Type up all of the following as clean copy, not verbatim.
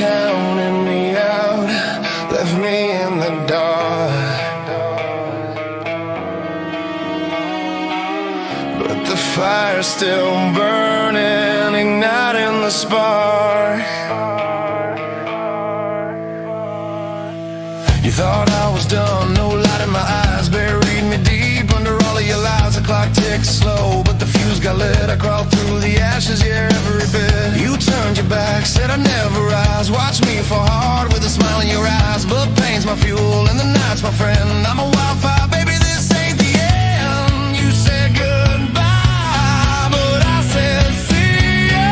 counting me out, left me in the dark. But the fire's still burning, igniting the spark. You thought I was done, no light in my eyes, buried me deep under all of your lies. The clock ticks slow, but the fuse got lit. I crawled through the ashes, yeah, every bit. You turned your back, said I'd never rise. Watch me fall hard with a smile in your eyes. But pain's my fuel and the night's my friend. I'm a wildfire, baby, this ain't the end. You said goodbye, but I said see ya.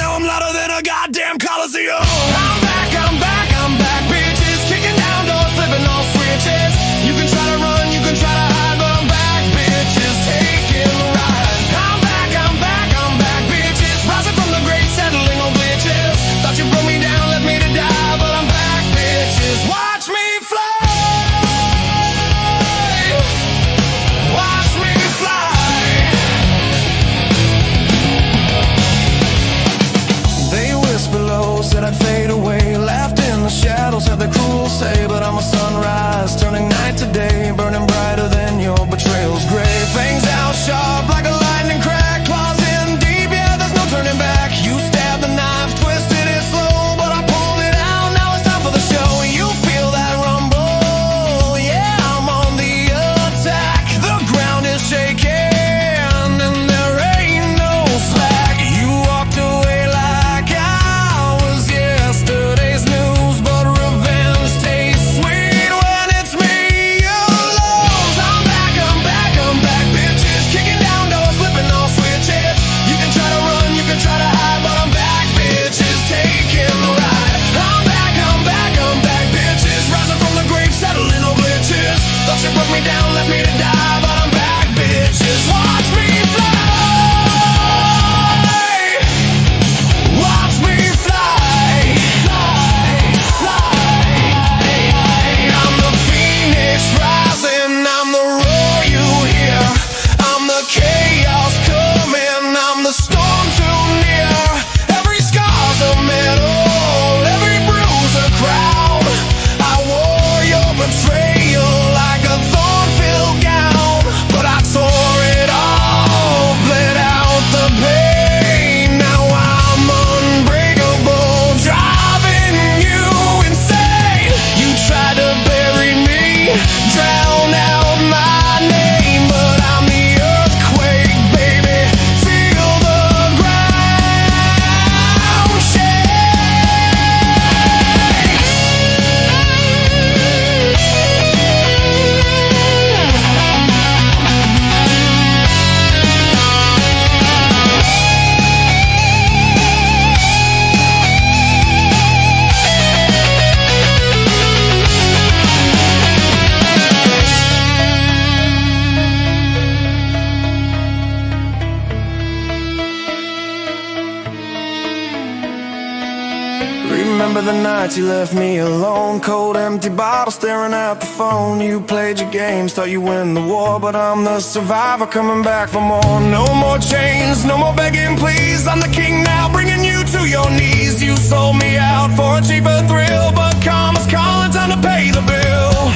Now I'm louder than a goddamn Coliseum. I'm back, I'm back, I'm back, bitches. Kicking down doors, flipping all switches. You can try to run, you can try to hide, but I'm back, bitches, taking the ride. I'm back, I'm back, I'm back, bitches. Rising from the grave, settling on glitches. Thought you broke me down, left me to die, but I'm back, bitches. Watch me fly. Watch me fly. They whispered low, said I'd fade away. Laughed in the shadows, had the cruel say, but I'm a sunrise, turning night to day, burning brighter than your betrayal's gray. Fangs out sharp like a lightning crack, claws in deep, yeah, there's no turning back. You stabbed the knife, twisted it slow, but I pulled it out, now it's time for the show. You feel that rumble, yeah, I'm on the attack. The ground is shaking, and there ain't no slack. You walked away like I was yesterday's news, but revenge tastes sweet when it's me you lose. I'm back, I'm back, I'm back, bitches. Kicking down doors, flipping all switches. You can try to run, you can try to hide, but I'm back, bitches, taking the ride. I'm back, I'm back, I'm back, bitches. Rising from the grave, settling on glitches. Thought you broke me down, left me to die, but I'm back, bitches. Watch me fly. Watch me fly. I'm the phoenix rising, I'm the roar you hear. I'm the chaos coming, I'm the storm too near. Every scar's a medal, every bruise a crown. I wore your betrayal like a thorn-filled gown, but I tore it all, bled out the pain. Now I'm unbreakable, driving you insane. You tried to bury me, drown out my name, but I'm the earthquake, baby. Feel the ground shake. Remember the nights you left me alone, cold empty bottle staring at the phone. You played your games, thought you win the war, but I'm the survivor coming back for more. No more chains, no more begging please. I'm the king now, bringing you to your knees. You sold me out for a cheaper thrill, but karma's calling, time to pay the bill.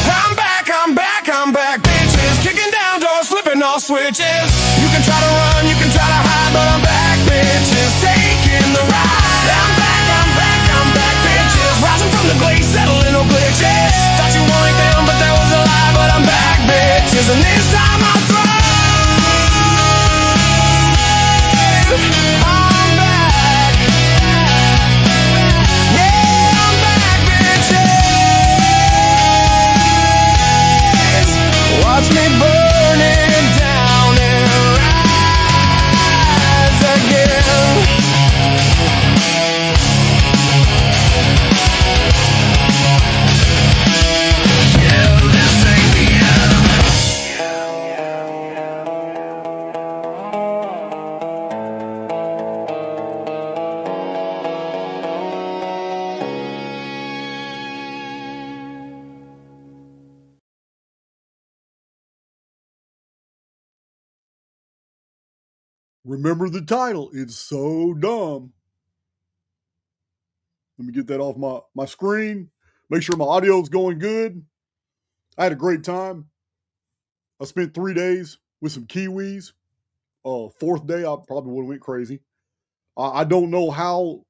I'm back, I'm back, I'm back, bitches. Kicking down doors, flipping all switches. You can try to run, you can try to hide, but I'm back, bitches, taking the ride. I'm back, I'm back, I'm back, bitches. Rising from the glaze, settling on glitches. Thought you wanted them, but that was a lie, but I'm back, bitches, and this time I'll thrive. I'm back. Yeah, I'm back, bitches. Watch me burn it down and Remember the title. It's so dumb. Let me get that off my screen. Make sure my audio is going good. I had a great time. I spent 3 days with some Kiwis. Fourth day, I probably would have went crazy. I don't know how.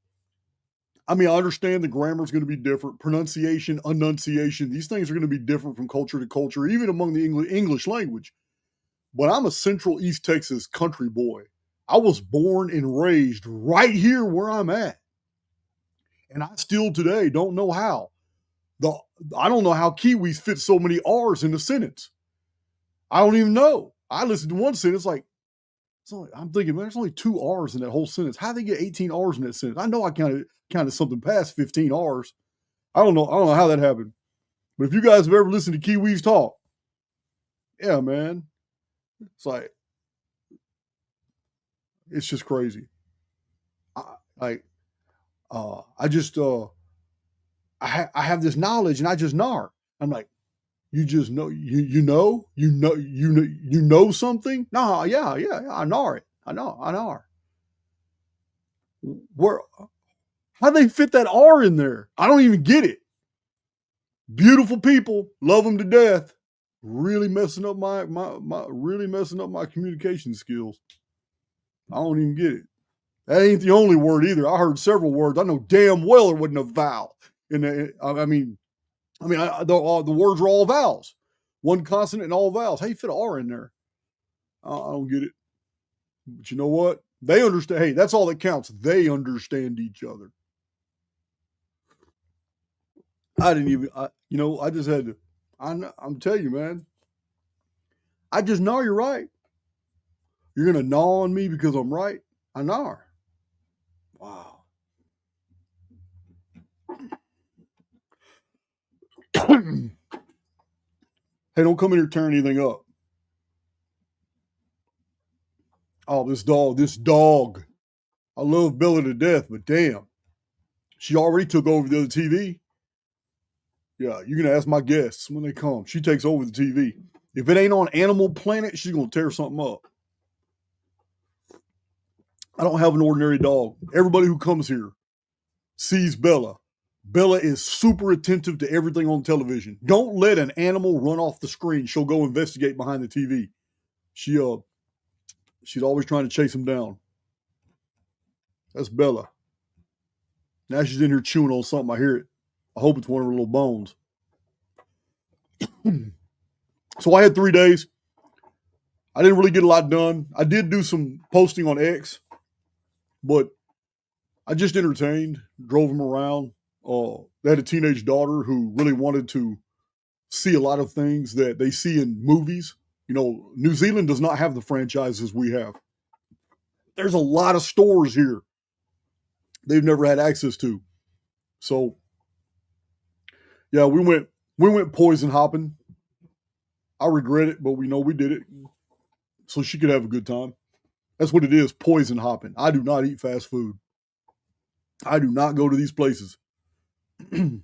I mean, I understand the grammar is going to be different, pronunciation, enunciation. These things are going to be different from culture to culture, even among the English language. But I'm a Central East Texas country boy. I was born and raised right here where I'm at, and I still today don't know how. The I don't know how Kiwis fit so many R's in a sentence. I don't even know. I listened to one sentence like I'm thinking, man, there's only 2 R's in that whole sentence. How do they get 18 R's in that sentence? I know I counted something past 15 R's. I don't know how that happened. But if you guys have ever listened to Kiwis talk, yeah, man, it's like it's just crazy. I just I have this knowledge and I just gnar. I'm like, you just know you know something? No, yeah, I gnar it. I know. Where how they fit that R in there? I don't even get it. Beautiful people, love them to death. Really messing up my really messing up my communication skills. I don't even get it. That ain't the only word either. I heard several words. I know damn well there wasn't a vowel. I mean, the words are all vowels. One consonant and all vowels. How you fit an R in there? I don't get it. But you know what? They understand. Hey, that's all that counts. They understand each other. I didn't even, I just had to. I'm telling you, man. I just know you're right. You're gonna gnaw on me because I'm right. I know. Wow. Hey, don't come in here tearing anything up. Oh, this dog. I love Bella to death, but damn, she already took over the other TV. Yeah, you're gonna ask my guests when they come. She takes over the TV. If it ain't on Animal Planet, she's gonna tear something up. I don't have an ordinary dog. Everybody who comes here sees Bella. Bella is super attentive to everything on television. Don't let an animal run off the screen. She'll go investigate behind the TV. She's always trying to chase him down. That's Bella. Now she's in here chewing on something. I hear it. I hope it's one of her little bones. So I had 3 days. I didn't really get a lot done. I did do some posting on X, but I just entertained, drove them around. They had a teenage daughter who really wanted to see a lot of things that they see in movies. You know, New Zealand does not have the franchises we have. There's a lot of stores here they've never had access to. So, yeah, we went poison hopping. I regret it, but we know we did it so she could have a good time. That's what it is, poison hopping. I do not eat fast food. I do not go to these places. And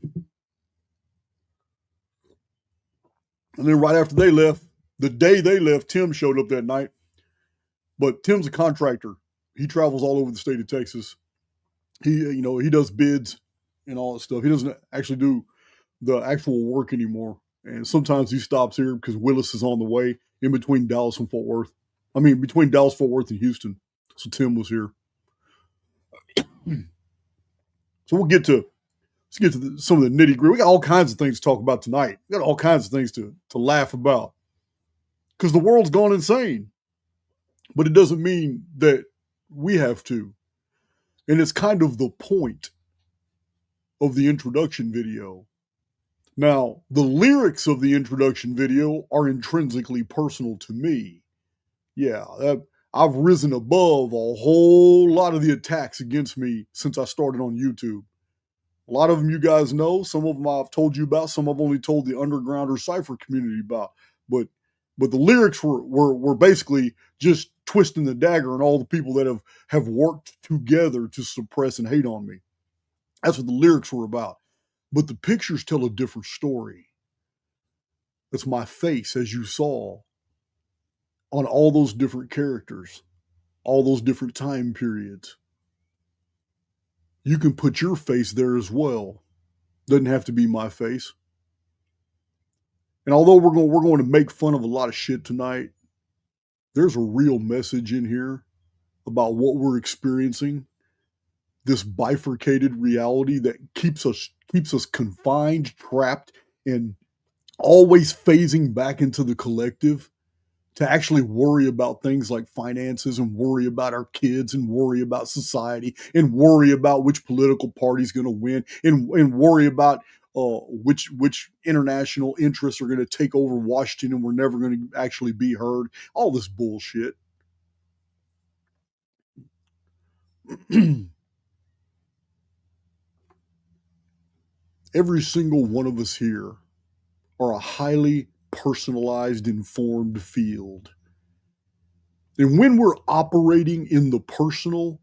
then right after they left, the day they left, Tim showed up that night. But Tim's a contractor. He travels all over the state of Texas. He does bids and all that stuff. He doesn't actually do the actual work anymore. And sometimes he stops here because Willis is on the way in between Dallas and Fort Worth. I mean, between Dallas, Fort Worth, and Houston. So Tim was here. So let's get to some of the nitty gritty. We got all kinds of things to talk about tonight. We got all kinds of things to laugh about because the world's gone insane. But it doesn't mean that we have to. And it's kind of the point of the introduction video. Now, the lyrics of the introduction video are intrinsically personal to me. Yeah, I've risen above a whole lot of the attacks against me since I started on YouTube. A lot of them you guys know. Some of them I've told you about. Some I've only told the underground or cipher community about. But the lyrics were basically just twisting the dagger on all the people that have worked together to suppress and hate on me. That's what the lyrics were about. But the pictures tell a different story. That's my face, as you saw, on all those different characters. all those different time periods. You can put your face there as well. Doesn't have to be my face. And although we're going to make fun of a lot of shit tonight, there's a real message in here about what we're experiencing. This bifurcated reality that keeps us confined, trapped, and always phasing back into the collective to actually worry about things like finances and worry about our kids and worry about society and worry about which political party's going to win and worry about which international interests are going to take over Washington and we're never going to actually be heard. All this bullshit. Every single one of us here are a highly personalized, informed field. And when we're operating in the personal,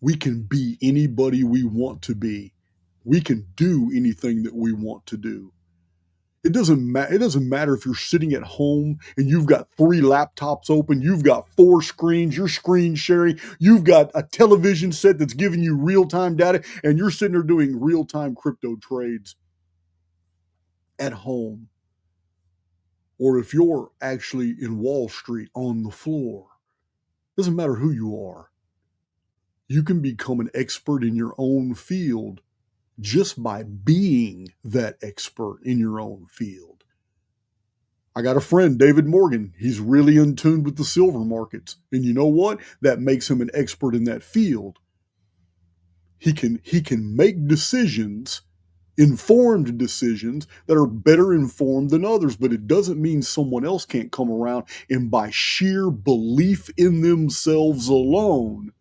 we can be anybody we want to be. We can do anything that we want to do. It doesn't matter if you're sitting at home and you've got 3 laptops open, you've got 4 screens, you're screen sharing, you've got a television set that's giving you real-time data, and you're sitting there doing real-time crypto trades at home. Or if you're actually in Wall Street on the floor. Doesn't matter who you are. You can become an expert in your own field just by being that expert in your own field. I got a friend, David Morgan. He's really in tune with the silver markets. And you know what? That makes him an expert in that field. He can make decisions, informed decisions that are better informed than others, but it doesn't mean someone else can't come around and by sheer belief in themselves alone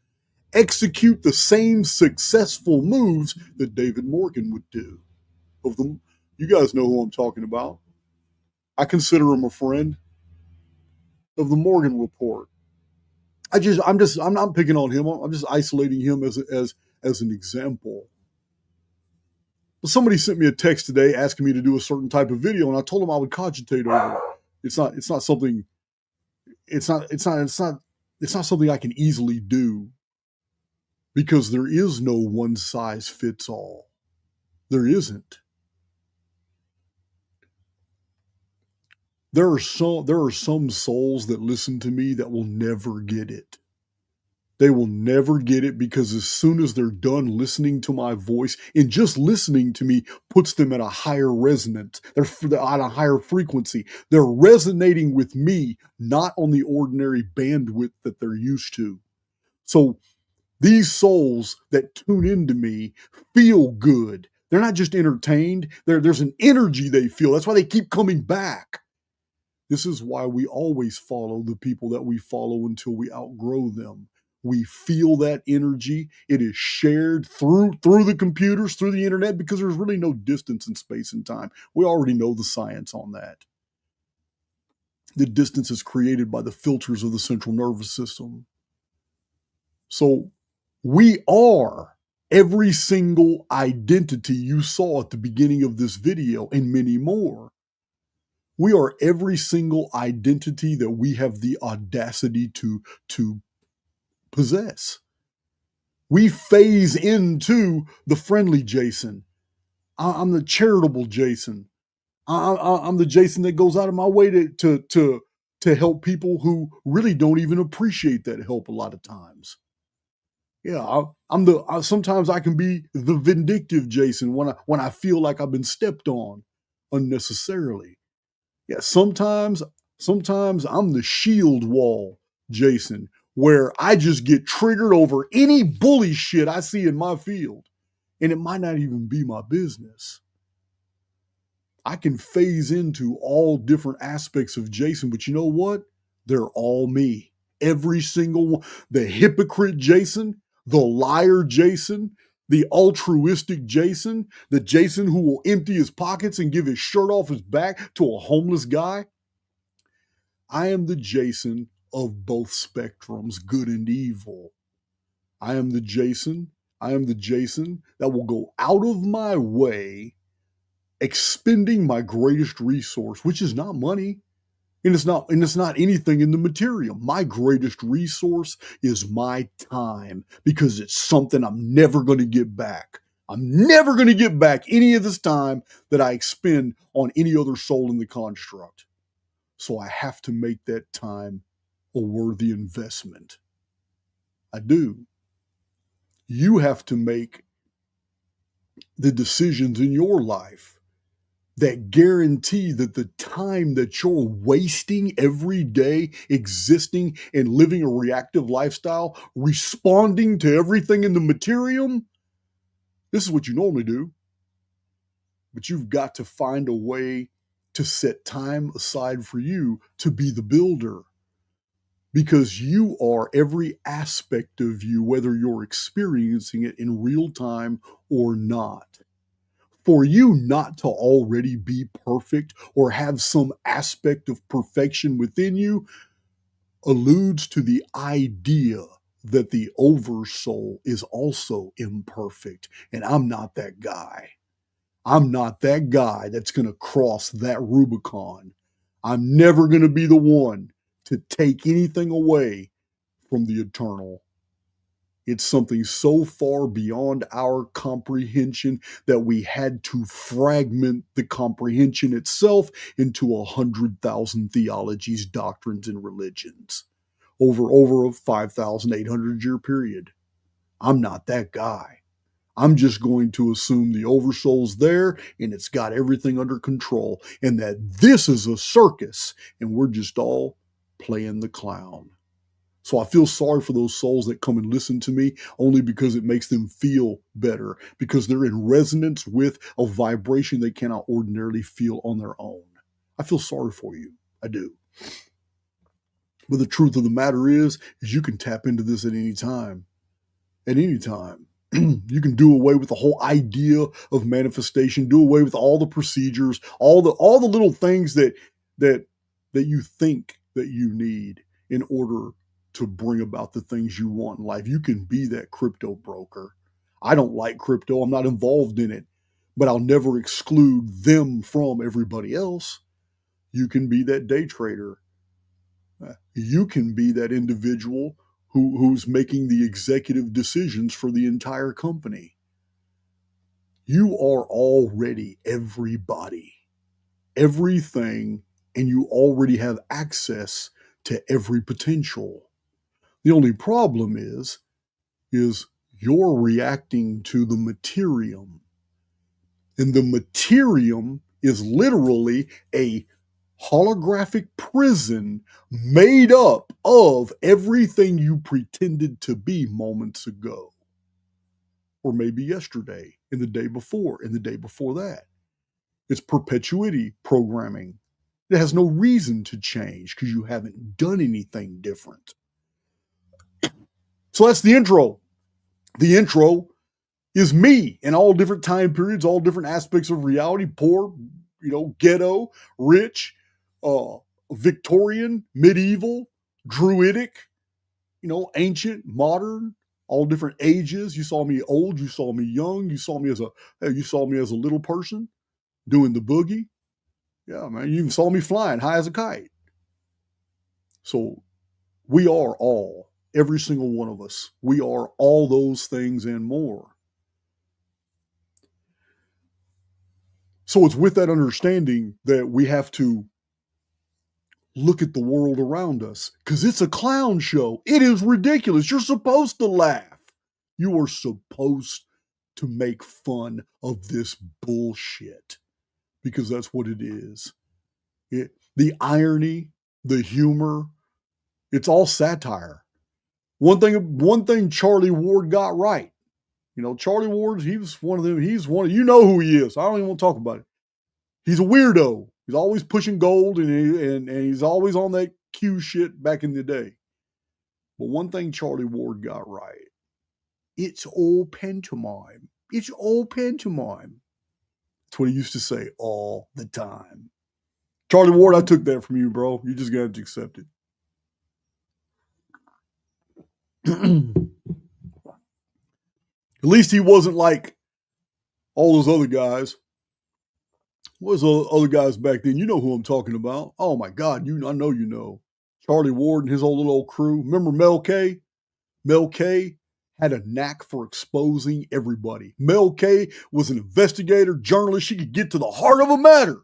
execute the same successful moves that David Morgan would do. Of them, you guys know who I'm talking about. I consider him a friend of the Morgan Report. I'm not picking on him. I'm just isolating him as an example. But somebody sent me a text today asking me to do a certain type of video, and I told him I would cogitate over it. It's not something I can easily do. Because there is no one size fits all. There isn't. There are some souls that listen to me that will never get it. They will never get it because as soon as they're done listening to my voice, and just listening to me puts them at a higher resonance. They're on a higher frequency. They're resonating with me, not on the ordinary bandwidth that they're used to. So these souls that tune into me feel good. They're not just entertained. There's an energy they feel. That's why they keep coming back. This is why we always follow the people that we follow until we outgrow them. We feel that energy. It is shared through the computers, through the internet, because there's really no distance in space and time. We already know the science on that. The distance is created by the filters of the central nervous system. So we are every single identity you saw at the beginning of this video and many more. We are every single identity that we have the audacity to possess. We phase into the friendly Jason. I'm the charitable Jason. I'm the Jason that goes out of my way to help people who really don't even appreciate that help a lot of times. Yeah, sometimes I can be the vindictive Jason when I feel like I've been stepped on unnecessarily. Yeah, sometimes I'm the shield wall Jason, where I just get triggered over any bully shit I see in my field, and it might not even be my business. I can phase into all different aspects of Jason, but you know what? They're all me. Every single one. The hypocrite Jason, the liar Jason, the altruistic Jason, the Jason who will empty his pockets and give his shirt off his back to a homeless guy. I am the Jason of both spectrums, good and evil. I am the Jason that will go out of my way expending my greatest resource, which is not money. And it's not anything in the material. My greatest resource is my time because it's something I'm never going to get back. I'm never going to get back any of this time that I expend on any other soul in the construct. So I have to make that time a worthy investment. I do. You have to make the decisions in your life that guarantee that the time that you're wasting every day existing and living a reactive lifestyle, responding to everything in the materium, this is what you normally do. But you've got to find a way to set time aside for you to be the builder. Because you are every aspect of you, whether you're experiencing it in real time or not. For you not to already be perfect or have some aspect of perfection within you alludes to the idea that the oversoul is also imperfect. And I'm not that guy. I'm not that guy that's going to cross that Rubicon. I'm never going to be the one to take anything away from the eternal. It's something so far beyond our comprehension that we had to fragment the comprehension itself into 100,000 theologies, doctrines, and religions over a 5,800-year period. I'm not that guy. I'm just going to assume the oversoul's there and it's got everything under control and that this is a circus and we're just all playing the clown. So I feel sorry for those souls that come and listen to me only because it makes them feel better, because they're in resonance with a vibration they cannot ordinarily feel on their own. I feel sorry for you. I do. But the truth of the matter is you can tap into this at any time. At any time. You can do away with the whole idea of manifestation, do away with all the procedures, all the little things that you think that you need in order to bring about the things you want in life. You can be that crypto broker. I don't like crypto. I'm not involved in it, but I'll never exclude them from everybody else. You can be that day trader. You can be that individual who's making the executive decisions for the entire company. You are already everybody, everything, and you already have access to every potential. The only problem is you're reacting to the materium. And the materium is literally a holographic prison made up of everything you pretended to be moments ago. Or maybe yesterday, and the day before, and the day before that. It's perpetuity programming. It has no reason to change because you haven't done anything different. So that's the intro. The intro is me in all different time periods, all different aspects of reality, poor, ghetto, rich, Victorian, medieval, druidic, ancient, modern, all different ages. You saw me old, you saw me young, you saw me as a little person doing the boogie. Yeah, man, you even saw me flying high as a kite. So we are all, every single one of us, we are all those things and more. So it's with that understanding that we have to look at the world around us because it's a clown show. It is ridiculous. You're supposed to laugh. You are supposed to make fun of this bullshit because that's what it is. The irony, the humor, it's all satire. One thing Charlie Ward got right. Charlie Ward, he was one of them. You know who he is. I don't even want to talk about it. He's a weirdo. He's always pushing gold and he's always on that Q shit back in the day. But one thing Charlie Ward got right. It's all pantomime. It's all pantomime. That's what he used to say all the time. Charlie Ward, I took that from you, bro. You just got to accept it. At least he wasn't like all those other guys. What's the other guys back then? You know who I'm talking about. Oh my God, I know you know. Charlie Ward and his whole little old crew. Remember Mel K? Mel K had a knack for exposing everybody. Mel K was an investigator, journalist. She could get to the heart of a matter.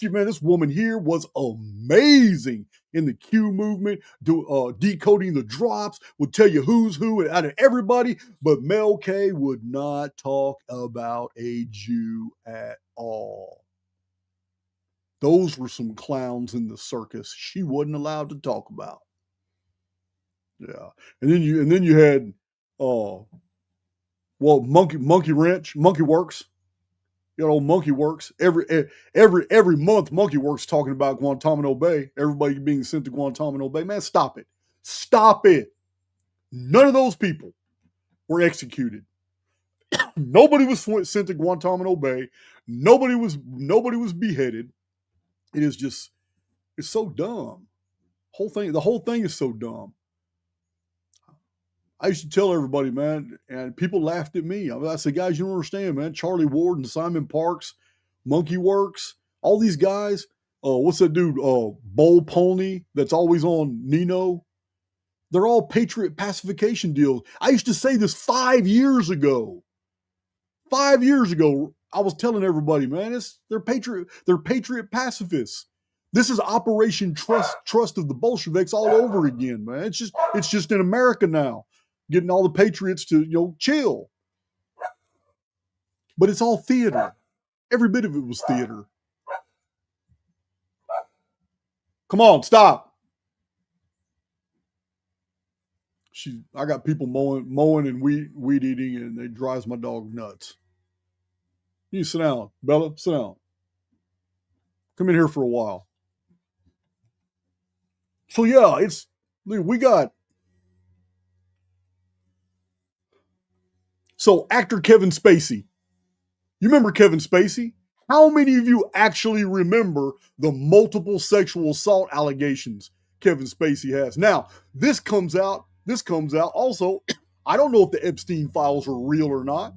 Man, this woman here was amazing in the Q movement, decoding the drops, would tell you who's who out of everybody. But Mel K would not talk about a Jew at all. Those were some clowns in the circus she wasn't allowed to talk about. Yeah, and then you had, Monkey Wrench, Monkey Works. You know, Monkey Works. Every month, Monkey Works talking about Guantanamo Bay. Everybody being sent to Guantanamo Bay. Man, stop it! Stop it! None of those people were executed. Nobody was sent to Guantanamo Bay. Nobody was beheaded. It is just, it's so dumb. The whole thing is so dumb. I used to tell everybody, man, and people laughed at me. I said, guys, you don't understand, man. Charlie Ward and Simon Parks, Monkey Works, all these guys. What's that dude? Bull Pony that's always on Nino. They're all patriot pacification deals. I used to say this 5 years ago. 5 years ago, I was telling everybody, man, they're patriot pacifists. This is Operation Trust of the Bolsheviks all over again, man. It's just in America now, getting all the patriots to chill. But it's all theater. Every bit of it was theater. Come on, stop. I got people mowing and weed eating, and it drives my dog nuts. You sit down, Bella. Sit down. Come in here for a while. So yeah, we got. So actor Kevin Spacey. You remember Kevin Spacey? How many of you actually remember the multiple sexual assault allegations Kevin Spacey has? Now, this comes out also. I don't know if the Epstein files are real or not,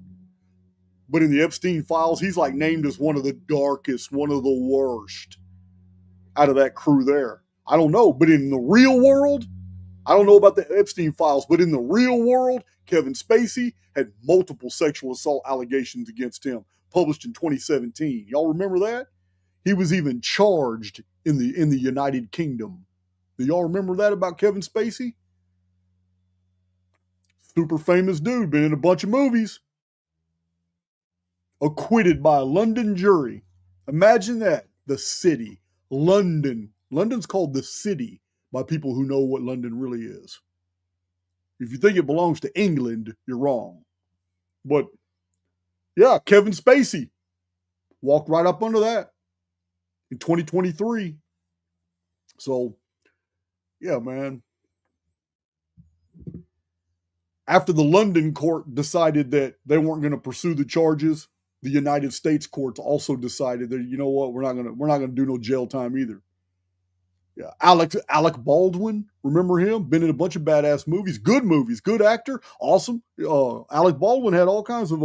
but in the Epstein files, he's like named as one of the darkest, one of the worst out of that crew there. I don't know, but in the real world, I don't know about the Epstein files, but in the real world, Kevin Spacey had multiple sexual assault allegations against him, published in 2017. Y'all remember that? He was even charged in the United Kingdom. Do y'all remember that about Kevin Spacey? Super famous dude, been in a bunch of movies. Acquitted by a London jury. Imagine that. The city. London. London's called the city by people who know what London really is. If you think it belongs to England, you're wrong. But yeah, Kevin Spacey walked right up under that in 2023. So yeah, man. After the London court decided that they weren't going to pursue the charges, the United States courts also decided that, you know what, we're not gonna do no jail time either. Yeah, Alec Baldwin, remember him? Been in a bunch of badass movies, good actor, awesome. Alec Baldwin had all kinds of.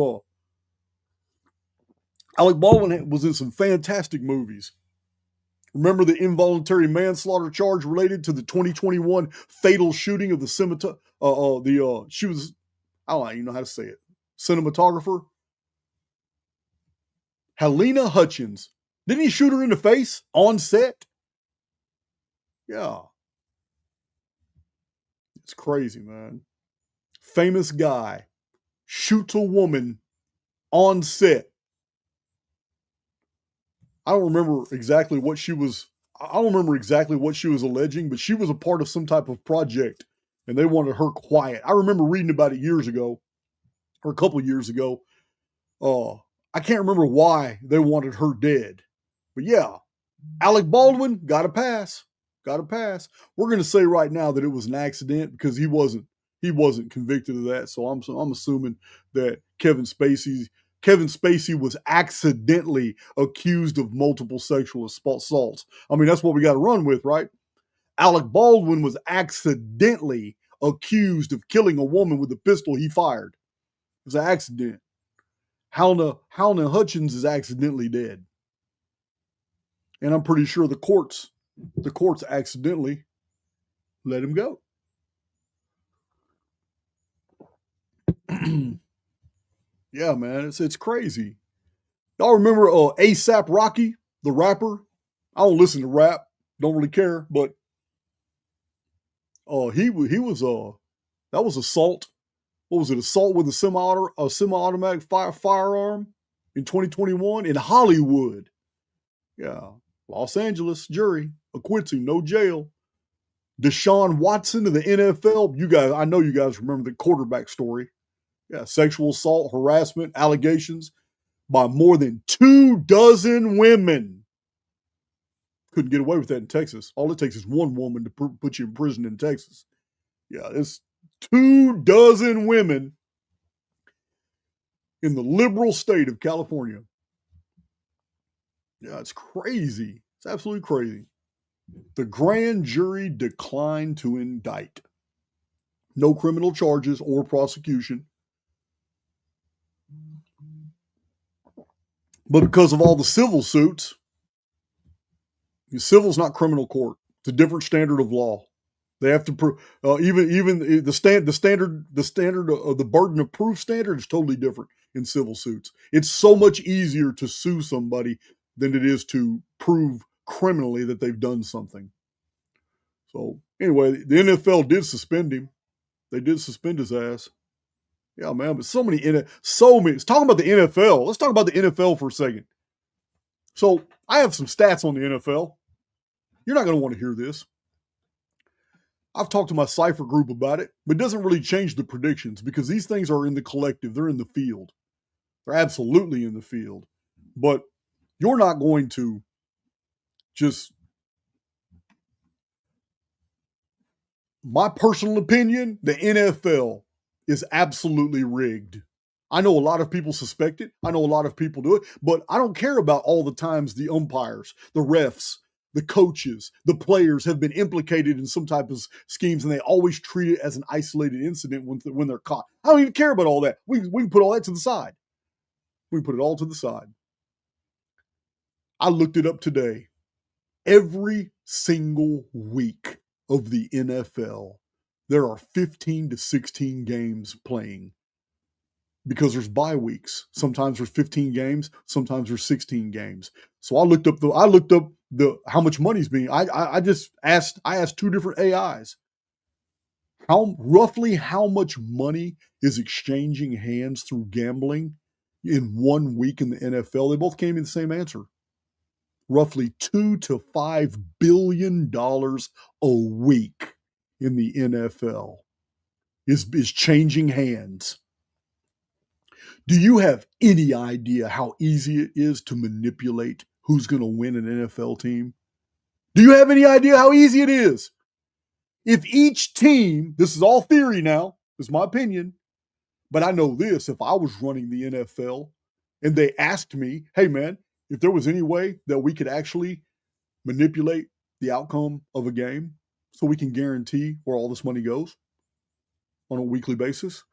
Alec Baldwin was in some fantastic movies. Remember the involuntary manslaughter charge related to the 2021 fatal shooting of the she was, I don't even know how to say it, cinematographer Helena Hutchins. Didn't he shoot her in the face on set? Yeah. It's crazy, man. Famous guy shoots a woman on set. I don't remember exactly what she was alleging, but she was a part of some type of project and they wanted her quiet. I remember reading about it years ago, or a couple of years ago. I can't remember why they wanted her dead. But yeah, Alec Baldwin got a pass. Got a pass. We're going to say right now that it was an accident because he wasn't convicted of that. So I'm assuming that Kevin Spacey was accidentally accused of multiple sexual assaults. I mean, that's what we got to run with, right? Alec Baldwin was accidentally accused of killing a woman with a pistol he fired. It was an accident. Helena Hutchins is accidentally dead. And I'm pretty sure the courts accidentally let him go. Yeah, man, it's crazy. Y'all remember ASAP Rocky, the rapper? I don't listen to rap, don't really care, but he was that was assault. What was it? Assault with a semi-automatic firearm in 2021 in Hollywood. Yeah, Los Angeles jury acquits him, no jail. Deshaun Watson of the NFL. You guys, I know you guys remember the quarterback story. Yeah, sexual assault, harassment, allegations by more than 24 women. Couldn't get away with that in Texas. All it takes is one woman to put you in prison in Texas. Yeah, it's 24 women in the liberal state of California. Yeah, it's crazy. It's absolutely crazy. The grand jury declined to indict. No criminal charges or prosecution. But because of all the civil suits, civil's not criminal court. It's a different standard of law. They have to even the standard of the burden of proof standard is totally different in civil suits. It's so much easier to sue somebody than it is to prove criminally that they've done something. So anyway, the NFL did suspend him. They did suspend his ass. Yeah, man, but so many. Let's talk about the NFL. Let's talk about the NFL for a second. So I have some stats on the NFL. You're not going to want to hear this. I've talked to my Cypher group about it, but it doesn't really change the predictions because these things are in the collective. They're in the field. They're absolutely in the field. But you're not going to just... My personal opinion, the NFL is absolutely rigged. I know a lot of people suspect it. I know a lot of people do it, but I don't care about all the times the umpires, the refs, the coaches, the players have been implicated in some type of schemes, and they always treat it as an isolated incident when they're caught. I don't even care about all that. We can put all that to the side. We can put it all to the side. I looked it up today. Every single week of the NFL, there are 15 to 16 games playing because there's bye weeks. Sometimes there's 15 games, sometimes there's 16 games. So I looked up the how much money's being. I asked two different AIs. Roughly how much money is exchanging hands through gambling in 1 week in the NFL? They both came in the same answer. Roughly $2 to $5 billion a week in the NFL is changing hands. Do you have any idea how easy it is to manipulate who's going to win an NFL team? Do you have any idea how easy it is? If each team, this is all theory now, this is my opinion, but I know this, if I was running the NFL and they asked me, hey man, if there was any way that we could actually manipulate the outcome of a game so we can guarantee where all this money goes on a weekly basis,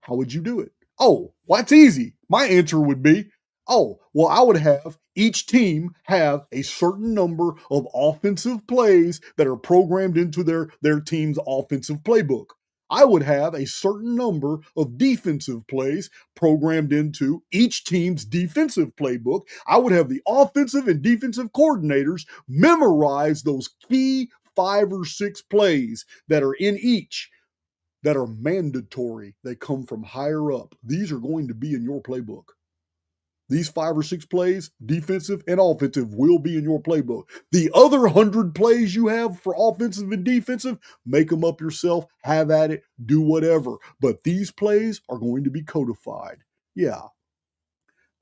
how would you do it? Oh, well, that's easy. My answer would be, oh, well, I would have each team have a certain number of offensive plays that are programmed into their team's offensive playbook. I would have a certain number of defensive plays programmed into each team's defensive playbook. I would have the offensive and defensive coordinators memorize those key 5 or 6 plays that are in each, that are mandatory. They come from higher up. These are going to be in your playbook. These 5 or 6 plays, defensive and offensive, will be in your playbook. The other 100 plays you have for offensive and defensive, make them up yourself, have at it, do whatever. But these plays are going to be codified. Yeah.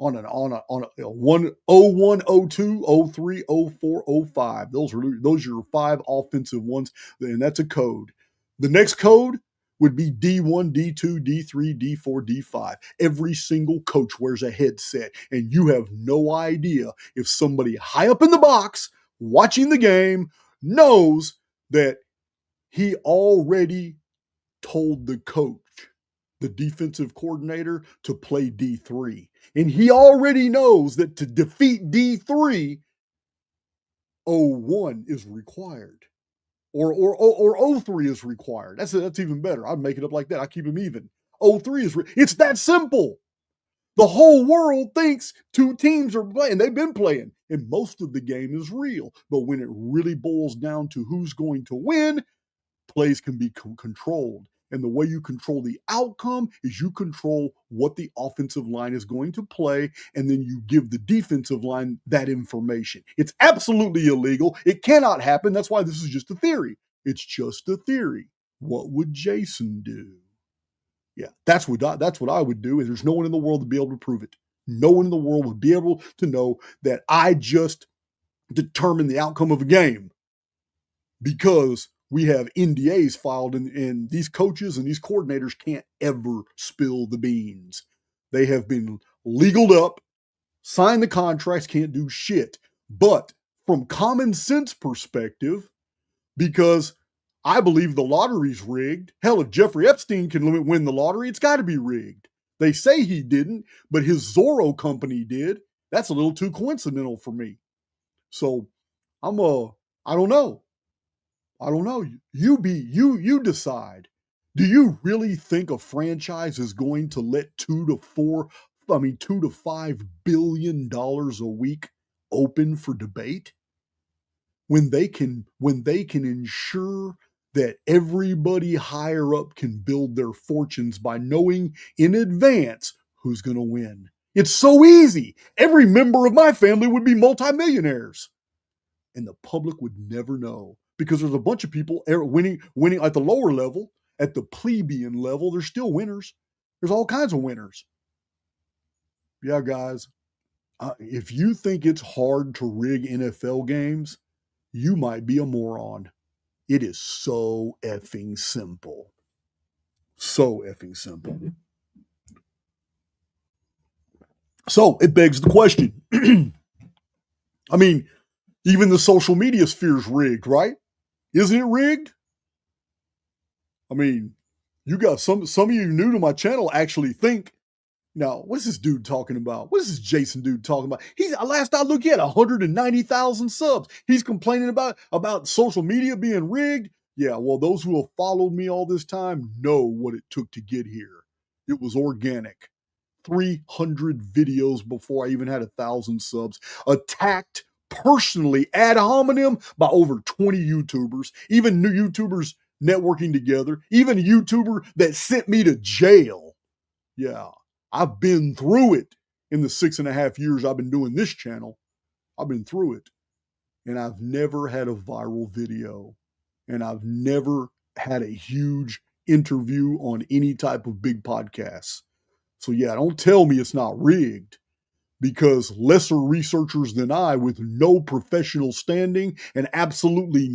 On a 1, 01, 02, 03, 04, 05. Those are your 5 offensive ones, and that's a code. The next code would be D1, D2, D3, D4, D5. Every single coach wears a headset, and you have no idea if somebody high up in the box watching the game knows that he already told the coach, the defensive coordinator, to play D3. And he already knows that to defeat D3, 01 is required. Or 03 is required. That's even better. I'd make it up like that. I keep them even. 03 is it's that simple. The whole world thinks two teams are playing. They've been playing, and most of the game is real. But when it really boils down to who's going to win, plays can be controlled. And the way you control the outcome is you control what the offensive line is going to play, and then you give the defensive line that information. It's absolutely illegal. It cannot happen. That's why this is just a theory. It's just a theory. What would Jason do? Yeah, that's what I would do. And there's no one in the world to be able to prove it. No one in the world would be able to know that I just determined the outcome of a game because we have NDAs filed, and these coaches and these coordinators can't ever spill the beans. They have been legaled up, signed the contracts, can't do shit. But from common sense perspective, because I believe the lottery's rigged. Hell, if Jeffrey Epstein can win the lottery, it's got to be rigged. They say he didn't, but his Zorro company did. That's a little too coincidental for me. So I don't know. You decide. Do you really think a franchise is going to let $2 to $5 billion a week open for debate? When they can ensure that everybody higher up can build their fortunes by knowing in advance who's going to win. It's so easy. Every member of my family would be multimillionaires. And the public would never know because there's a bunch of people winning at the lower level, at the plebeian level. There's still winners. There's all kinds of winners. Yeah, guys, if you think it's hard to rig NFL games, you might be a moron. It is so effing simple. So effing simple. So it begs the question. I mean, even the social media sphere is rigged, right? Isn't it rigged? I mean, you got some of you new to my channel actually think, now, what's this dude talking about? What is this Jason dude talking about? He's last I looked, he had 190,000 subs. He's complaining about social media being rigged. Yeah, well, those who have followed me all this time know what it took to get here. It was organic. 300 videos before I even had 1,000 subs. Attacked personally ad hominem by over 20 YouTubers, even new YouTubers networking together, even a YouTuber that sent me to jail. Yeah, I've been through it in the 6.5 years I've been doing this channel. I've been through it. And I've never had a viral video. And I've never had a huge interview on any type of big podcasts. So yeah, don't tell me it's not rigged, because lesser researchers than I with no professional standing and absolutely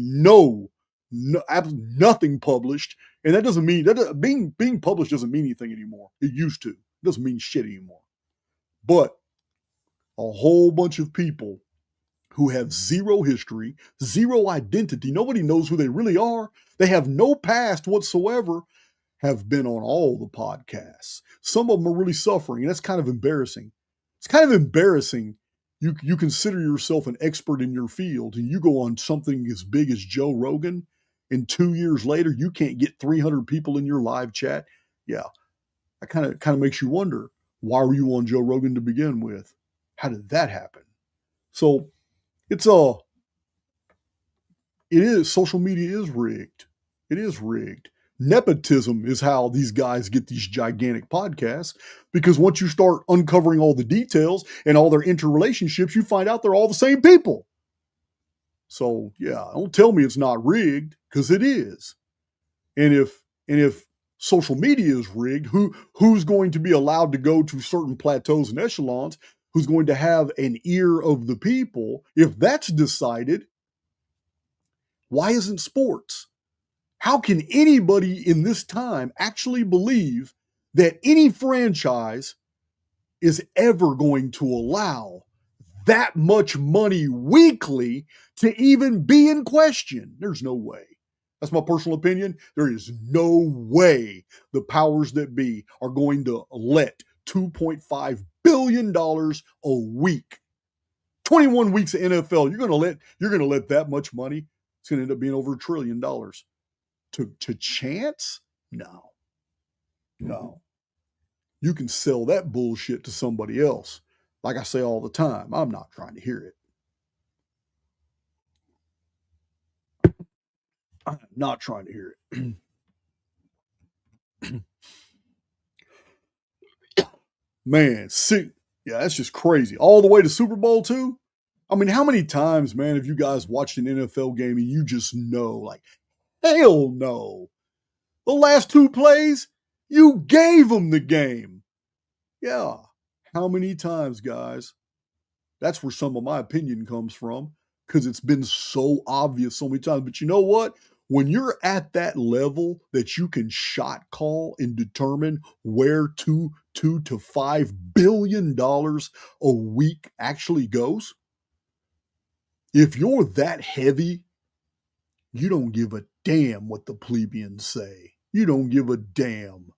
nothing published. And that doesn't mean that being published doesn't mean anything anymore. It used to. It doesn't mean shit anymore. But a whole bunch of people who have zero history, zero identity, nobody knows who they really are, they have no past whatsoever, have been on all the podcasts. Some of them are really suffering, and that's kind of embarrassing. It's kind of embarrassing. You consider yourself an expert in your field, and you go on something as big as Joe Rogan, and 2 years later, you can't get 300 people in your live chat. Yeah, that kind of makes you wonder, why were you on Joe Rogan to begin with? How did that happen? So social media is rigged. It is rigged. Nepotism is how these guys get these gigantic podcasts, because once you start uncovering all the details and all their interrelationships, you find out they're all the same people. So yeah, don't tell me it's not rigged, because it is. And if social media is rigged, who's going to be allowed to go to certain plateaus and echelons? Who's going to have an ear of the people? If that's decided, why isn't sports? How can anybody in this time actually believe that any franchise is ever going to allow that much money weekly to even be in question? There's no way. That's my personal opinion. There is no way the powers that be are going to let $2.5 billion a week 21 weeks of NFL. You're gonna let that much money. It's gonna end up being over $1 trillion. To chance? No. No. You can sell that bullshit to somebody else. Like I say all the time, I'm not trying to hear it. I'm not trying to hear it. Man, yeah, that's just crazy. All the way to Super Bowl too. I mean, how many times, man, have you guys watched an NFL game and you just know, like, hell no. The last 2 plays, you gave them the game. Yeah. How many times, guys? That's where some of my opinion comes from, because it's been so obvious so many times. But you know what? When you're at that level that you can shot call and determine where $2 to $5 billion a week actually goes, if you're that heavy, you don't give a damn what the plebeians say. You don't give a damn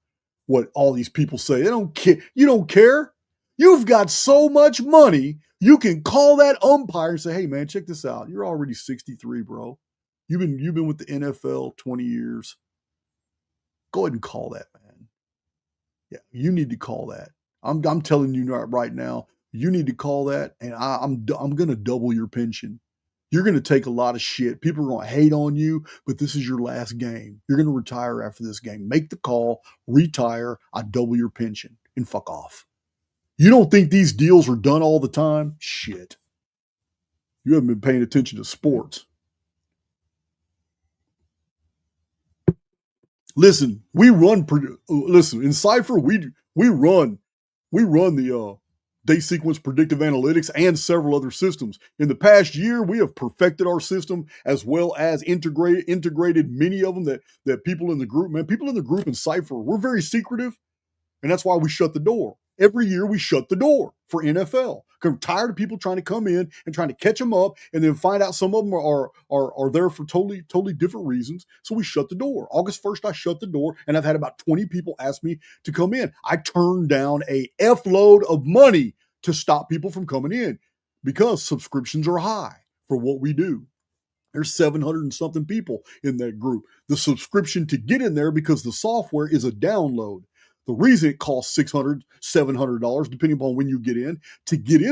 what all these people say. They don't care. You don't care. You've got so much money, you can call that umpire and say, "Hey, man, check this out. You're already 63, bro. You've been with the NFL 20 years. Go ahead and call that, man. Yeah, you need to call that. I'm telling you right now, you need to call that, and I'm going to double your pension. You're going to take a lot of shit. People are going to hate on you, but this is your last game. You're going to retire after this game. Make the call, retire. I double your pension, and fuck off." You don't think these deals are done all the time? Shit. You haven't been paying attention to sports. Listen, in Cypher, we run the date sequence predictive analytics and several other systems. In the past year, we have perfected our system, as well as integrated many of them that people in the group, man, people in the group in Cypher, we're very secretive, and that's why we shut the door. Every year we shut the door for NFL. I'm tired of people trying to come in and trying to catch them up and then find out some of them are there for totally different reasons. So we shut the door. August 1st, I shut the door, and I've had about 20 people ask me to come in. I turned down a F load of money to stop people from coming in because subscriptions are high for what we do. There's 700 and something people in that group. The subscription to get in there, because the software is a download. The reason it costs $600, $700, depending upon when you get in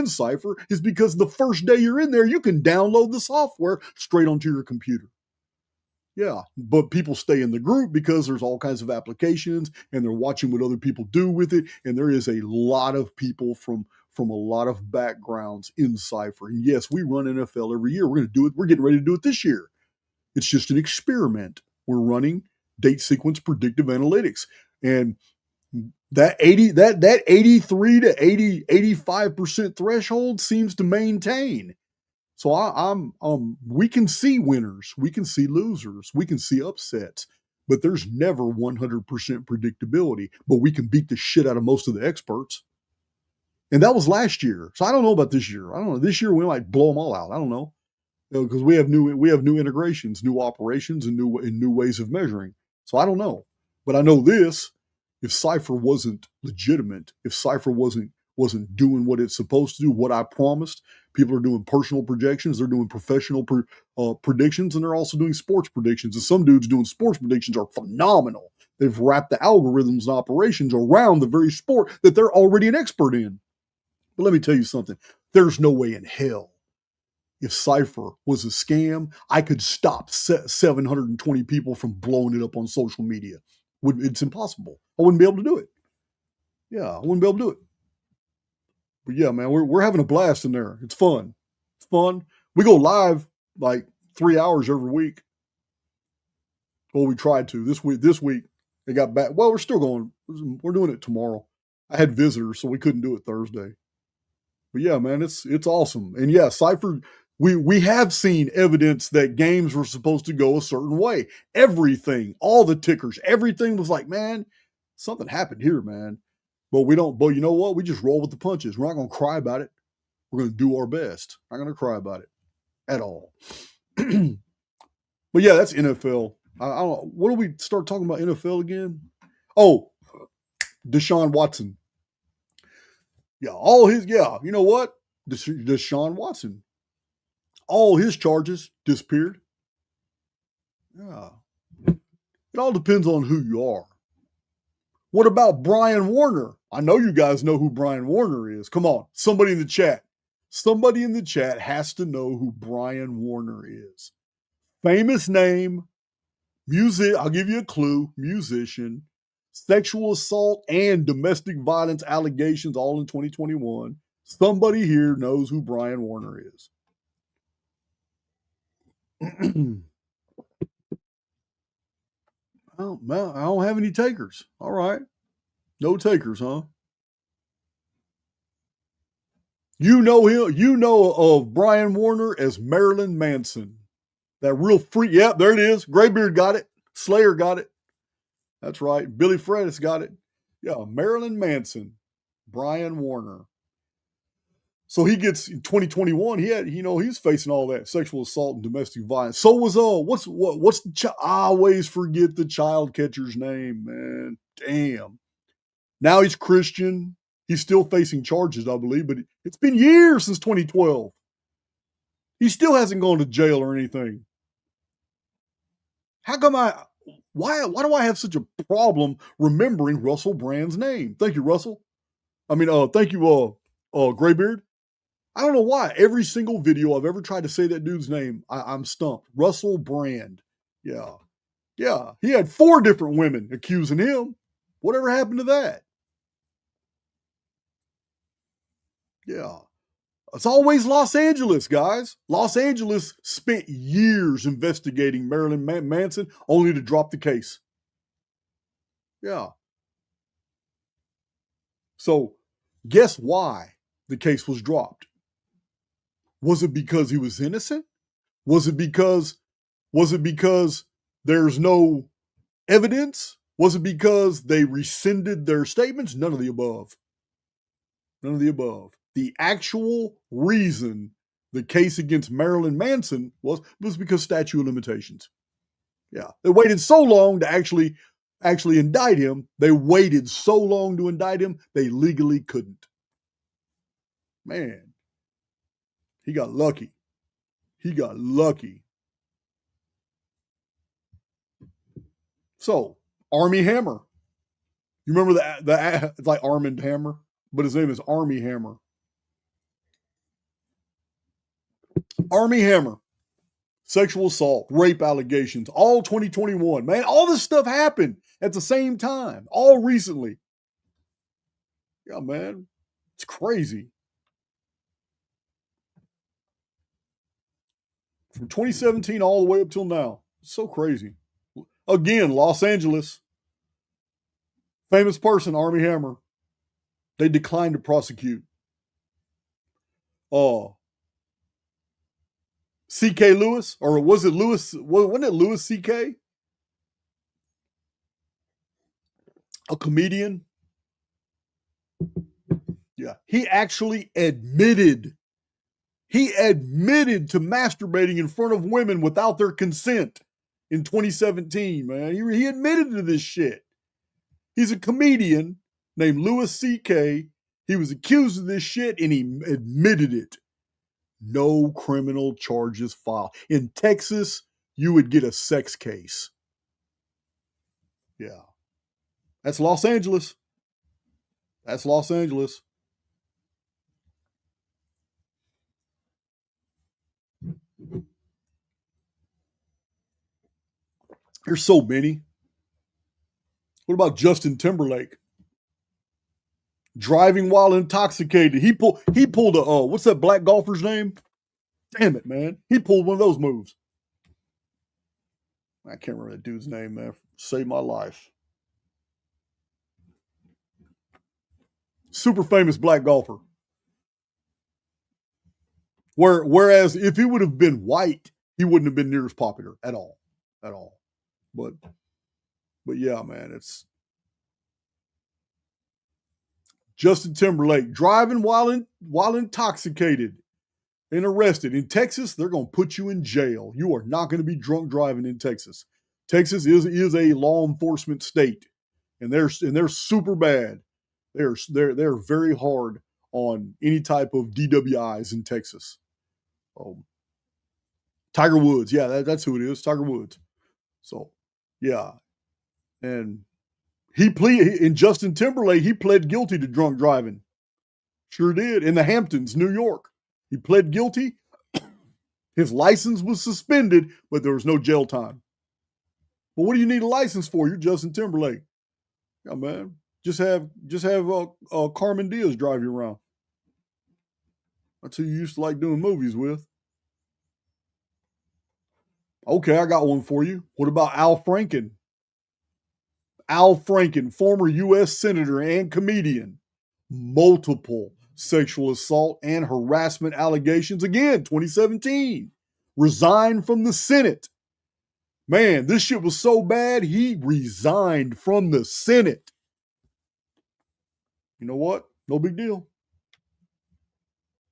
Cypher, is because the first day you're in there, you can download the software straight onto your computer. Yeah, but people stay in the group because there's all kinds of applications, and they're watching what other people do with it, and there is a lot of people from a lot of backgrounds in Cypher. And yes, we run NFL every year. We're going to do it. We're getting ready to do it this year. It's just an experiment. We're running date sequence predictive analytics. And that 83 to 85% threshold seems to maintain. So we can see winners, we can see losers, we can see upsets, but there's never 100% predictability. But we can beat the shit out of most of the experts. And that was last year. So I don't know about this year. I don't know. This year we might blow them all out. I don't know, because we have new integrations, new operations, and new ways of measuring. So I don't know, but I know this: if Cypher wasn't legitimate, if Cypher wasn't doing what it's supposed to do, what I promised, people are doing personal projections, they're doing professional predictions, and they're also doing sports predictions. And some dudes doing sports predictions are phenomenal. They've wrapped the algorithms and operations around the very sport that they're already an expert in. But let me tell you something. There's no way in hell, if Cypher was a scam, I could stop 720 people from blowing it up on social media. It's impossible. I wouldn't be able to do it. Yeah, I wouldn't be able to do it. But yeah, man, we're having a blast in there. It's fun. It's fun. We go live like 3 hours every week. Well, we tried to. This week they got back. Well, we're still going. We're doing it tomorrow. I had visitors, so we couldn't do it Thursday. But yeah, man, it's awesome. And yeah, Cypher, we have seen evidence that games were supposed to go a certain way. Everything, all the tickers, everything was like, man, something happened here, man. But we don't, but you know what? We just roll with the punches. We're not going to cry about it. We're going to do our best. Not going to cry about it at all. But yeah, that's NFL. I don't know. What do we start talking about NFL again? Oh, Deshaun Watson. Yeah, you know what? Deshaun Watson. All his charges disappeared. Yeah. It all depends on who you are. What about Brian Warner? I know you guys know who Brian Warner is. Come on, somebody in the chat. Somebody in the chat has to know who Brian Warner is. Famous name, music. I'll give you a clue. Musician, sexual assault and domestic violence allegations all in 2021. Somebody here knows who Brian Warner is. Oh, well, I don't have any takers. All right. No takers, huh? You know him. You know of Brian Warner as Marilyn Manson. That real freak. Yep, there it is. Graybeard got it. Slayer got it. That's right. Billy Fredis got it. Yeah, Marilyn Manson. Brian Warner. So he gets in 2021. He's facing all that sexual assault and domestic violence. So was what's the I always forget the child catcher's name, man. Damn. Now he's Christian. He's still facing charges, I believe, but it's been years since 2012. He still hasn't gone to jail or anything. How come why do I have such a problem remembering Russell Brand's name? Thank you, Russell. Thank you, Graybeard. I don't know why. Every single video I've ever tried to say that dude's name, I'm stumped. Russell Brand. Yeah. Yeah. He had 4 different women accusing him. Whatever happened to that? Yeah. It's always Los Angeles, guys. Los Angeles spent years investigating Marilyn Manson only to drop the case. Yeah. So, guess why the case was dropped? Was it because he was innocent? Was it because there's no evidence? Was it because they rescinded their statements? None of the above. None of the above. The actual reason the case against Marilyn Manson was because statute of limitations. Yeah. They waited so long to actually indict him. They waited so long to indict him, they legally couldn't. Man, he got lucky. He got lucky. So, Armie Hammer. You remember it's like Armand Hammer, but his name is Armie Hammer. Armie Hammer. Sexual assault, rape allegations, all 2021. Man, all this stuff happened at the same time, all recently. Yeah, man. It's crazy. From 2017 all the way up till now. It's so crazy. Again, Los Angeles. Famous person, Armie Hammer. They declined to prosecute. C.K. Lewis, or was it Lewis? Wasn't it Lewis C.K.? A comedian. Yeah, he actually admitted. He admitted to masturbating in front of women without their consent in 2017, man. He admitted to this shit. He's a comedian named Louis C.K. He was accused of this shit and he admitted it. No criminal charges filed. In Texas, you would get a sex case. Yeah. That's Los Angeles. That's Los Angeles. There's so many. What about Justin Timberlake? Driving while intoxicated. He pulled a what's that black golfer's name? Damn it, man. He pulled one of those moves. I can't remember that dude's name, man. Saved my life. Super famous black golfer. Whereas if he would have been white, he wouldn't have been near as popular at all. At all. But yeah, man, it's Justin Timberlake driving while intoxicated and arrested. In Texas, they're going to put you in jail. You are not going to be drunk driving in Texas. Texas is a law enforcement state, and they're super bad. They're very hard on any type of DWIs in Texas. Tiger Woods, yeah, that's who it is, Tiger Woods. So, yeah, and in Justin Timberlake, he pled guilty to drunk driving. Sure did, in the Hamptons, New York. He pled guilty. His license was suspended, but there was no jail time. But what do you need a license for? You're Justin Timberlake. Yeah, man. Just have Carmen Diaz drive you around. That's who you used to like doing movies with. Okay, I got one for you. What about Al Franken? Al Franken, former U.S. Senator and comedian. Multiple sexual assault and harassment allegations. Again, 2017. Resigned from the Senate. Man, this shit was so bad, he resigned from the Senate. You know what? No big deal.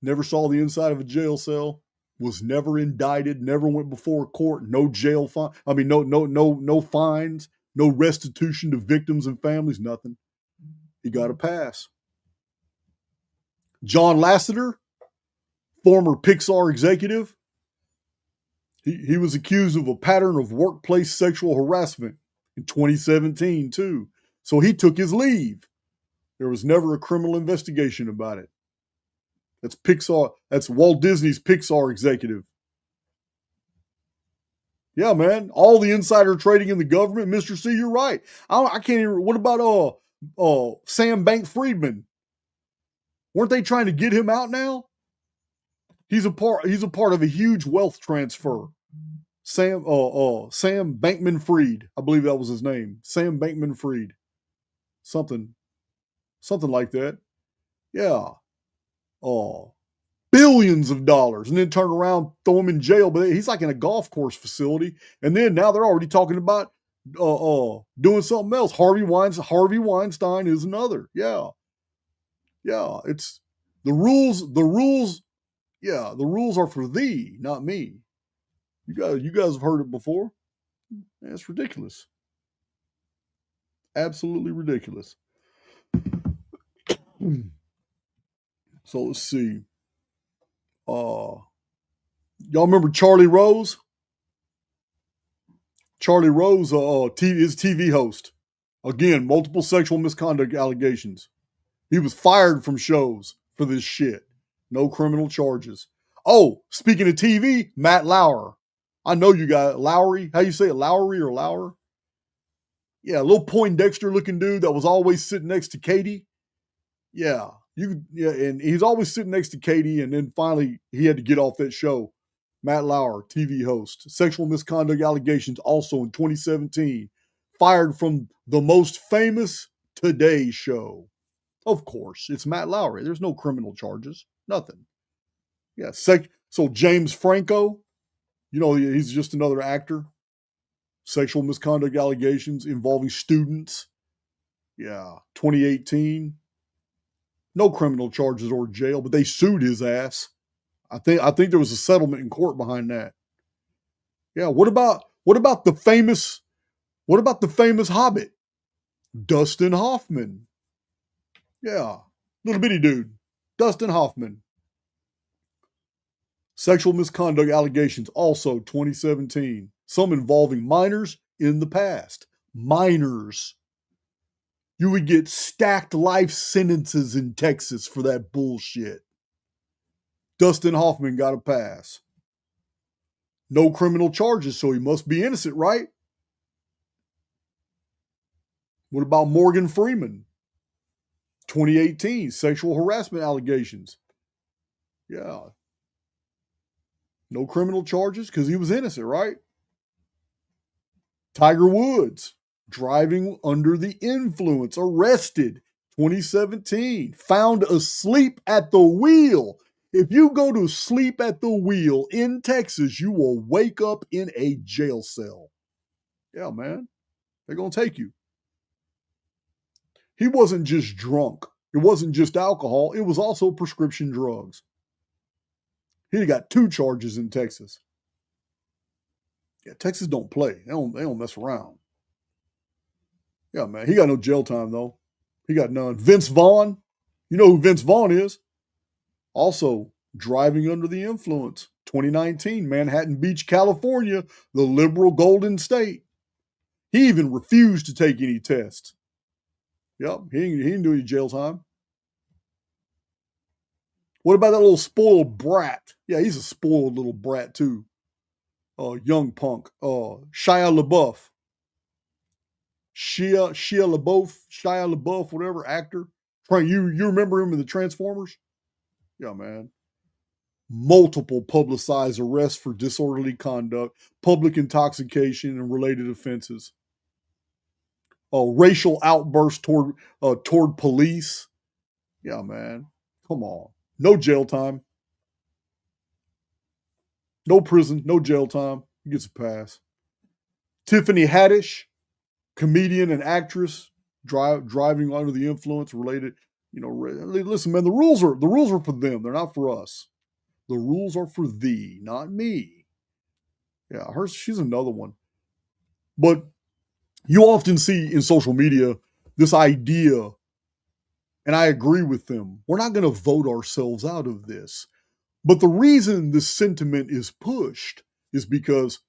Never saw the inside of a jail cell. Was never indicted. Never went before a court. No jail fine. I mean, no fines. No restitution to victims and families. Nothing. He got a pass. John Lasseter, former Pixar executive. He was accused of a pattern of workplace sexual harassment in 2017 too. So he took his leave. There was never a criminal investigation about it. That's Pixar. That's Walt Disney's Pixar executive. Yeah, man. All the insider trading in the government, Mr. C, you're right. I can't even. What about Sam Bankman-Fried? Weren't they trying to get him out now? He's a part of a huge wealth transfer. Sam Bankman-Fried, I believe that was his name. Sam Bankman-Fried. Something like that. Yeah. Billions of dollars, and then turn around, throw him in jail. But he's like in a golf course facility, and then now they're already talking about doing something else. Harvey Weinstein is another. Yeah. It's the rules. Yeah, the rules are for thee, not me. You guys have heard it before. It's ridiculous. Absolutely ridiculous. So let's see. Y'all remember Charlie Rose? Charlie Rose is TV host. Again, multiple sexual misconduct allegations. He was fired from shows for this shit. No criminal charges. Oh, speaking of TV, Matt Lauer. I know you got Lowry. How you say it, Lowry or Lauer? Yeah, a little Poindexter looking dude that was always sitting next to Katie. Yeah, and he's always sitting next to Katie, and then finally he had to get off that show. Matt Lauer, TV host. Sexual misconduct allegations also in 2017. Fired from the most famous Today show. Of course, it's Matt Lauer. There's no criminal charges. Nothing. Yeah, so James Franco, he's just another actor. Sexual misconduct allegations involving students. Yeah, 2018. No criminal charges or jail, but they sued his ass. I think there was a settlement in court behind that. Yeah, what about the famous Hobbit? Dustin Hoffman. Yeah, little bitty dude. Dustin Hoffman. Sexual misconduct allegations also 2017. Some involving minors in the past. Minors. You would get stacked life sentences in Texas for that bullshit. Dustin Hoffman got a pass. No criminal charges, so he must be innocent, right? What about Morgan Freeman? 2018, sexual harassment allegations. Yeah. No criminal charges because he was innocent, right? Tiger Woods, driving under the influence, arrested, 2017, found asleep at the wheel. If you go to sleep at the wheel in Texas, you will wake up in a jail cell. Yeah, man. They're going to take you. He wasn't just drunk. It wasn't just alcohol. It was also prescription drugs. He got 2 charges in Texas. Yeah, Texas don't play. They don't mess around. Yeah, man. He got no jail time, though. He got none. Vince Vaughn. You know who Vince Vaughn is? Also, driving under the influence. 2019, Manhattan Beach, California, the liberal Golden State. He even refused to take any tests. Yep, he didn't do any jail time. What about that little spoiled brat? Yeah, he's a spoiled little brat too. Young punk. Shia LaBeouf. Shia LaBeouf, whatever, actor. You remember him in the Transformers? Yeah, man. Multiple publicized arrests for disorderly conduct, public intoxication, and related offenses. Racial outbursts toward police. Yeah, man. Come on. No jail time. No prison. No jail time. He gets a pass. Tiffany Haddish, comedian and actress, driving under the influence related. Listen, man. The rules are for them. They're not for us. The rules are for thee, not me. Yeah, she's another one. But you often see in social media this idea, and I agree with them. We're not going to vote ourselves out of this. But the reason this sentiment is pushed is because,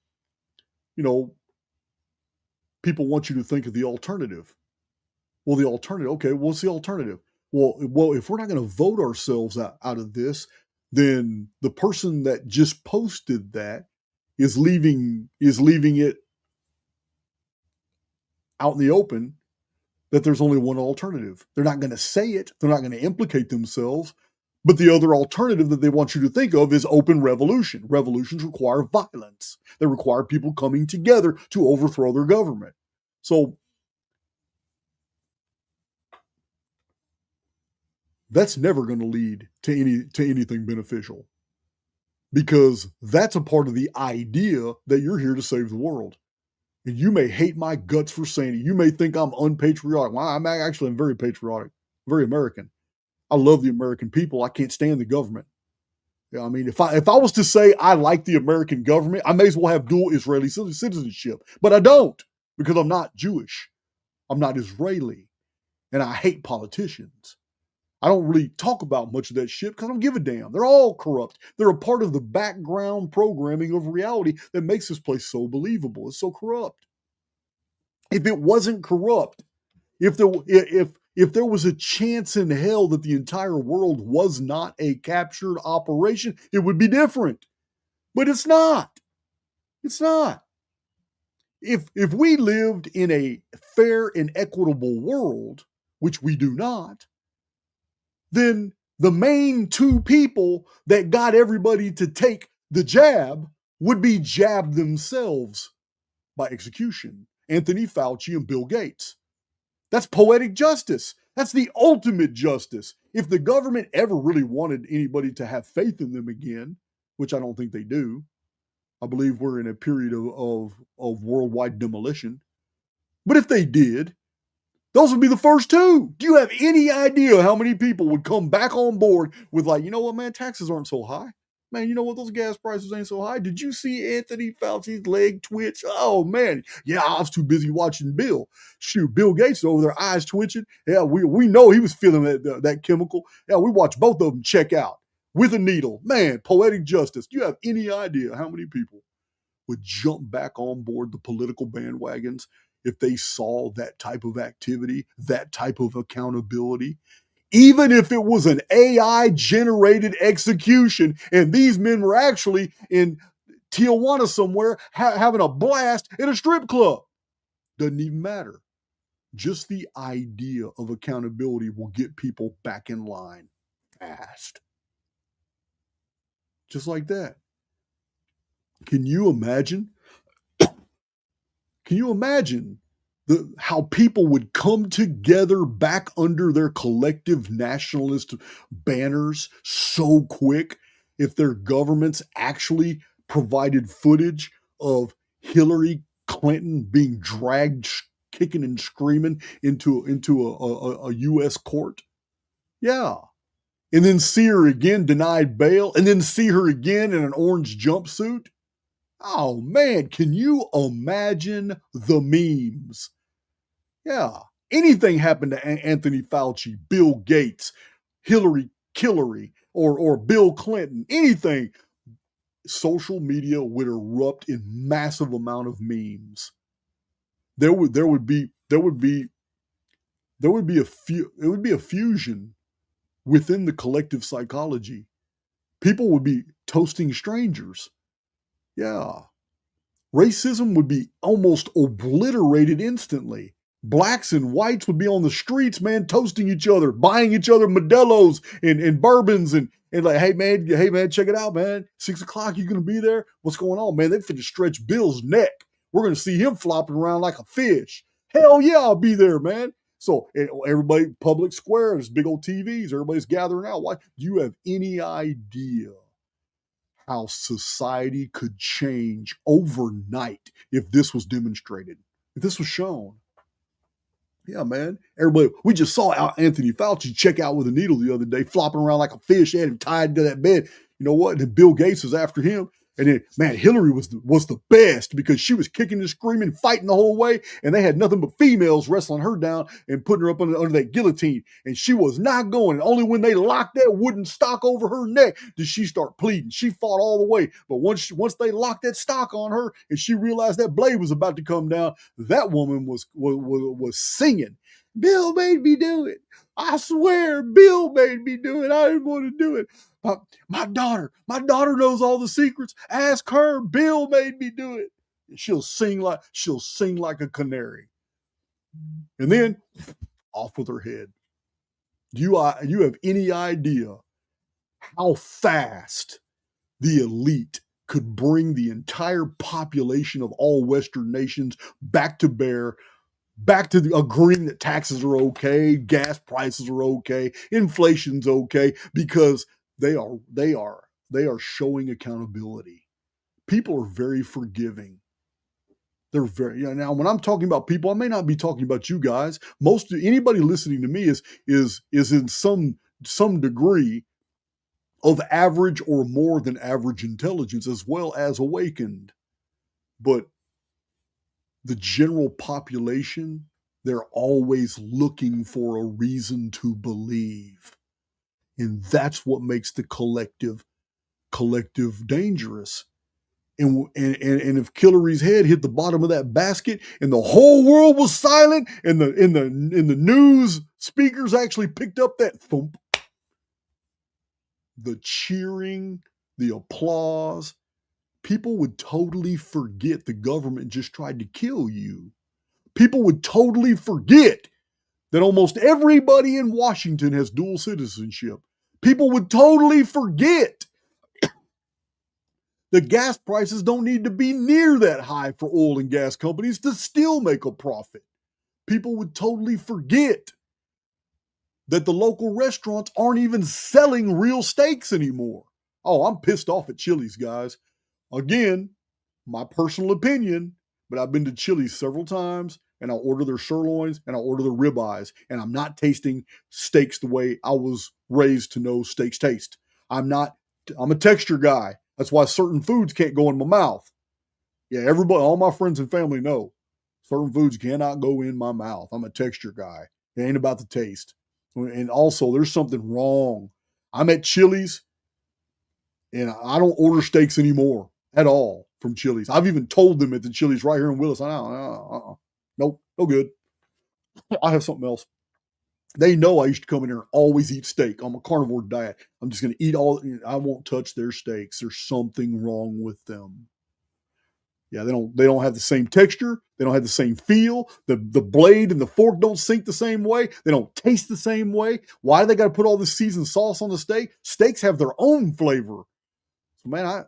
people want you to think of the alternative. Well, the alternative, okay, what's the alternative? Well, if we're not going to vote ourselves out of this, then the person that just posted that is leaving it out in the open that there's only one alternative. They're not going to say it. They're not going to implicate themselves. But the other alternative that they want you to think of is open revolution. Revolutions require violence. They require people coming together to overthrow their government. So that's never going to lead to anything beneficial, because that's a part of the idea that you're here to save the world. And you may hate my guts for saying it. You may think I'm unpatriotic. Well, I'm very patriotic, very American. I love the American people. I can't stand the government. I mean, if I was to say I like the American government, I may as well have dual Israeli citizenship. But I don't, because I'm not Jewish. I'm not Israeli. And I hate politicians. I don't really talk about much of that shit because I don't give a damn. They're all corrupt. They're a part of the background programming of reality that makes this place so believable. It's so corrupt. If it wasn't corrupt, if there was a chance in hell that the entire world was not a captured operation, it would be different. But it's not. It's not. If we lived in a fair and equitable world, which we do not, then the main two people that got everybody to take the jab would be jabbed themselves by execution. Anthony Fauci and Bill Gates. That's poetic justice. That's the ultimate justice. If the government ever really wanted anybody to have faith in them again, which I don't think they do, I believe we're in a period of worldwide demolition. But if they did, those would be the first two. Do you have any idea how many people would come back on board with, like, you know what, man, taxes aren't so high. Man, you know what, those gas prices ain't so high. Did you see Anthony Fauci's leg twitch? Oh, man. Yeah, I was too busy watching Bill. Shoot, Bill Gates over there, eyes twitching. Yeah, we know he was feeling that chemical. Yeah, we watched both of them check out with a needle. Man, poetic justice. Do you have any idea how many people would jump back on board the political bandwagons if they saw that type of activity, that type of accountability? Even if it was an AI-generated execution and these men were actually in Tijuana somewhere having a blast at a strip club. Doesn't even matter. Just the idea of accountability will get people back in line fast. Just like that. Can you imagine? Can you imagine how people would come together back under their collective nationalist banners so quick if their governments actually provided footage of Hillary Clinton being dragged kicking and screaming into a U.S. court? Yeah. And then see her again denied bail, and then see her again in an orange jumpsuit. Oh, man, can you imagine the memes? Yeah. Anything happened to Anthony Fauci, Bill Gates, Hillary, or Bill Clinton, anything, social media would erupt in massive amount of memes. There would be a fusion within the collective psychology. People would be toasting strangers. Yeah. Racism would be almost obliterated instantly. Blacks and whites would be on the streets, man, toasting each other, buying each other Modelo's and bourbons and like, hey man, check it out, man. 6 o'clock, you gonna be there? What's going on, man? They finna stretch Bill's neck. We're gonna see him flopping around like a fish. Hell yeah, I'll be there, man. So everybody, public square, there's big old TVs, everybody's gathering out. Why? Do you have any idea how society could change overnight if this was demonstrated, if this was shown? Yeah, man. Everybody, we just saw Anthony Fauci check out with a needle the other day, flopping around like a fish, had him tied to that bed. You know what? And Bill Gates was after him. And then, man, Hillary was the best because she was kicking and screaming, fighting the whole way. And they had nothing but females wrestling her down and putting her up under that guillotine. And she was not going. And only when they locked that wooden stock over her neck did she start pleading. She fought all the way. But once they locked that stock on her and she realized that blade was about to come down, that woman was singing. Bill made me do it. I swear, Bill made me do it. I didn't want to do it. My daughter knows all the secrets. Ask her. Bill made me do it. She'll sing like a canary. And then off with her head. Do you have any idea how fast the elite could bring the entire population of all Western nations back to agreeing that taxes are okay, gas prices are okay, inflation's okay, because they are showing accountability. People are very forgiving. They're very, now when I'm talking about people, I may not be talking about you guys. Anybody listening to me is in some degree of average or more than average intelligence, as well as awakened. But the general population, they're always looking for a reason to believe. And that's what makes the collective dangerous. And if Hillary's head hit the bottom of that basket and the whole world was silent and the news speakers actually picked up that thump, the cheering, the applause, people would totally forget the government just tried to kill you. People would totally forget that almost everybody in Washington has dual citizenship. People would totally forget that gas prices don't need to be near that high for oil and gas companies to still make a profit. People would totally forget that the local restaurants aren't even selling real steaks anymore. Oh, I'm pissed off at Chili's, guys. Again, my personal opinion, but I've been to Chili's several times and I'll order their sirloins and I'll order their ribeyes. And I'm not tasting steaks the way I was raised to know steaks taste. I'm a texture guy. That's why certain foods can't go in my mouth. Yeah, everybody, all my friends and family know certain foods cannot go in my mouth. I'm a texture guy. It ain't about the taste. And also, there's something wrong. I'm at Chili's and I don't order steaks anymore at all from Chili's. I've even told them at the Chili's right here in Willis, nope, no good. I have something else. They know I used to come in here and always eat steak. I'm a carnivore diet. I'm just going to eat I won't touch their steaks. There's something wrong with them. Yeah, they don't have the same texture. They don't have the same feel. The blade and the fork don't sink the same way. They don't taste the same way. Why do they got to put all this seasoned sauce on the steak? Steaks have their own flavor. So man,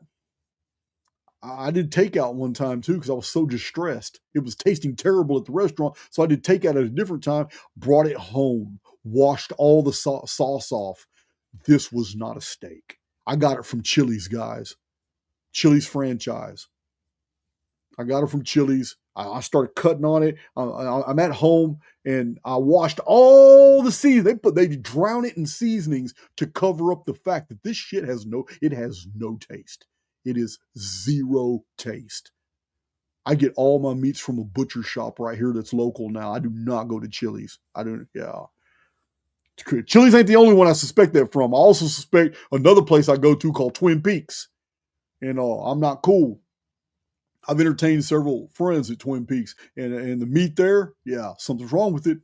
I did takeout one time too because I was so distressed. It was tasting terrible at the restaurant. So I did takeout at a different time, brought it home, washed all the sauce off. This was not a steak. I got it from Chili's, guys. Chili's franchise. I got it from Chili's. I started cutting on it. I'm at home and I washed all the seasoning. They drown it in seasonings to cover up the fact that this shit has no taste. It is zero taste. I get all my meats from a butcher shop right here that's local now. I do not go to Chili's. I don't, yeah. Chili's ain't the only one I suspect that from. I also suspect another place I go to called Twin Peaks. And I'm not cool. I've entertained several friends at Twin Peaks, and the meat there, yeah, something's wrong with it.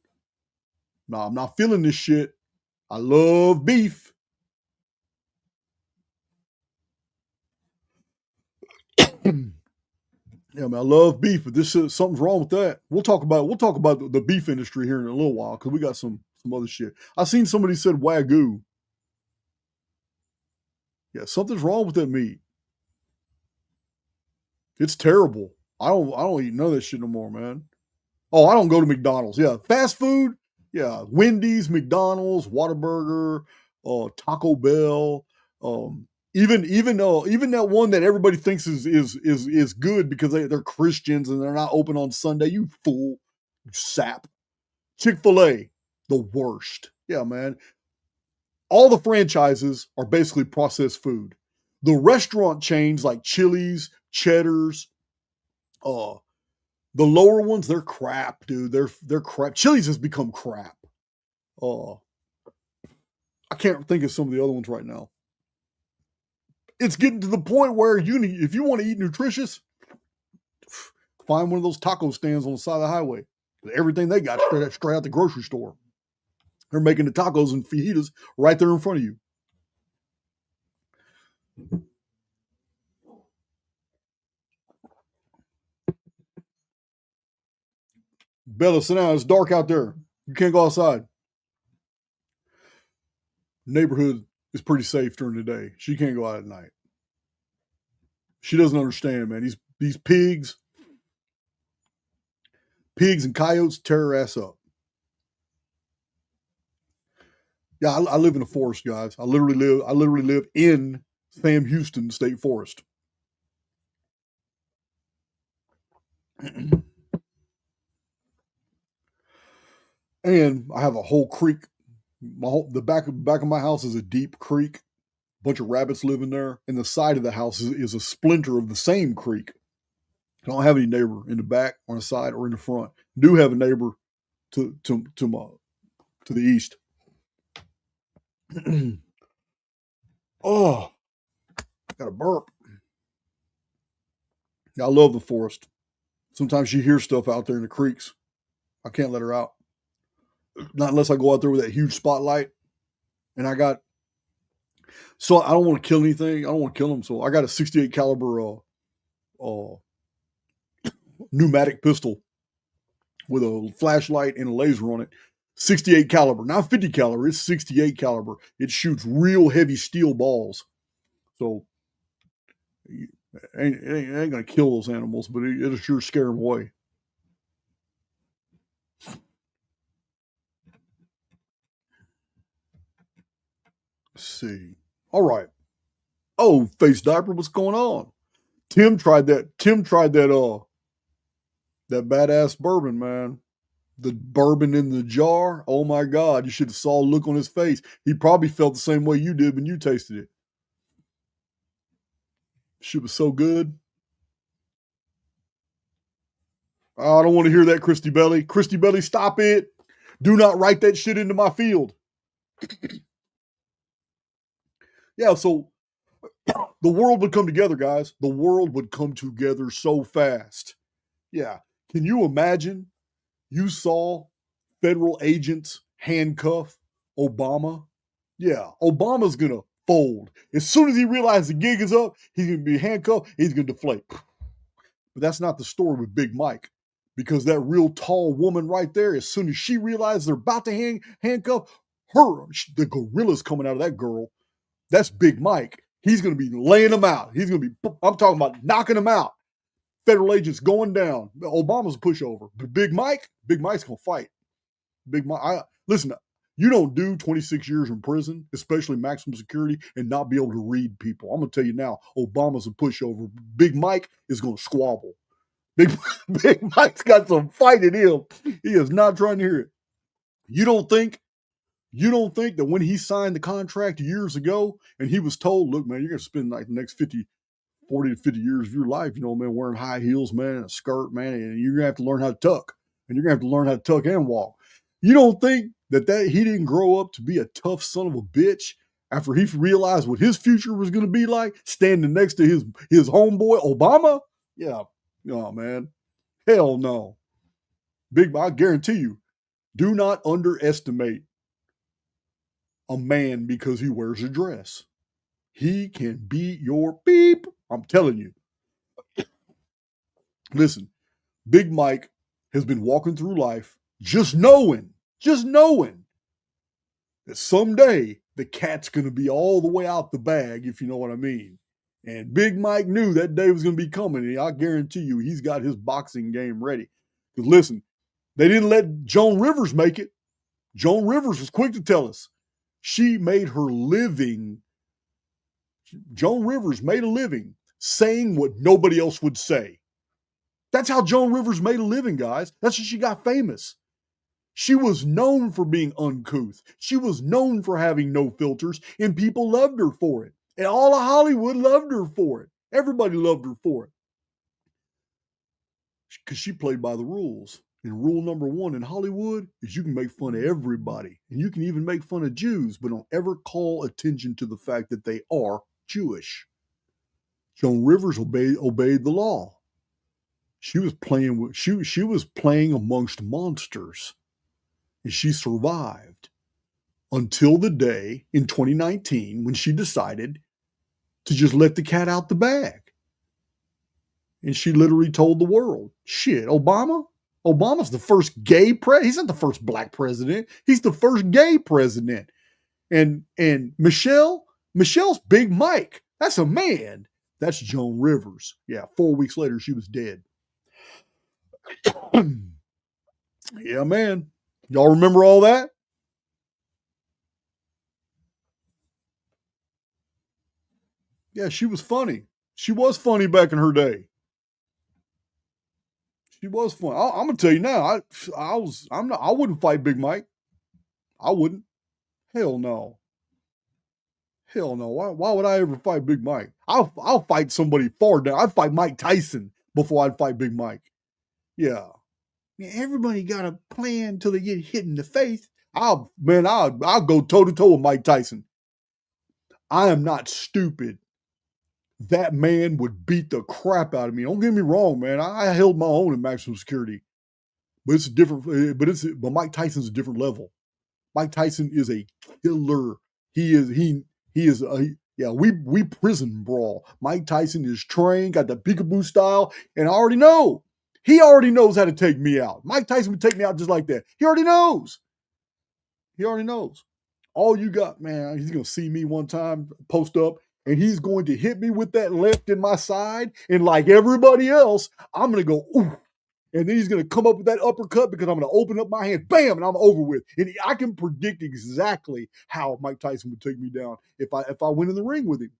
No, I'm not feeling this shit. I love beef. Yeah, man, I love beef, but this something's wrong with that. We'll talk about the beef industry here in a little while because we got some other shit. I seen somebody said Wagyu. Yeah, something's wrong with that meat. It's terrible. I don't eat none of that shit no more, man. Oh, I don't go to McDonald's. Yeah, fast food. Yeah, Wendy's, McDonald's, Whataburger, Taco Bell. Even that one that everybody thinks is good because they're Christians and they're not open on Sunday. You fool, you sap. Chick-fil-A, the worst. Yeah, man. All the franchises are basically processed food. The restaurant chains like Chili's, Cheddar's, the lower ones, they're crap, dude. They're crap. Chili's has become crap. I can't think of some of the other ones right now. It's getting to the point where if you want to eat nutritious, find one of those taco stands on the side of the highway. Everything they got straight out the grocery store. They're making the tacos and fajitas right there in front of you. Bella, sit down. It's dark out there. You can't go outside. Neighborhood is pretty safe during the day. She can't go out at night. She doesn't understand, man. These pigs and coyotes tear her ass up. Yeah, I live in a forest, guys. I literally live in Sam Houston State Forest. And I have a whole creek. The back of my house is a deep creek. A bunch of rabbits live in there, and the side of the house is a splinter of the same creek. I don't have any neighbor in the back, on the side, or in the front. I do have a neighbor to the east. Oh, got a burp. I love the forest. Sometimes you hear stuff out there in the creeks. I can't let her out. Not unless I go out there with that huge spotlight. And so I don't want to kill anything. I don't want to kill them. So I got a 68 caliber pneumatic pistol with a flashlight and a laser on it. 68 caliber, not 50 caliber. It's 68 caliber. It shoots real heavy steel balls. So it ain't gonna kill those animals, but it'll sure scare them away. Let's see. All right. Oh, face diaper, what's going on? Tim tried that that badass bourbon, man. The bourbon in the jar. Oh my God. You should have saw the look on his face. He probably felt the same way you did when you tasted it. Shit was so good. Oh, I don't want to hear that, Christy Belly. Christy Belly, stop it. Do not write that shit into my field. Yeah, so the world would come together, guys. The world would come together so fast. Yeah. Can you imagine you saw federal agents handcuff Obama? Yeah, Obama's going to fold. As soon as he realizes the gig is up, he's going to be handcuffed, he's going to deflate. But that's not the story with Big Mike. Because that real tall woman right there, as soon as she realizes they're about to handcuff her, the gorilla's coming out of that girl. That's Big Mike. He's going to be laying them out. I'm talking about knocking them out. Federal agents going down. Obama's a pushover. But Big Mike's going to fight. Big Mike, listen, you don't do 26 years in prison, especially maximum security, and not be able to read people. I'm going to tell you now, Obama's a pushover. Big Mike is going to squabble. Big Mike's got some fight in him. He is not trying to hear it. You don't think that when he signed the contract years ago and he was told, look, man, you're going to spend like the next 40 to 50 years of your life, man, wearing high heels, man, and a skirt, man, and you're going to have to learn how to tuck. And you're going to have to learn how to tuck and walk. You don't think that he didn't grow up to be a tough son of a bitch after he realized what his future was going to be like, standing next to his homeboy Obama? Yeah, no, man. Hell no. I guarantee you, do not underestimate a man because he wears a dress. He can beat your beep. I'm telling you. Listen, Big Mike has been walking through life just knowing that someday the cat's going to be all the way out the bag, if you know what I mean. And Big Mike knew that day was going to be coming, and I guarantee you he's got his boxing game ready. Because listen, they didn't let Joan Rivers make it. Joan Rivers was quick to tell us she made her living. Joan Rivers made a living saying what nobody else would say. That's how Joan Rivers made a living, guys. That's how she got famous. She was known for being uncouth. She was known for having no filters, and people loved her for it. And all of Hollywood loved her for it. Everybody loved her for it. Because she played by the rules. And rule number one in Hollywood is you can make fun of everybody. And you can even make fun of Jews, but don't ever call attention to the fact that they are Jewish. Joan Rivers obeyed the law. She was playing amongst monsters. And she survived until the day in 2019 when she decided to just let the cat out the bag. And she literally told the world, shit, Obama's the first gay president. He's not the first black president. He's the first gay president. And Michelle's Big Mike. That's a man. That's Joan Rivers. Yeah, 4 weeks later, she was dead. Yeah, man. Y'all remember all that? Yeah, she was funny. She was funny back in her day. She was funny. I'm gonna tell you now. I wouldn't fight Big Mike. I wouldn't. Hell no. Hell no. Why would I ever fight Big Mike? I'll fight somebody far down. I'd fight Mike Tyson before I'd fight Big Mike. Yeah. Yeah, everybody got a plan till they get hit in the face. I'll go toe to toe with Mike Tyson. I am not stupid. That man would beat the crap out of me. Don't get me wrong, man. I held my own in maximum security, but it's a different. But Mike Tyson's a different level. Mike Tyson is a killer. Yeah. We prison brawl. Mike Tyson is trained, got the peekaboo style, and I already know. He already knows how to take me out. Mike Tyson would take me out just like that. He already knows. He already knows. All you got, man, he's going to see me one time, post up, and he's going to hit me with that left in my side. And like everybody else, I'm going to go, ooh. And then he's going to come up with that uppercut because I'm going to open up my hand, bam, and I'm over with. And I can predict exactly how Mike Tyson would take me down if I went in the ring with him.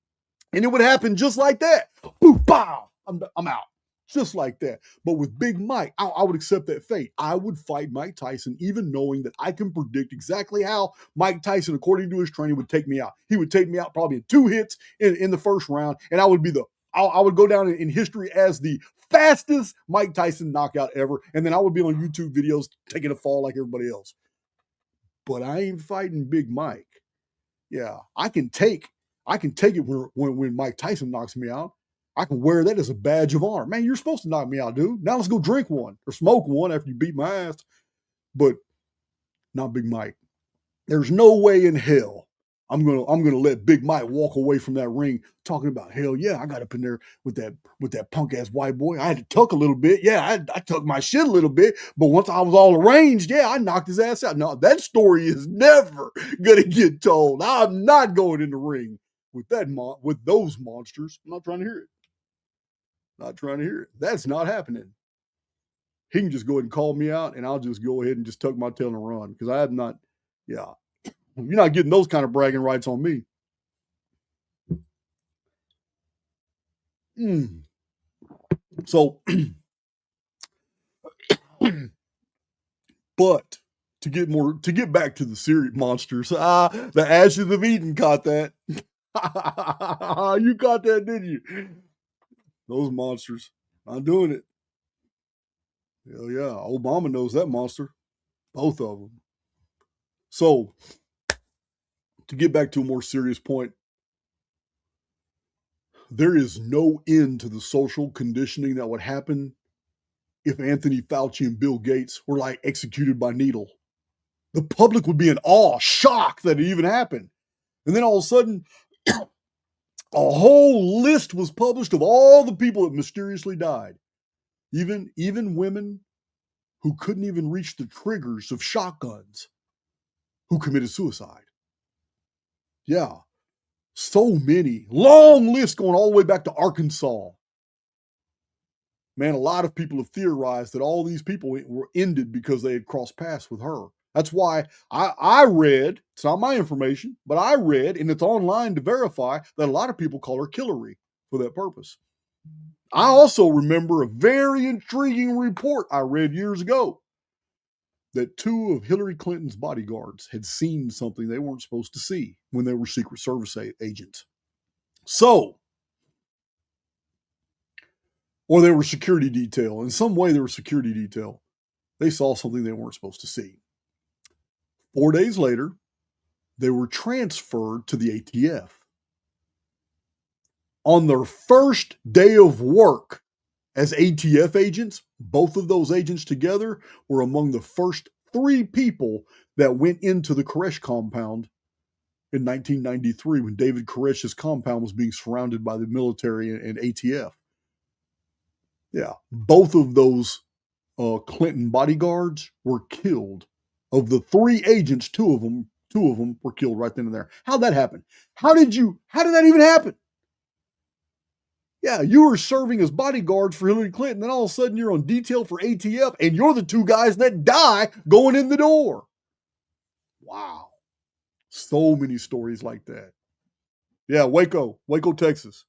And it would happen just like that. Boom, pow, I'm out. Just like that. But with Big Mike, I would accept that fate. I would fight Mike Tyson, even knowing that I can predict exactly how Mike Tyson, according to his training, would take me out. He would take me out probably in 2 hits in the first round, and I would go down in history as the fastest Mike Tyson knockout ever, and then I would be on YouTube videos taking a fall like everybody else. But I ain't fighting Big Mike. Yeah, I can take it when Mike Tyson knocks me out. I can wear that as a badge of honor. Man, you're supposed to knock me out, dude. Now let's go drink one or smoke one after you beat my ass. But not Big Mike. There's no way in hell I'm gonna let Big Mike walk away from that ring talking about, hell yeah, I got up in there with that punk ass white boy. I had to tuck a little bit. Yeah, I tucked my shit a little bit. But once I was all arranged, yeah, I knocked his ass out. No, that story is never gonna get told. I'm not going in the ring with those monsters. I'm not trying to hear it. Not trying to hear it. That's not happening. He can just go ahead and call me out, and I'll just go ahead and just tuck my tail and run because I have not. Yeah, you're not getting those kind of bragging rights on me. So, but to get back to the serious monsters, the Ashes of Eden caught that. You caught that, didn't you? Those monsters. I'm doing it. Hell yeah. Obama knows that monster. Both of them. So, to get back to a more serious point, there is no end to the social conditioning that would happen if Anthony Fauci and Bill Gates were like executed by needle. The public would be in awe, shock that it even happened. And then all of a sudden, a whole list was published of all the people that mysteriously died. Even women who couldn't even reach the triggers of shotguns who committed suicide. Yeah, so many. Long list going all the way back to Arkansas. Man, a lot of people have theorized that all these people were ended because they had crossed paths with her. That's why I read, it's not my information, but I read, and it's online to verify, that a lot of people call her Killary for that purpose. I also remember a very intriguing report I read years ago that 2 of Hillary Clinton's bodyguards had seen something they weren't supposed to see when they were Secret Service agents. So, or they were security detail. In some way, they were security detail. They saw something they weren't supposed to see. 4 days later, they were transferred to the ATF. On their first day of work as ATF agents, both of those agents together were among the first 3 people that went into the Koresh compound in 1993 when David Koresh's compound was being surrounded by the military and ATF. Yeah, both of those Clinton bodyguards were killed. Of the 3 agents, 2 of them were killed right then and there. How'd that happen? How did that even happen? Yeah, you were serving as bodyguards for Hillary Clinton, then all of a sudden you're on detail for ATF, and you're the 2 guys that die going in the door. Wow. So many stories like that. Yeah, Waco, Texas.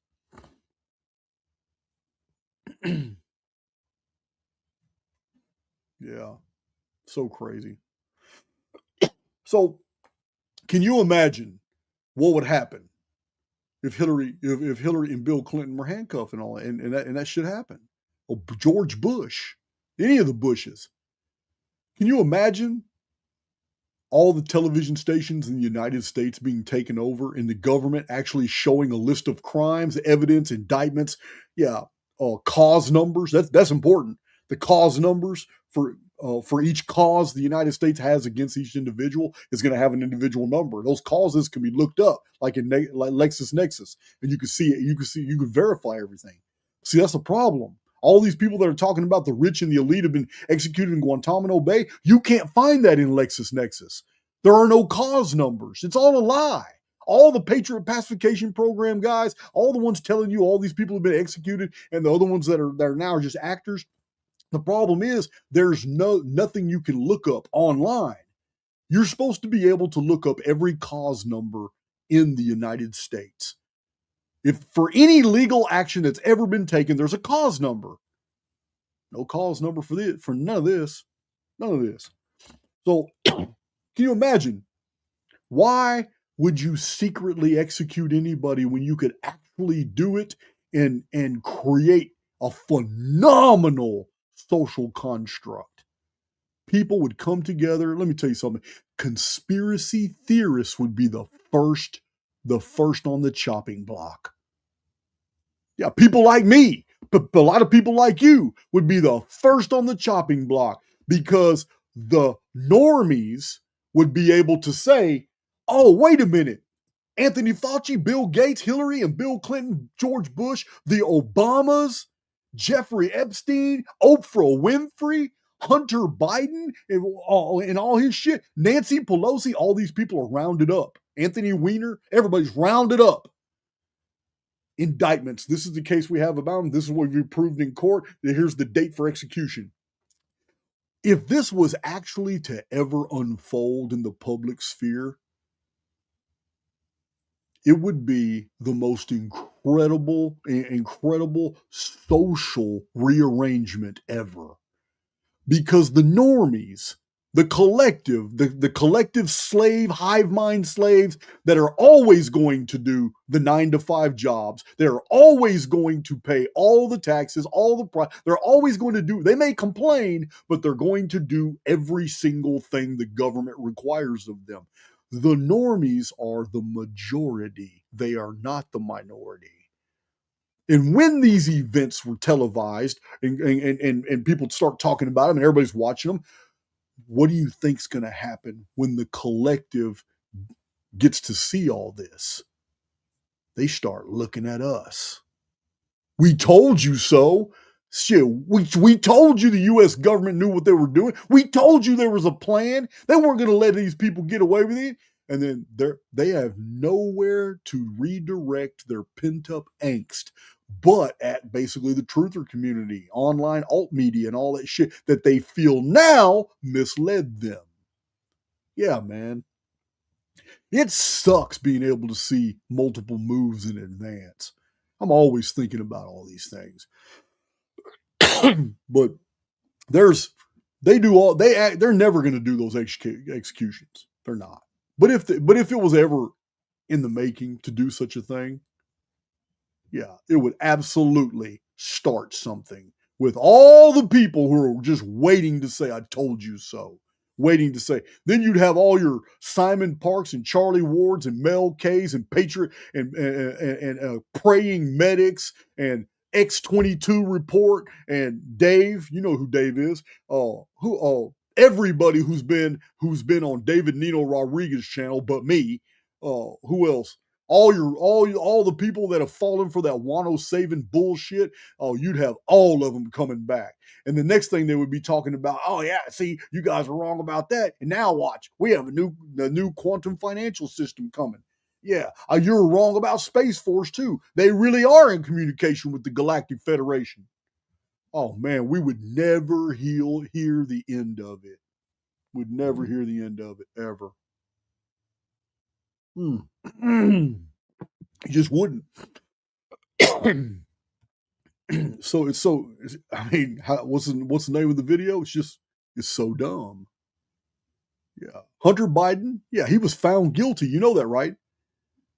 Yeah, so crazy. So, can you imagine what would happen if Hillary and Bill Clinton were handcuffed and all that, and that should happen? Or George Bush, any of the Bushes. Can you imagine all the television stations in the United States being taken over and the government actually showing a list of crimes, evidence, indictments, cause numbers? That's important. The cause numbers for each cause the United States has against each individual is going to have an individual number. Those causes can be looked up, like in like LexisNexis, and you can see it. You can verify everything. See, that's the problem. All these people that are talking about the rich and the elite have been executed in Guantanamo Bay. You can't find that in LexisNexis. There are no cause numbers. It's all a lie. All the Patriot Pacification Program guys, all the ones telling you all these people have been executed, and the other ones that are now just actors. The problem is there's nothing you can look up online. You're supposed to be able to look up every cause number in the United States. If for any legal action that's ever been taken, there's a cause number. No cause number for none of this. None of this. So, can you imagine? Why would you secretly execute anybody when you could actually do it and create a phenomenal social construct? People would come together. Let me tell you something. Conspiracy theorists would be the first on the chopping block. Yeah, people like me, but a lot of people like you would be the first on the chopping block because the normies would be able to say, oh, wait a minute. Anthony Fauci, Bill Gates, Hillary and Bill Clinton, George Bush, the Obamas, Jeffrey Epstein, Oprah Winfrey, Hunter Biden, and all his shit, Nancy Pelosi, all these people are rounded up. Anthony Weiner, everybody's rounded up. Indictments. This is the case we have about him. This is what we've proved in court. Here's the date for execution. If this was actually to ever unfold in the public sphere, it would be the most incredible social rearrangement ever. Because the normies, the collective slave, hive mind slaves that are always going to do the 9-to-5 jobs. They're always going to pay all the taxes, they're always going to do, they may complain, but they're going to do every single thing the government requires of them. The normies are the majority. They are not the minority. And when these events were televised and people start talking about them and everybody's watching them, what do you think's going to happen when the collective gets to see all this? They start looking at us. We told you so. Shit, we told you the U.S. government knew what they were doing. We told you there was a plan. They weren't going to let these people get away with it. And then they have nowhere to redirect their pent-up angst but at basically the truther community, online alt media, and all that shit that they feel now misled them. Yeah, man. It sucks being able to see multiple moves in advance. I'm always thinking about all these things. But they're never going to do those executions. They're not. But if it was ever in the making to do such a thing, yeah, it would absolutely start something with all the people who are just waiting to say, I told you so. Waiting to say. Then you'd have all your Simon Parks and Charlie Wards and Mel K's and Patriot and praying medics and X-22 report and Dave. You know who Dave is. Everybody who's been on David Nino Rodriguez's channel, but me. Who else? All the people that have fallen for that Wano saving bullshit, you'd have all of them coming back. And the next thing they would be talking about, oh yeah, see, you guys are wrong about that. And now watch, we have a new quantum financial system coming. Yeah, you're wrong about Space Force too. They really are in communication with the Galactic Federation. Oh man, we would never hear the end of it. We'd never hear the end of it ever. You just wouldn't. I mean, what's the name of the video? It's so dumb. Yeah. Hunter Biden, yeah, he was found guilty. You know that, right?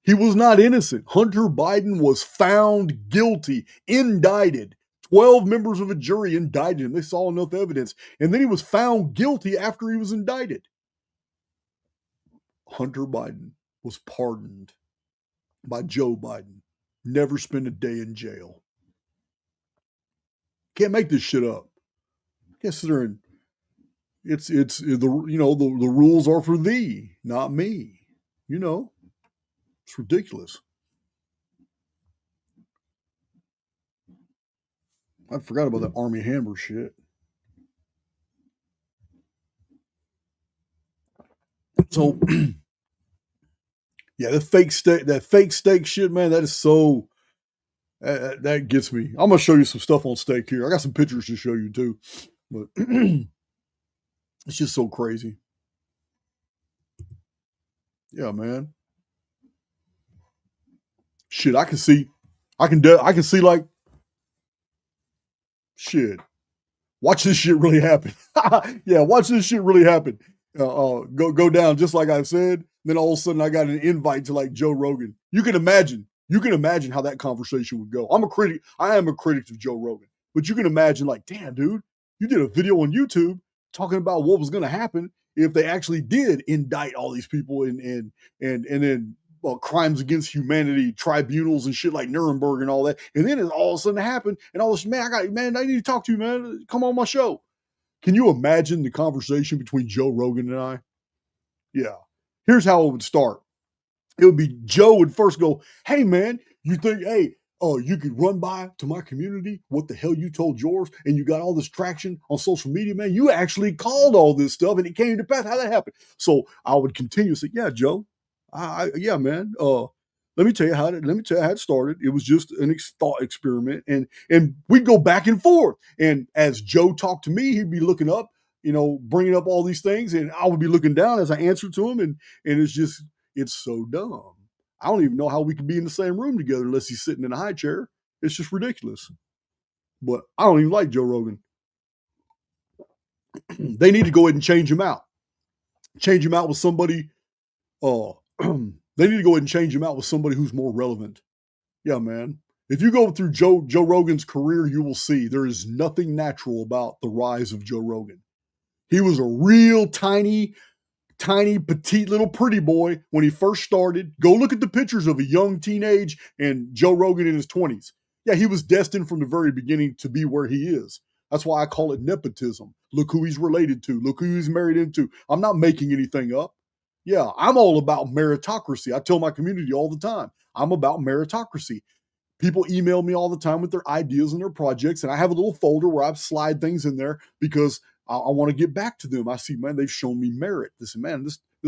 He was not innocent. Hunter Biden was found guilty, indicted. 12 members of a jury indicted him. They saw enough evidence. And then he was found guilty after he was indicted. Hunter Biden was pardoned by Joe Biden. Never spent a day in jail. Can't make this shit up. Can't sit there and the rules are for thee, not me. You know, it's ridiculous. I forgot about that Army Hammer shit. So, yeah, that fake steak shit, man, that is so. That gets me. I'm gonna show you some stuff on steak here. I got some pictures to show you too, but it's just so crazy. Yeah, man. Shit, I can see like shit. Watch this shit really happen. Yeah, watch this shit really happen. Go down just like I said. Then all of a sudden, I got an invite to like Joe Rogan. You can imagine how that conversation would go. I am a critic of Joe Rogan, but you can imagine like, damn, dude, you did a video on YouTube talking about what was going to happen if they actually did indict all these people and then crimes against humanity tribunals and shit like Nuremberg and all that. And then it all of a sudden happened and all this, man, I need to talk to you, man. Come on my show. Can you imagine the conversation between Joe Rogan and I? Yeah. Here's how it would start. It would be Joe would first go, hey, man, you think, you could run by to my community what the hell you told yours and you got all this traction on social media, man. You actually called all this stuff and it came to pass. How that happened? So I would continue to say, yeah, Joe, yeah, man. Let me tell you how it started. It was just an thought experiment, and we'd go back and forth. And as Joe talked to me, he'd be looking up, bringing up all these things, and I would be looking down as I answered to him, and it's so dumb. I don't even know how we could be in the same room together unless he's sitting in a high chair. It's just ridiculous. But I don't even like Joe Rogan. They need to go ahead and change him out. change him out with somebody. They need to go ahead and change him out with somebody who's more relevant. Yeah, man. If you go through Joe Rogan's career, you will see there is nothing natural about the rise of Joe Rogan. He was a real tiny, petite little pretty boy when he first started. Go look at the pictures of a young teenage and Joe Rogan in his 20s. Yeah, he was destined from the very beginning to be where he is. That's why I call it nepotism. Look who he's related to. Look who he's married into. I'm not making anything up. Yeah, I'm all about meritocracy. I tell my community all the time, I'm about meritocracy. People email me all the time with their ideas and their projects, and I have a little folder where I slide things in there because I want to get back to them. I see, man, they've shown me merit. This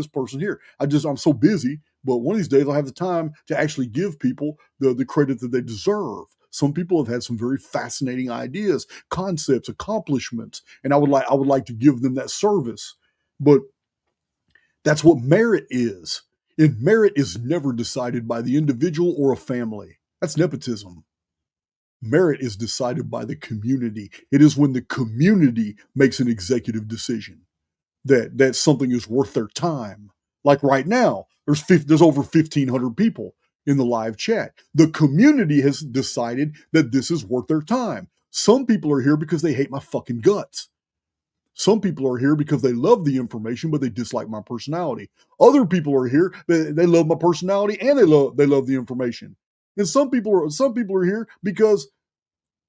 person here. I'm so busy, but one of these days I'll have the time to actually give people the credit that they deserve. Some people have had some very fascinating ideas, concepts, accomplishments, and I would like to give them that service. But that's what merit is. And merit is never decided by the individual or a family. That's nepotism. Merit is decided by the community. It is when the community makes an executive decision that something is worth their time. Like right now, there's over 1,500 people in the live chat. The community has decided that this is worth their time. Some people are here because they hate my fucking guts. Some people are here because they love the information, but they dislike my personality. Other people are here, they love my personality and they love the information. And some people are here because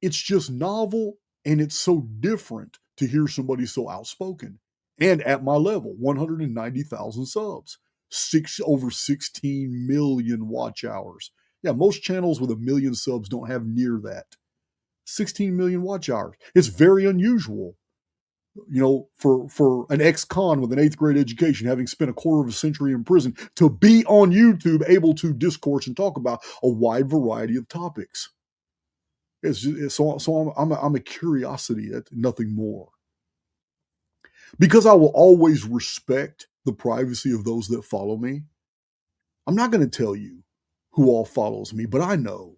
it's just novel and it's so different to hear somebody so outspoken. And at my level, 190,000 subs, over 16 million watch hours. Yeah, most channels with 1 million subs don't have near that. 16 million watch hours. It's very unusual. You know, for an ex-con with an 8th grade education, having spent a quarter of a century in prison, to be on YouTube able to discourse and talk about a wide variety of topics. I'm a curiosity, nothing more. Because I will always respect the privacy of those that follow me, I'm not going to tell you who all follows me, but I know.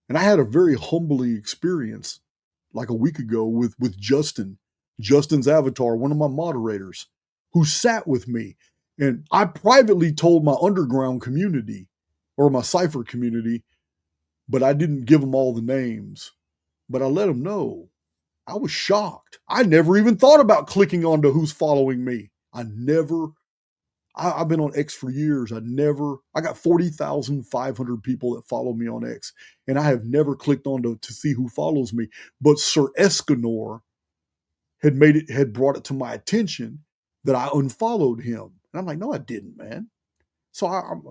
And I had a very humbling experience like a week ago with Justin's avatar, one of my moderators, who sat with me. And I privately told my underground community or my Cypher community, but I didn't give them all the names. But I let them know. I was shocked. I never even thought about clicking onto who's following me. I've been on X for years. I got 40,500 people that follow me on X, and I have never clicked on to see who follows me. But Sir Escanor had brought it to my attention that I unfollowed him. And I'm like, no, I didn't, man. So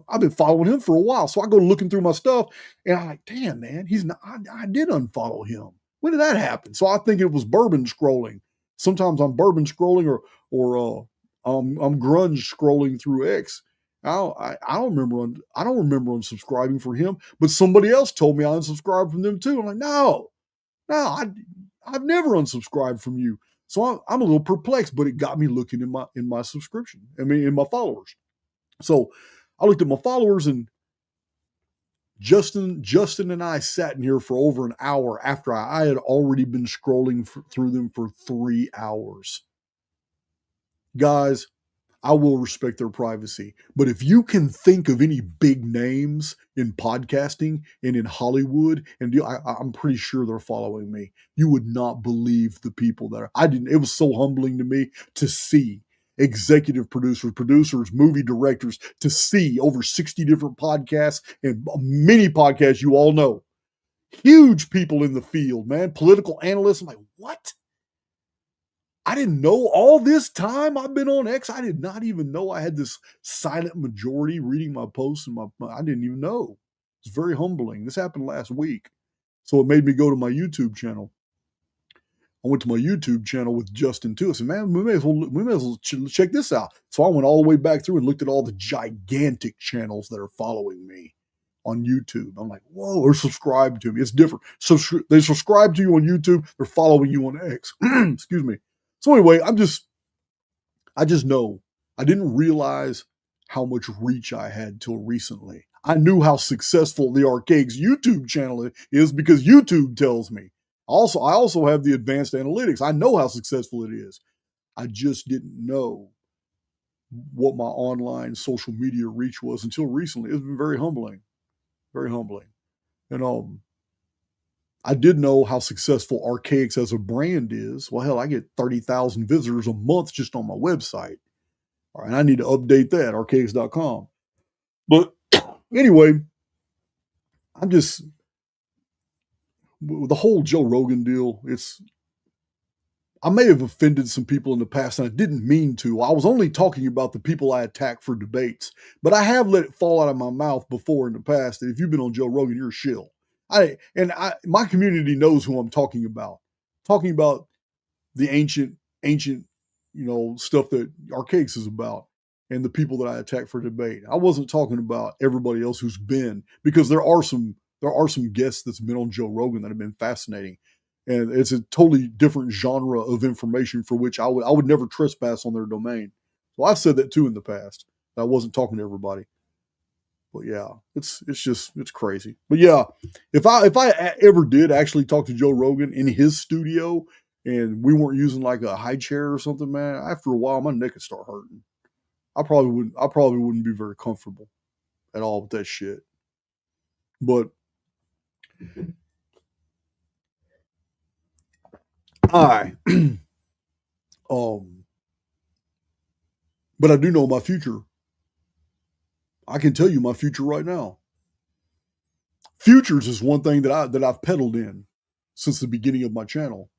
I've been following him for a while. So I go looking through my stuff, and I'm like, damn, man, I did unfollow him. When did that happen? So I think it was bourbon scrolling. Sometimes I'm bourbon scrolling or I'm grunge scrolling through X. I don't remember unsubscribing for him, but somebody else told me I unsubscribed from them too. I'm like, no, I've never unsubscribed from you. So I'm a little perplexed, but it got me looking in my subscription. I mean, in my followers. So I looked at my followers, and Justin and I sat in here for over an hour after I had already been scrolling through them for 3 hours. Guys, I will respect their privacy. But if you can think of any big names in podcasting and in Hollywood, and I'm pretty sure they're following me, you would not believe the people that it was so humbling to me to see executive producers, movie directors, to see over 60 different podcasts and many podcasts you all know. Huge people in the field, man. Political analysts. I'm like, what? I didn't know all this time I've been on X. I did not even know I had this silent majority reading my posts and I didn't even know. It's very humbling. This happened last week. So it made me go to my YouTube channel. I went to my YouTube channel with Justin too. I said, man, we may as well check this out. So I went all the way back through and looked at all the gigantic channels that are following me on YouTube. I'm like, whoa, or subscribe to me. It's different. So they subscribe to you on YouTube. They're following you on X. Excuse me. So anyway, I just know I didn't realize how much reach I had till recently. I knew how successful the Archaix YouTube channel is because YouTube tells me. I also have the advanced analytics. I know how successful it is. I just didn't know what my online social media reach was until recently. It's been very humbling, very humbling. And I did know how successful Archaix as a brand is. Well, hell, I get 30,000 visitors a month just on my website. All right, I need to update that, archaix.com. But anyway, I'm just, the whole Joe Rogan deal, I may have offended some people in the past, and I didn't mean to. I was only talking about the people I attack for debates, but I have let it fall out of my mouth before in the past that if you've been on Joe Rogan, you're a shill. My community knows who I'm talking about. Talking about the ancient, stuff that Archaix is about, and the people that I attack for debate. I wasn't talking about everybody else who's been, because there are some guests that's been on Joe Rogan that have been fascinating. And it's a totally different genre of information for which I would never trespass on their domain. So I've said that too in the past. I wasn't talking to everybody. But yeah, it's crazy. But yeah, if I ever did actually talk to Joe Rogan in his studio and we weren't using like a high chair or something, man, after a while my neck would start hurting. I probably wouldn't be very comfortable at all with that shit. But I but I do know my future. I can tell you my future right now. Futures is one thing that I've peddled in since the beginning of my channel,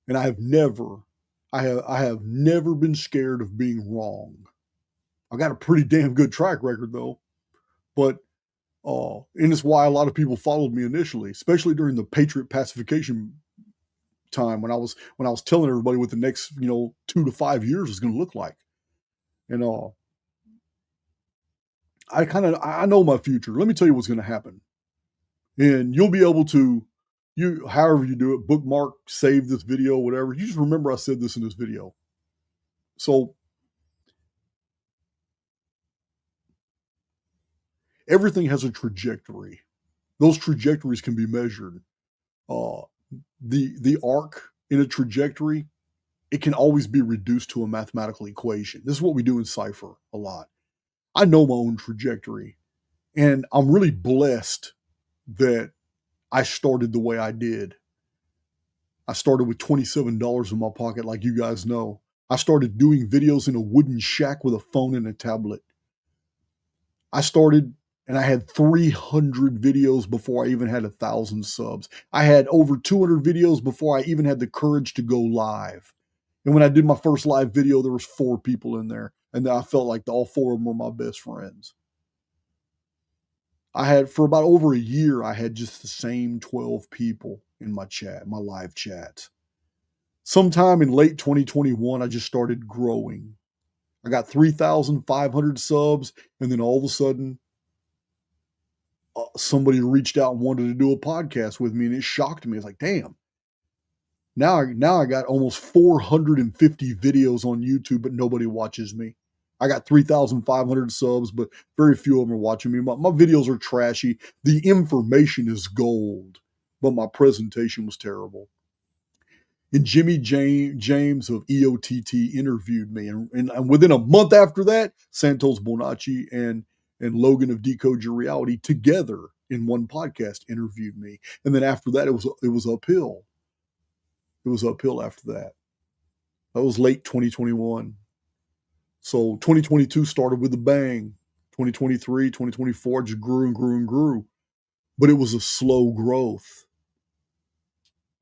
and I have never been scared of being wrong. I got a pretty damn good track record though, but and it's why a lot of people followed me initially, especially during the Patriot pacification time when I was telling everybody what the next 2 to 5 years is going to look like, and I know my future. Let me tell you what's going to happen. And you'll be able to, however you do it, bookmark, save this video, whatever. You just remember I said this in this video. So everything has a trajectory. Those trajectories can be measured. The arc in a trajectory, it can always be reduced to a mathematical equation. This is what we do in Cypher a lot. I know my own trajectory, and I'm really blessed that I started the way I did. I started with $27 in my pocket, like you guys know. I started doing videos in a wooden shack with a phone and a tablet. I started and I had 300 videos before I even had 1,000 subs. I had over 200 videos before I even had the courage to go live. And when I did my first live video, there was 4 people in there, and I felt like all 4 of them were my best friends. I had, for about over a year, I had just the same 12 people in my chat, my live chats. Sometime in late 2021, I just started growing. I got 3,500 subs, and then all of a sudden, somebody reached out and wanted to do a podcast with me, and it shocked me. It's like, damn. Now I got almost 450 videos on YouTube, but nobody watches me. I got 3,500 subs, but very few of them are watching me. My videos are trashy. The information is gold, but my presentation was terrible. And Jimmy James of EOTT interviewed me. And within a month after that, Santos Bonacci and Logan of Decode Your Reality together in one podcast interviewed me. And then after that, it was uphill. It was uphill after that. That was late 2021. So 2022 started with a bang. 2023, 2024 just grew and grew and grew. But it was a slow growth.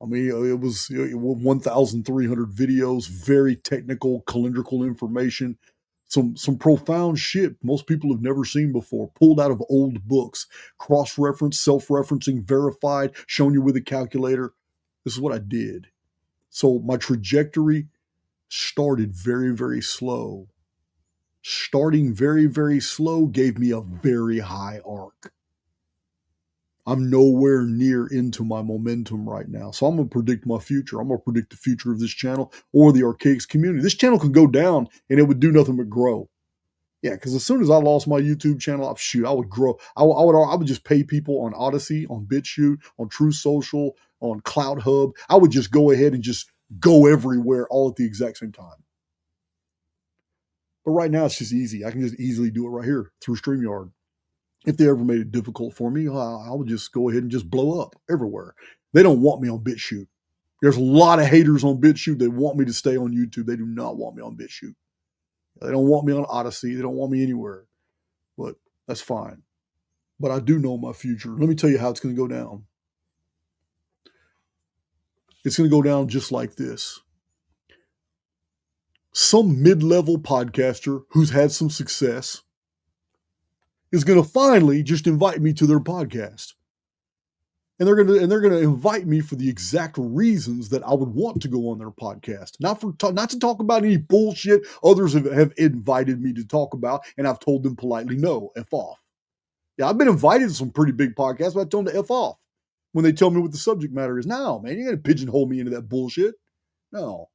I mean, it was 1,300 videos, very technical, calendrical information, some profound shit most people have never seen before, pulled out of old books, cross-referenced, self-referencing, verified, shown you with a calculator. This is what I did. So my trajectory started very, very slow. Starting very, very slow gave me a very high arc. I'm nowhere near into my momentum right now. So I'm going to predict my future. I'm going to predict the future of this channel or the Archaix community. This channel can go down and it would do nothing but grow. Yeah, because as soon as I lost my YouTube channel, I would grow. I would just pay people on Odyssey, on BitChute, on True Social, on Cloud Hub. I would just go ahead and just go everywhere all at the exact same time. But right now it's just easy. I can just easily do it right here through StreamYard. If they ever made it difficult for me, I would just go ahead and just blow up everywhere. They don't want me on BitChute. There's a lot of haters on BitChute. They want me to stay on YouTube. They do not want me on BitChute. They don't want me on Odyssey. They don't want me anywhere. But that's fine. But I do know my future. Let me tell you how it's going to go down. It's going to go down just like this. Some mid-level podcaster who's had some success is going to finally just invite me to their podcast. And they're going to invite me for the exact reasons that I would want to go on their podcast. Not to talk about any bullshit others have invited me to talk about, and I've told them politely, no, F off. Yeah, I've been invited to some pretty big podcasts, but I told them to F off when they tell me what the subject matter is. No, man, you're going to pigeonhole me into that bullshit. No.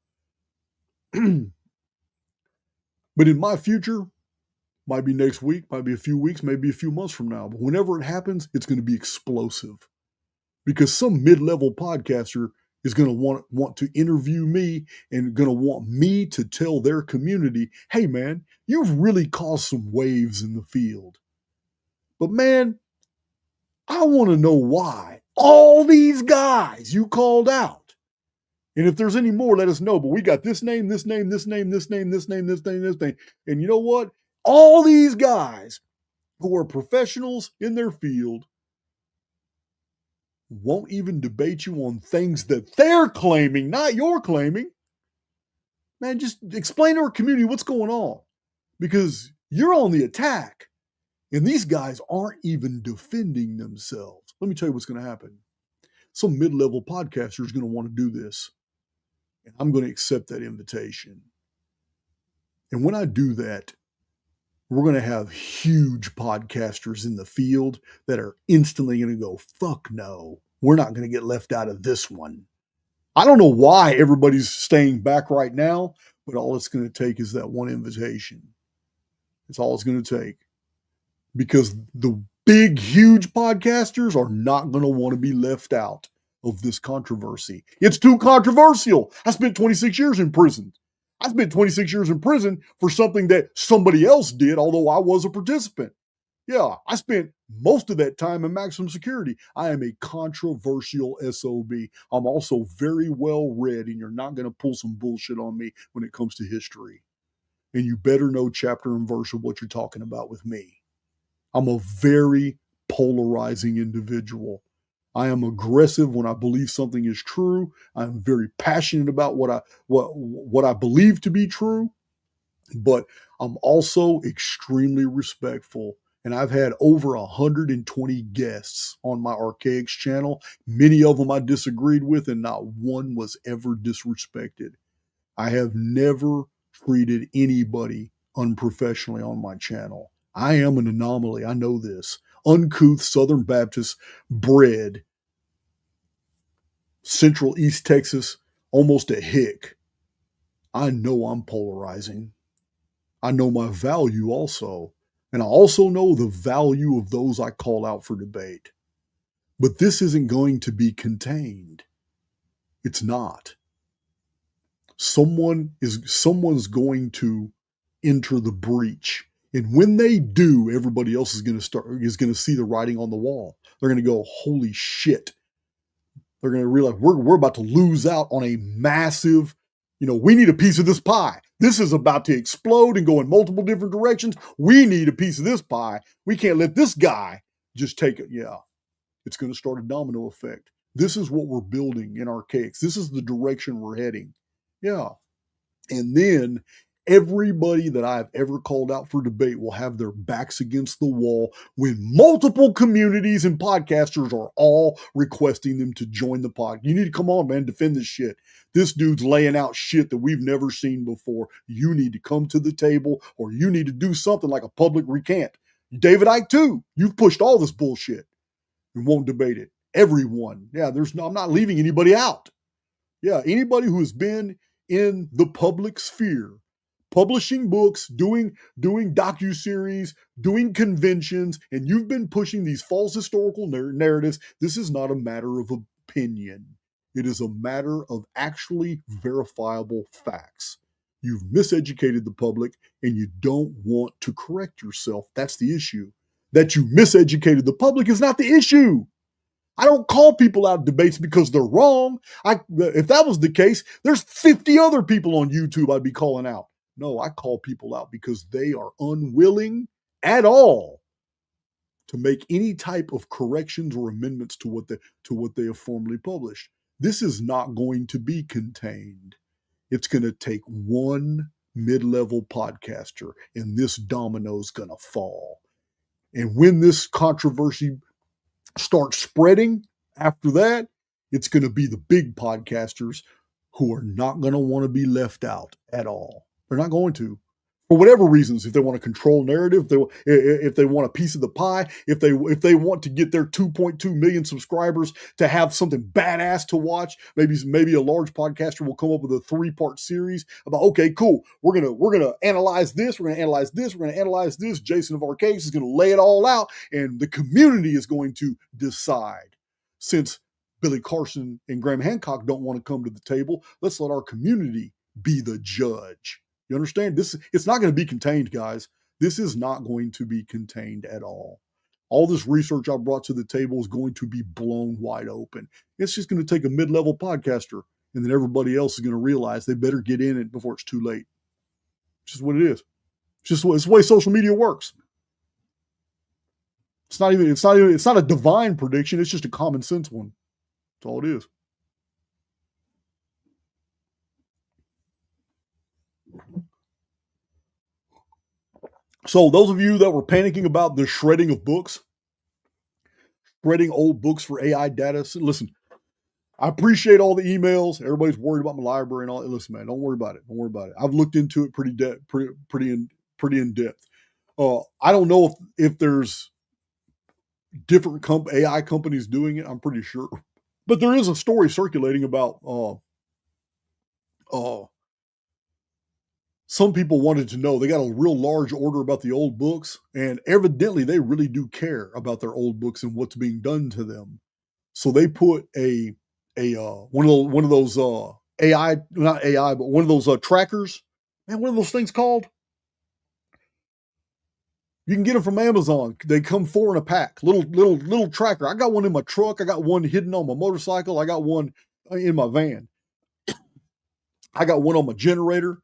But in my future, might be next week, might be a few weeks, maybe a few months from now, but whenever it happens, it's going to be explosive. Because some mid-level podcaster is going to want to interview me and going to want me to tell their community, hey, man, you've really caused some waves in the field. But, man, I want to know why all these guys you called out. And if there's any more, let us know. But we got this name, this name, this name, this name, this name, this name, this name. And you know what? All these guys who are professionals in their field won't even debate you on things that they're claiming, not you're claiming. Man, just explain to our community what's going on, because you're on the attack and these guys aren't even defending themselves. Let me tell you what's going to happen. Some mid-level podcaster is going to want to do this, and I'm going to accept that invitation. And when I do that, we're going to have huge podcasters in the field that are instantly going to go, fuck no, we're not going to get left out of this one. I don't know why everybody's staying back right now, but all it's going to take is that one invitation. It's all it's going to take. Because the big, huge podcasters are not going to want to be left out of this controversy. It's too controversial. I spent 26 years in prison. I spent 26 years in prison for something that somebody else did, although I was a participant. Yeah, I spent most of that time in maximum security. I am a controversial SOB. I'm also very well read, and you're not going to pull some bullshit on me when it comes to history. And you better know chapter and verse of what you're talking about with me. I'm a very polarizing individual. I am aggressive when I believe something is true. I'm very passionate about what I believe to be true, but I'm also extremely respectful. And I've had over 120 guests on my Archaix channel. Many of them I disagreed with, and not one was ever disrespected. I have never treated anybody unprofessionally on my channel. I am an anomaly. I know this. Uncouth Southern Baptist bred, Central East Texas, almost a hick. I know I'm polarizing. I know my value also. And I also know the value of those I call out for debate. But this isn't going to be contained. It's not. Someone's going to enter the breach. And when they do, everybody else is going to see the writing on the wall. They're going to go, holy shit. They're going to realize we're about to lose out on a massive, we need a piece of this pie. This is about to explode and go in multiple different directions. We need a piece of this pie. We can't let this guy just take it. Yeah, it's going to start a domino effect. This is what we're building in Archaix. This is the direction we're heading. Yeah. And then everybody that I've ever called out for debate will have their backs against the wall when multiple communities and podcasters are all requesting them to join the pod. You need to come on, man, defend this shit. This dude's laying out shit that we've never seen before. You need to come to the table, or you need to do something like a public recant. David Icke, too. You've pushed all this bullshit and won't debate it. Everyone. Yeah, I'm not leaving anybody out. Yeah, anybody who has been in the public sphere, publishing books, doing docuseries, doing conventions, and you've been pushing these false historical narratives, this is not a matter of opinion. It is a matter of actually verifiable facts. You've miseducated the public and you don't want to correct yourself. That's the issue. That you miseducated the public is not the issue. I don't call people out debates because they're wrong. If that was the case, there's 50 other people on YouTube I'd be calling out. No, I call people out because they are unwilling at all to make any type of corrections or amendments to what they have formally published. This is not going to be contained. It's going to take one mid-level podcaster, and this domino's going to fall. And when this controversy starts spreading after that, it's going to be the big podcasters who are not going to want to be left out at all. They're not going to. For whatever reasons, if they want to control narrative, if they want a piece of the pie, if they want to get their 2.2 million subscribers to have something badass to watch, maybe a large podcaster will come up with a 3-part series about, okay, cool, we're gonna analyze this, we're gonna analyze this, we're gonna analyze this. Jason of Archaix is gonna lay it all out, and the community is going to decide. Since Billy Carson and Graham Hancock don't want to come to the table, let's let our community be the judge. You understand? It's not going to be contained, guys. This is not going to be contained at all. All this research I brought to the table is going to be blown wide open. It's just going to take a mid-level podcaster, and then everybody else is going to realize they better get in it before it's too late. It's just what it is. It's the way social media works. It's not a divine prediction. It's just a common sense one. That's all it is. So those of you that were panicking about the shredding of books, shredding old books for AI data, listen, I appreciate all the emails. Everybody's worried about my library and all. Listen, man, don't worry about it. Don't worry about it. I've looked into it pretty in depth. I don't know if there's different AI companies doing it. I'm pretty sure, but there is a story circulating about some people wanted to know. They got a real large order about the old books, and evidently they really do care about their old books and what's being done to them. So they put one of those AI, not AI, but one of those trackers. Man, what are those things called? You can get them from Amazon. They come 4 in a pack. Little tracker. I got one in my truck. I got one hidden on my motorcycle. I got one in my van. I got one on my generator.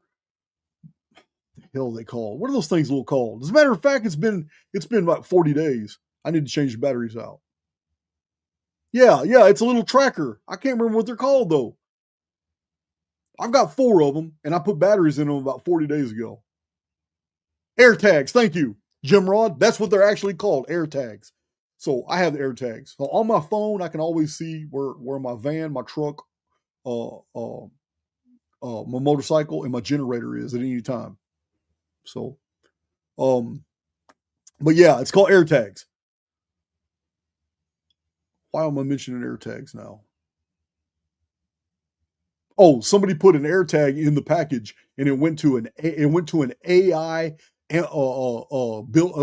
Hell, they call. What are those things called? As a matter of fact, it's been about 40 days. I need to change the batteries out. Yeah, it's a little tracker. I can't remember what they're called though. I've got 4 of them, and I put batteries in them about 40 days ago. AirTags, thank you, Jim Rod. That's what they're actually called, AirTags. So I have the AirTags. So on my phone, I can always see where my van, my truck, my motorcycle, and my generator is at any time. So, but yeah, it's called AirTags. Why am I mentioning AirTags now? Oh, somebody put an AirTag in the package, and it went to an AI. It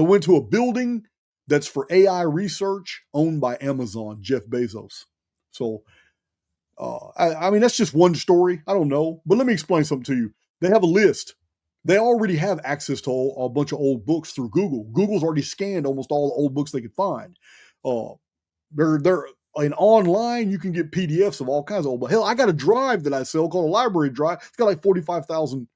went to a building that's for AI research owned by Amazon, Jeff Bezos. So, I mean, that's just one story. I don't know, but let me explain something to you. They have a list. They already have access to a bunch of old books through Google. Google's already scanned almost all the old books they could find. They're and online, you can get PDFs of all kinds of old books. Hell, I got a drive that I sell called a library drive. It's got like 45,000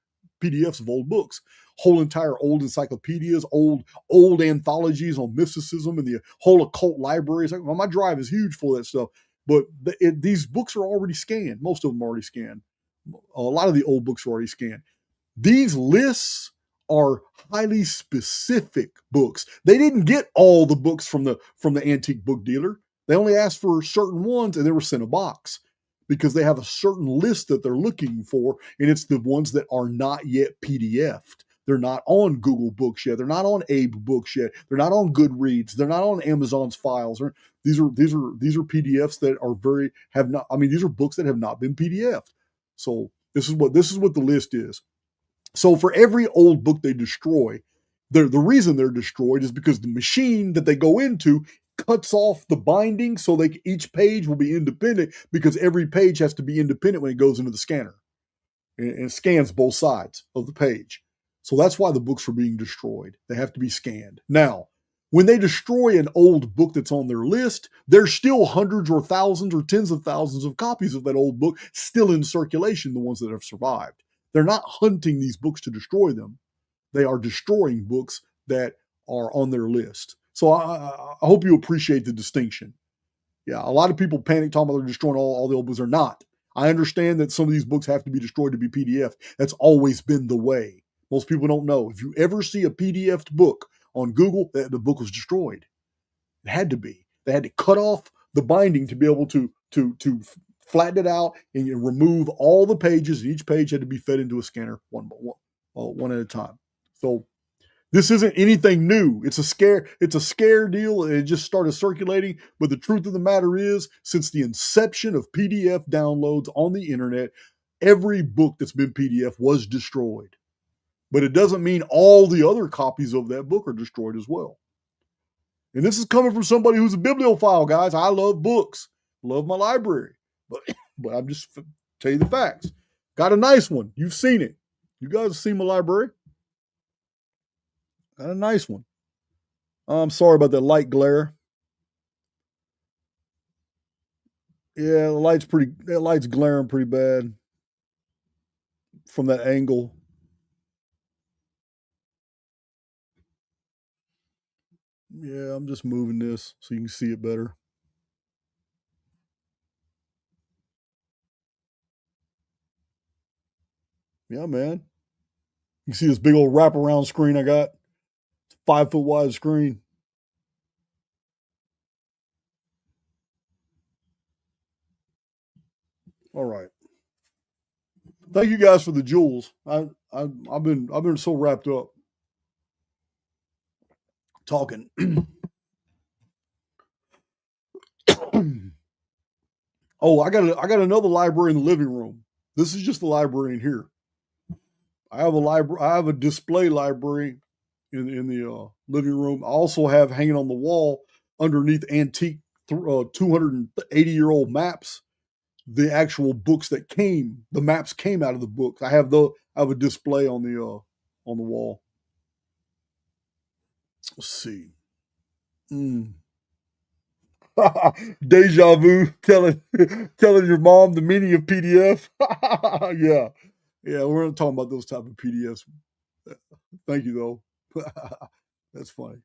PDFs of old books, whole entire old encyclopedias, old anthologies on mysticism, and the whole occult libraries. Well, my drive is huge for that stuff. But these books are already scanned. Most of them are already scanned. A lot of the old books are already scanned. These lists are highly specific books. They didn't get all the books from the antique book dealer. They only asked for certain ones, and they were sent a box because they have a certain list that they're looking for, and it's the ones that are not yet PDF'd. They're not on Google Books yet. They're not on Abe Books yet. They're not on Goodreads. They're not on Amazon's files. These are PDFs that these are books that have not been PDF'd. So this is what the list is. So for every old book they destroy, the reason they're destroyed is because the machine that they go into cuts off the binding, so each page will be independent, because every page has to be independent when it goes into the scanner. and scans both sides of the page. So that's why the books are being destroyed. They have to be scanned. Now, when they destroy an old book that's on their list, there's still hundreds or thousands or tens of thousands of copies of that old book still in circulation, the ones that have survived. They're not hunting these books to destroy them. They are destroying books that are on their list. So I hope you appreciate the distinction. Yeah, a lot of people panic talking about they're destroying all the old books. They're not. I understand that some of these books have to be destroyed to be PDF. That's always been the way. Most people don't know. If you ever see a PDF book on Google, the book was destroyed. It had to be. They had to cut off the binding to be able to flatten it out and remove all the pages. And each page had to be fed into a scanner one at a time. So this isn't anything new. It's a scare deal. It just started circulating. But the truth of the matter is, since the inception of PDF downloads on the internet, every book that's been PDF was destroyed. But it doesn't mean all the other copies of that book are destroyed as well. And this is coming from somebody who's a bibliophile, guys. I love books. Love my library. But I'm just tell you the facts. Got a nice one. You've seen it. You guys have seen my library. Got a nice one. I'm sorry about that light glare. Yeah, that light's glaring pretty bad from that angle. Yeah, I'm just moving this so you can see it better. Yeah, man. You see this big old wraparound screen I got? It's 5 foot wide screen. All right. Thank you guys for the jewels. I've been so wrapped up talking. Oh, I got another library in the living room. This is just the library in here. I have a library. I have a display library in the living room. I also have hanging on the wall underneath antique 280-year-old maps. The actual books the maps came out of the books. I have a display on the wall. Let's see. Deja vu telling your mom the meaning of PDF. Yeah, we're not talking about those type of PDFs. Thank you though. That's funny.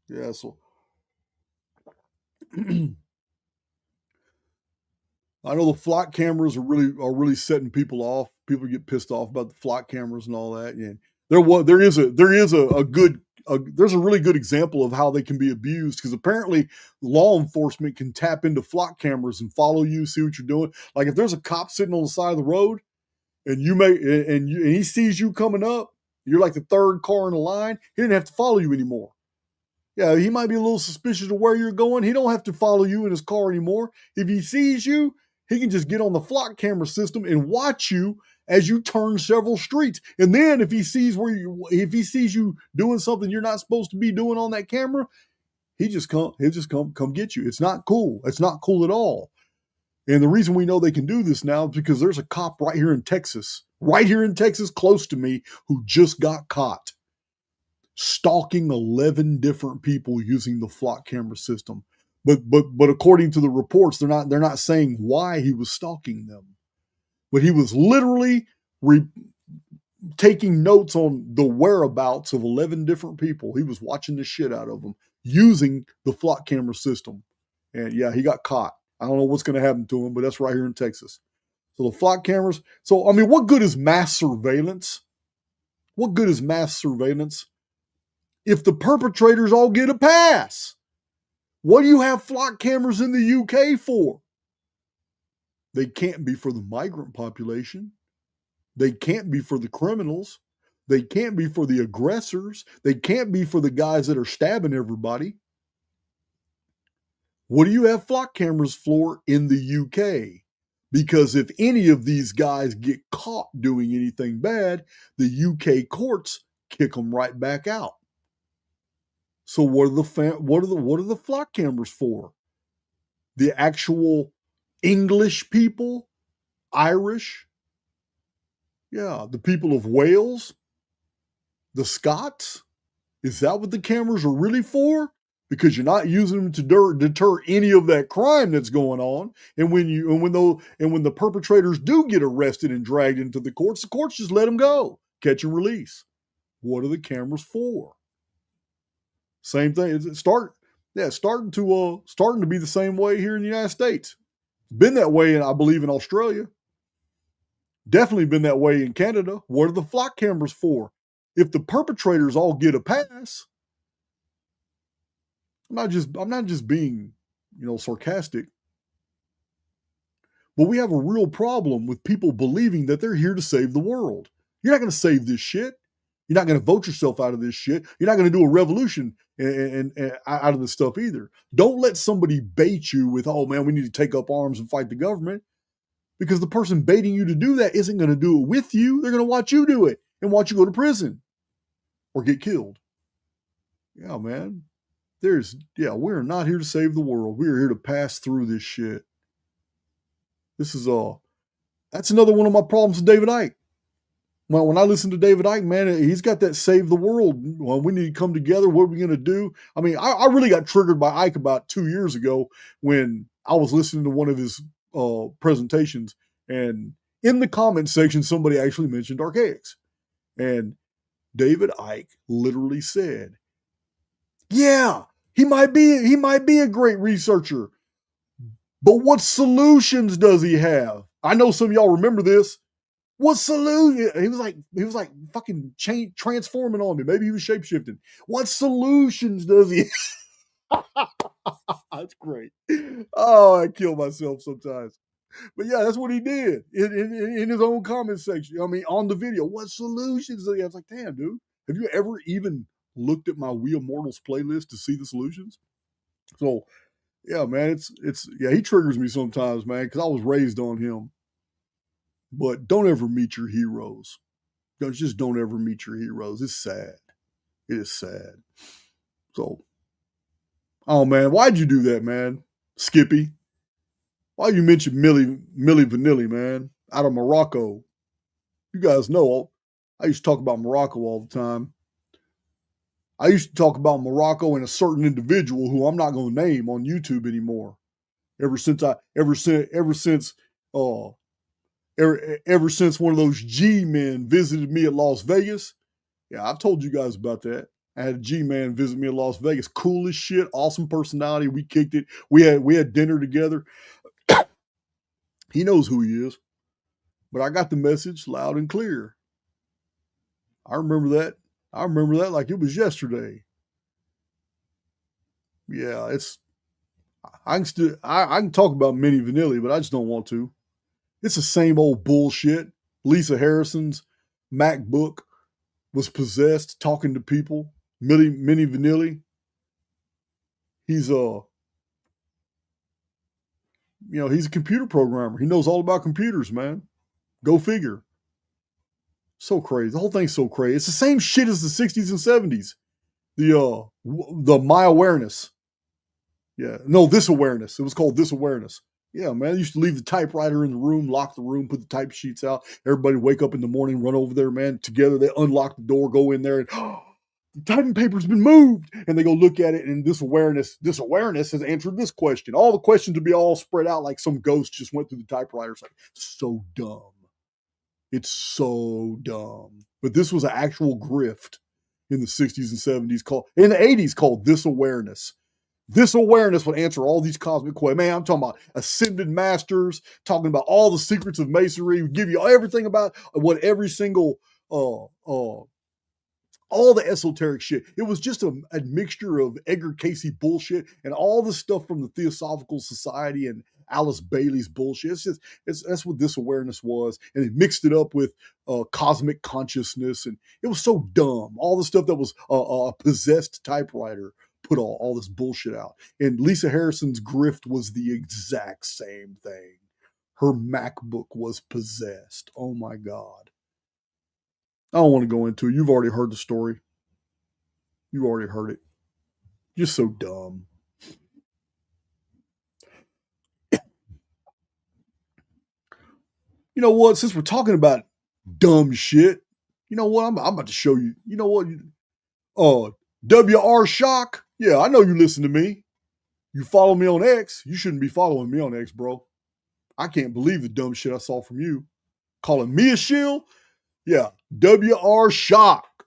Yeah, so I know the flock cameras are really setting people off. People get pissed off about the flock cameras and all that. And there is a there's a really good example of how they can be abused, because apparently law enforcement can tap into flock cameras and follow you, see what you're doing. Like if there's a cop sitting on the side of the road and and he sees you coming up, you're like the third car in the line. He didn't have to follow you anymore. Yeah, he might be a little suspicious of where you're going. He don't have to follow you in his car anymore. If he sees you, he can just get on the flock camera system and watch you as you turn several streets. And then if he sees you doing something you're not supposed to be doing on that camera, he'll just come get you. It's not cool. It's not cool at all. And the reason we know they can do this now is because there's a cop right here in Texas, close to me, who just got caught stalking 11 different people using the flock camera system. But according to the reports, they're not saying why he was stalking them. But he was literally taking notes on the whereabouts of 11 different people. He was watching the shit out of them using the flock camera system. And yeah, he got caught. I don't know what's going to happen to him, but that's right here in Texas. So the flock cameras. So, I mean, what good is mass surveillance? What good is mass surveillance if the perpetrators all get a pass? What do you have flock cameras in the UK for? They can't be for the migrant population. They can't be for the criminals. They can't be for the aggressors. They can't be for the guys that are stabbing everybody. What do you have flock cameras for in the UK? Because if any of these guys get caught doing anything bad, the UK courts kick them right back out. So what are the flock cameras for? the actual English people, Irish, yeah, the people of Wales, the Scots. Is that what the cameras are really for? Because you're not using them to deter any of that crime that's going on. And when the perpetrators do get arrested and dragged into the courts just let them go, catch and release. What are the cameras for? Same thing. It's starting to be the same way here in the United States. It's been that way, I believe, in Australia. Definitely been that way in Canada. What are the flock cameras for? If the perpetrators all get a pass, I'm not just being, sarcastic. But we have a real problem with people believing that they're here to save the world. You're not going to save this shit. You're not going to vote yourself out of this shit. You're not going to do a revolution and out of this stuff either. Don't let somebody bait you with, oh man, we need to take up arms and fight the government. Because the person baiting you to do that isn't going to do it with you. They're going to watch you do it and watch you go to prison or get killed. Yeah, man. We're not here to save the world. We're here to pass through this shit. That's another one of my problems with David Icke. When I listen to David Icke, man, he's got that save the world. Well, we need to come together. What are we going to do? I mean, I really got triggered by Icke about 2 years ago when I was listening to one of his presentations. And in the comment section, somebody actually mentioned Archaix. And David Icke literally said, yeah, he might be a great researcher. But what solutions does he have? I know some of y'all remember this. What solution? He was like fucking transforming on me. Maybe he was shapeshifting. What solutions does he? That's great. Oh, I kill myself sometimes. But yeah, that's what he did in his own comment section. I mean, on the video. What solutions does he have? I was like, damn, dude. Have you ever even looked at my We Immortals playlist to see the solutions? So yeah, man, he triggers me sometimes, man, because I was raised on him. But don't ever meet your heroes. Don't ever meet your heroes. It's sad. It is sad. So, oh man, why'd you do that, man? Skippy. Why you mention Millie Vanilli, man? Out of Morocco. You guys know I used to talk about Morocco all the time. I used to talk about Morocco and a certain individual who I'm not going to name on YouTube anymore. Ever since one of those G-men visited me at Las Vegas. Yeah, I've told you guys about that. I had a G-man visit me at Las Vegas. Cool as shit, awesome personality. We kicked it. We had dinner together. He knows who he is. But I got the message loud and clear. I remember that like it was yesterday. Yeah, I can talk about Minnie Vanilli, but I just don't want to. It's the same old bullshit. Lisa Harrison's MacBook was possessed, talking to people. Minnie Vanilli. He's he's a computer programmer. He knows all about computers, man. Go figure. So crazy. The whole thing's so crazy. It's the same shit as the 60s and 70s. The My Awareness. Yeah. No, This Awareness. It was called This Awareness. Yeah, man. I used to leave the typewriter in the room, lock the room, put the type sheets out. Everybody wake up in the morning, run over there, man. Together, they unlock the door, go in there, and the typing paper's been moved. And they go look at it, and this awareness has answered this question. All the questions would be all spread out like some ghost just went through the typewriter. It's like, so dumb. It's so dumb. But this was an actual grift in the 60s and 70s in the 80s called This Awareness. This awareness would answer all these cosmic questions. Man, I'm talking about ascended masters, talking about all the secrets of masonry, would give you everything about what every single, all the esoteric shit. It was just a mixture of Edgar Casey bullshit and all the stuff from the Theosophical Society and Alice Bailey's bullshit. That's what This Awareness was. And it mixed it up with cosmic consciousness. And it was so dumb. All the stuff that was a possessed typewriter put all this bullshit out. And Lisa Harrison's grift was the exact same thing. Her MacBook was possessed. Oh my God. I don't want to go into it. You've already heard the story. You already heard it. Just so dumb. You know what? Since we're talking about dumb shit, you know what? I'm about to show you. You know what? WR Shock. Yeah, I know you listen to me. You follow me on X. You shouldn't be following me on X, bro. I can't believe the dumb shit I saw from you. Calling me a shill? Yeah, WR Shock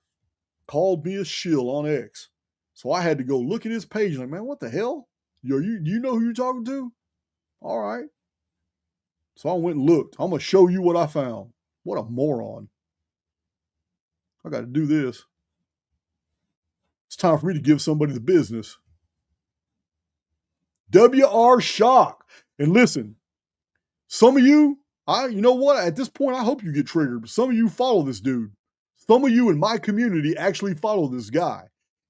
called me a shill on X. So I had to go look at his page. Like, man, what the hell? Do you know who you're talking to? All right. So I went and looked. I'm going to show you what I found. What a moron. I got to do this. It's time for me to give somebody the business. WR Shock. And listen, some of you, you know what? At this point, I hope you get triggered. But some of you follow this dude. Some of you in my community actually follow this guy.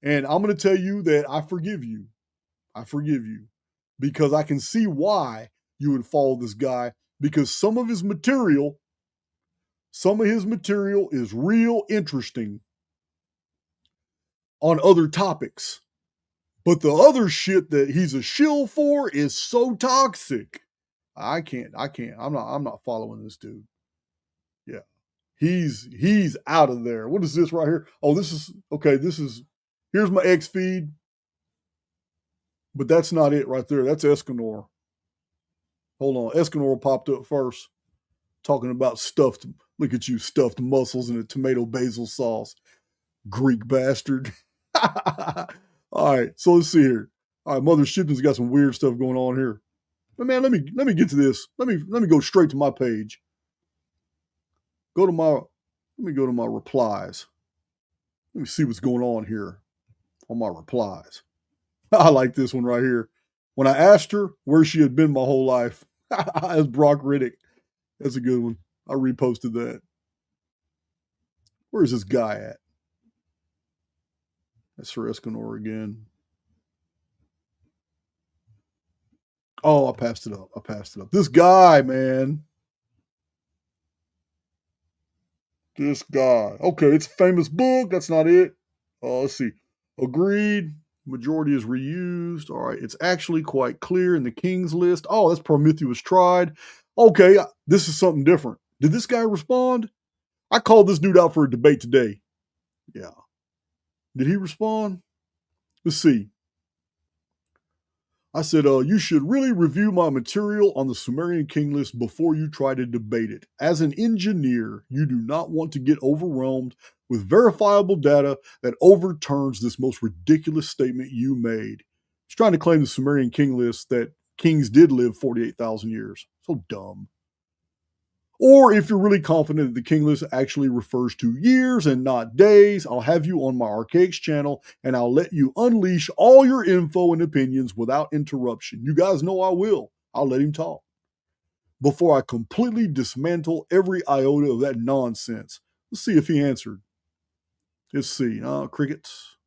And I'm going to tell you that I forgive you. I forgive you. Because I can see why you would follow this guy. Because some of his material is real interesting on other topics. But the other shit that he's a shill for is so toxic. I can't. I'm not following this dude. Yeah. He's out of there. What is this right here? Oh, here's my X feed. But that's not it right there. That's Escanor. Hold on. Escanor popped up first. Talking about stuffed, look at you, stuffed mussels in a tomato basil sauce. Greek bastard. All right, so let's see here. All right, Mother Shipton's got some weird stuff going on here. But man, let me get to this. Let me go straight to my page. Let me go to my replies. Let me see what's going on here on my replies. I like this one right here. When I asked her where she had been my whole life, as Brock Riddick. That's a good one. I reposted that. Where's this guy at? That's Sir Escanor again. Oh, I passed it up. This guy, man. This guy. Okay, it's a famous book. That's not it. Let's see. Agreed. Majority is reused. All right. It's actually quite clear in the King's List. Oh, that's Prometheus Tried. Okay, this is something different. Did this guy respond? I called this dude out for a debate today. Yeah. Did he respond? Let's see. I said, you should really review my material on the Sumerian King List before you try to debate it. As an engineer, you do not want to get overwhelmed with verifiable data that overturns this most ridiculous statement you made. He's trying to claim the Sumerian King List that kings did live 48,000 years. So dumb. Or if you're really confident that the King List actually refers to years and not days, I'll have you on my Archaix channel and I'll let you unleash all your info and opinions without interruption. You guys know I will. I'll let him talk. Before I completely dismantle every iota of that nonsense. Let's see if he answered. Let's see. Crickets.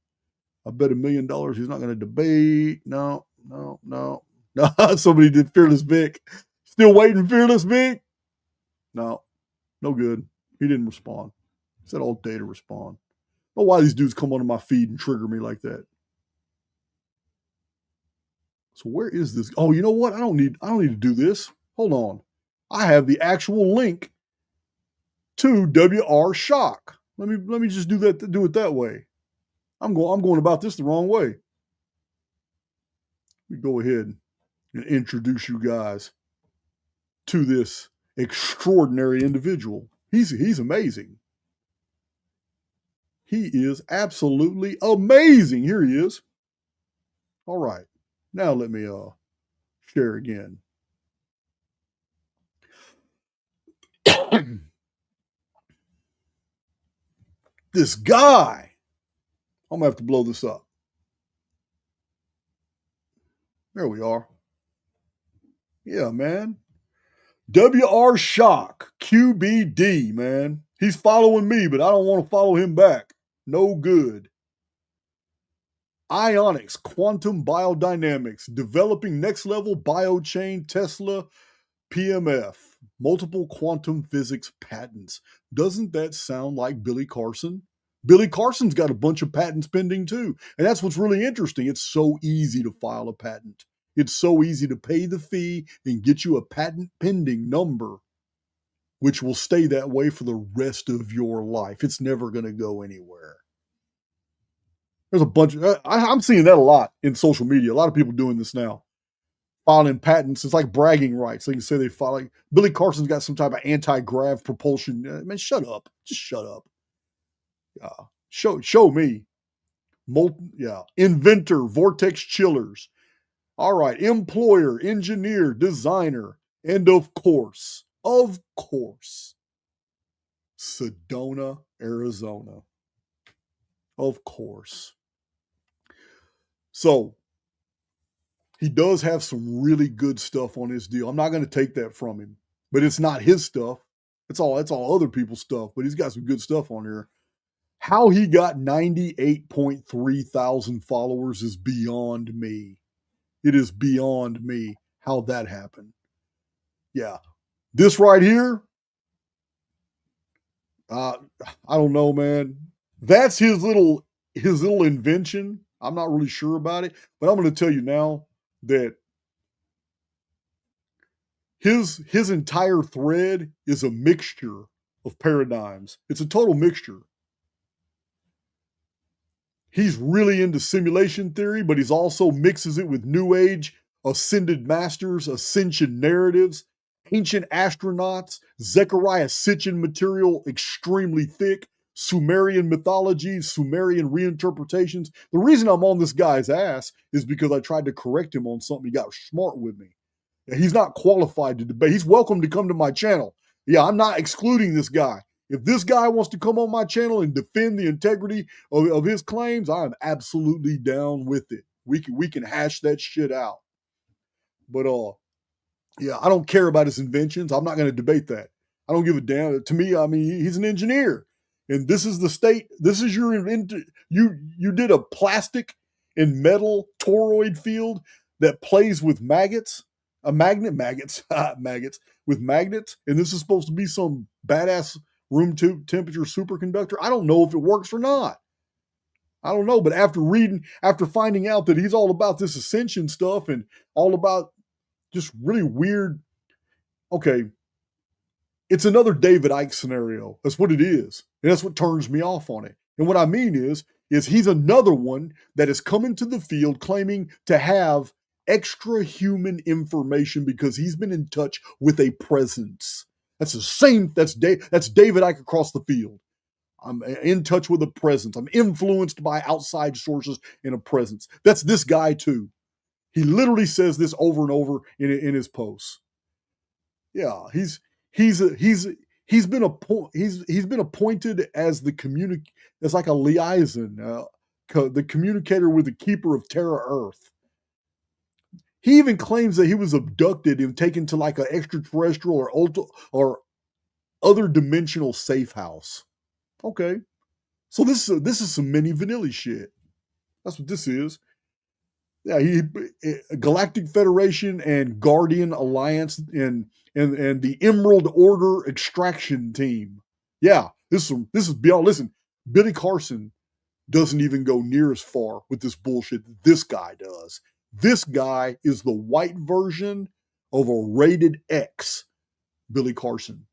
I bet $1 million he's not going to debate. No. Somebody did Fearless Vic. Still waiting, Fearless Vic? No good. He didn't respond. He said all day to respond. I don't know why these dudes come onto my feed and trigger me like that. So where is this? Oh, you know what? I don't need to do this. Hold on. I have the actual link to WR Shock. Let me just do it that way. I'm going about this the wrong way. Let me go ahead and introduce you guys to this extraordinary individual. He's amazing. He is absolutely amazing. Here he is. All right. Now let me share again. This guy. I'm gonna have to blow this up. There we are. Yeah, man. WR Shock, QBD, man. He's following me, but I don't want to follow him back. No good. Ionics, Quantum Biodynamics, developing next level biochain, Tesla, PMF, multiple quantum physics patents. Doesn't that sound like Billy Carson? Billy Carson's got a bunch of patents pending too. And that's what's really interesting. It's so easy to file a patent. It's so easy to pay the fee and get you a patent pending number which will stay that way for the rest of your life. It's never going to go anywhere. There's a bunch of, I'm seeing that a lot in social media. A lot of people doing this now. Filing patents. It's like bragging rights. They can say they file. Like Billy Carson's got some type of anti-grav propulsion. Man, shut up. Just shut up. Show me. Inventor, vortex chillers. All right. Employer, engineer, designer, and of course, Sedona, Arizona. Of course. So he does have some really good stuff on his deal. I'm not going to take that from him, but it's not his stuff. It's all other people's stuff, but he's got some good stuff on here. How he got 98.3 thousand followers is beyond me. It is beyond me how that happened. Yeah. This right here, I don't know, man. That's his little invention. I'm not really sure about it, but I'm going to tell you now that his entire thread is a mixture of paradigms. It's a total mixture. He's really into simulation theory, but he's also mixes it with New Age, ascended masters, ascension narratives, ancient astronauts, Zechariah Sitchin material extremely thick, Sumerian mythologies, Sumerian reinterpretations. The reason I'm on this guy's ass is because I tried to correct him on something. He got smart with me. He's not qualified to debate. He's welcome to come to my channel. Yeah, I'm not excluding this guy. If this guy wants to come on my channel and defend the integrity of his claims, I am absolutely down with it. We can hash that shit out. But yeah, I don't care about his inventions. I'm not going to debate that. I don't give a damn. To me, I mean, he's an engineer. And this is the state. This is your you did a plastic and metal toroid field that plays with maggots, maggots with magnets, and this is supposed to be some badass room temperature superconductor. I don't know if it works or not. I don't know, but after finding out that he's all about this ascension stuff and all about just really weird, okay, it's another David Icke scenario. That's what it is. And that's what turns me off on it. And what I mean is he's another one that is coming to the field claiming to have extra human information because he's been in touch with a presence. That's David Icke across the field. I'm in touch with a presence. I'm influenced by outside sources in a presence. That's this guy too. He literally says this over and over in his posts. Yeah, he's been appointed as as like a liaison, the communicator with the keeper of Terra Earth. He even claims that he was abducted and taken to like an extraterrestrial or other dimensional safe house. Okay, so this is some mini vanilla shit. That's what this is. Yeah, Galactic Federation and Guardian Alliance and the Emerald Order Extraction Team. Yeah, this is beyond. Listen, Billy Carson doesn't even go near as far with this bullshit that this guy does. This guy is the white version of a rated X, Billy Carson.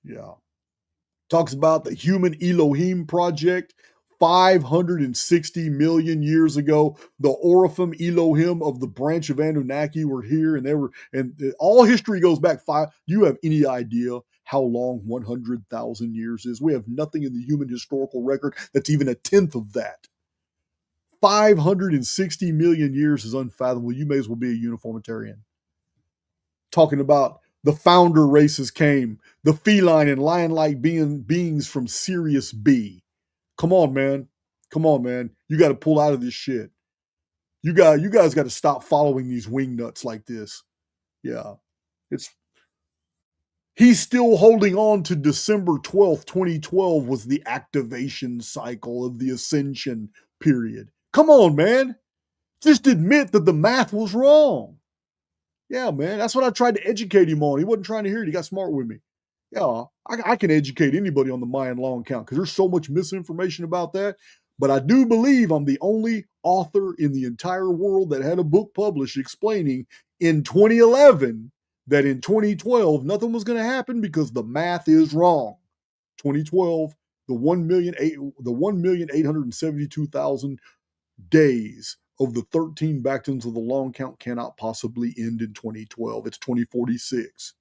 Yeah. Talks about the Human Elohim Project. 560 million years ago, the Orifim Elohim of the branch of Anunnaki were here, and all history goes back five. Do you have any idea how long 100,000 years is? We have nothing in the human historical record that's even a tenth of that. 560 million years is unfathomable. You may as well be a uniformitarian. Talking about the founder races came, the feline and lion-like beings from Sirius B. Come on, man. You got to pull out of this shit. You guys got to stop following these wing nuts like this. Yeah. He's still holding on to December 12th, 2012 was the activation cycle of the ascension period. Come on, man. Just admit that the math was wrong. Yeah, man. That's what I tried to educate him on. He wasn't trying to hear it. He got smart with me. Yeah, I can educate anybody on the Mayan law and count because there's so much misinformation about that. But I do believe I'm the only author in the entire world that had a book published explaining in 2011 that in 2012 nothing was going to happen because the math is wrong. 2012, the 1,872,000 days of the 13 Bactons of the long count cannot possibly end in 2012. It's 2046.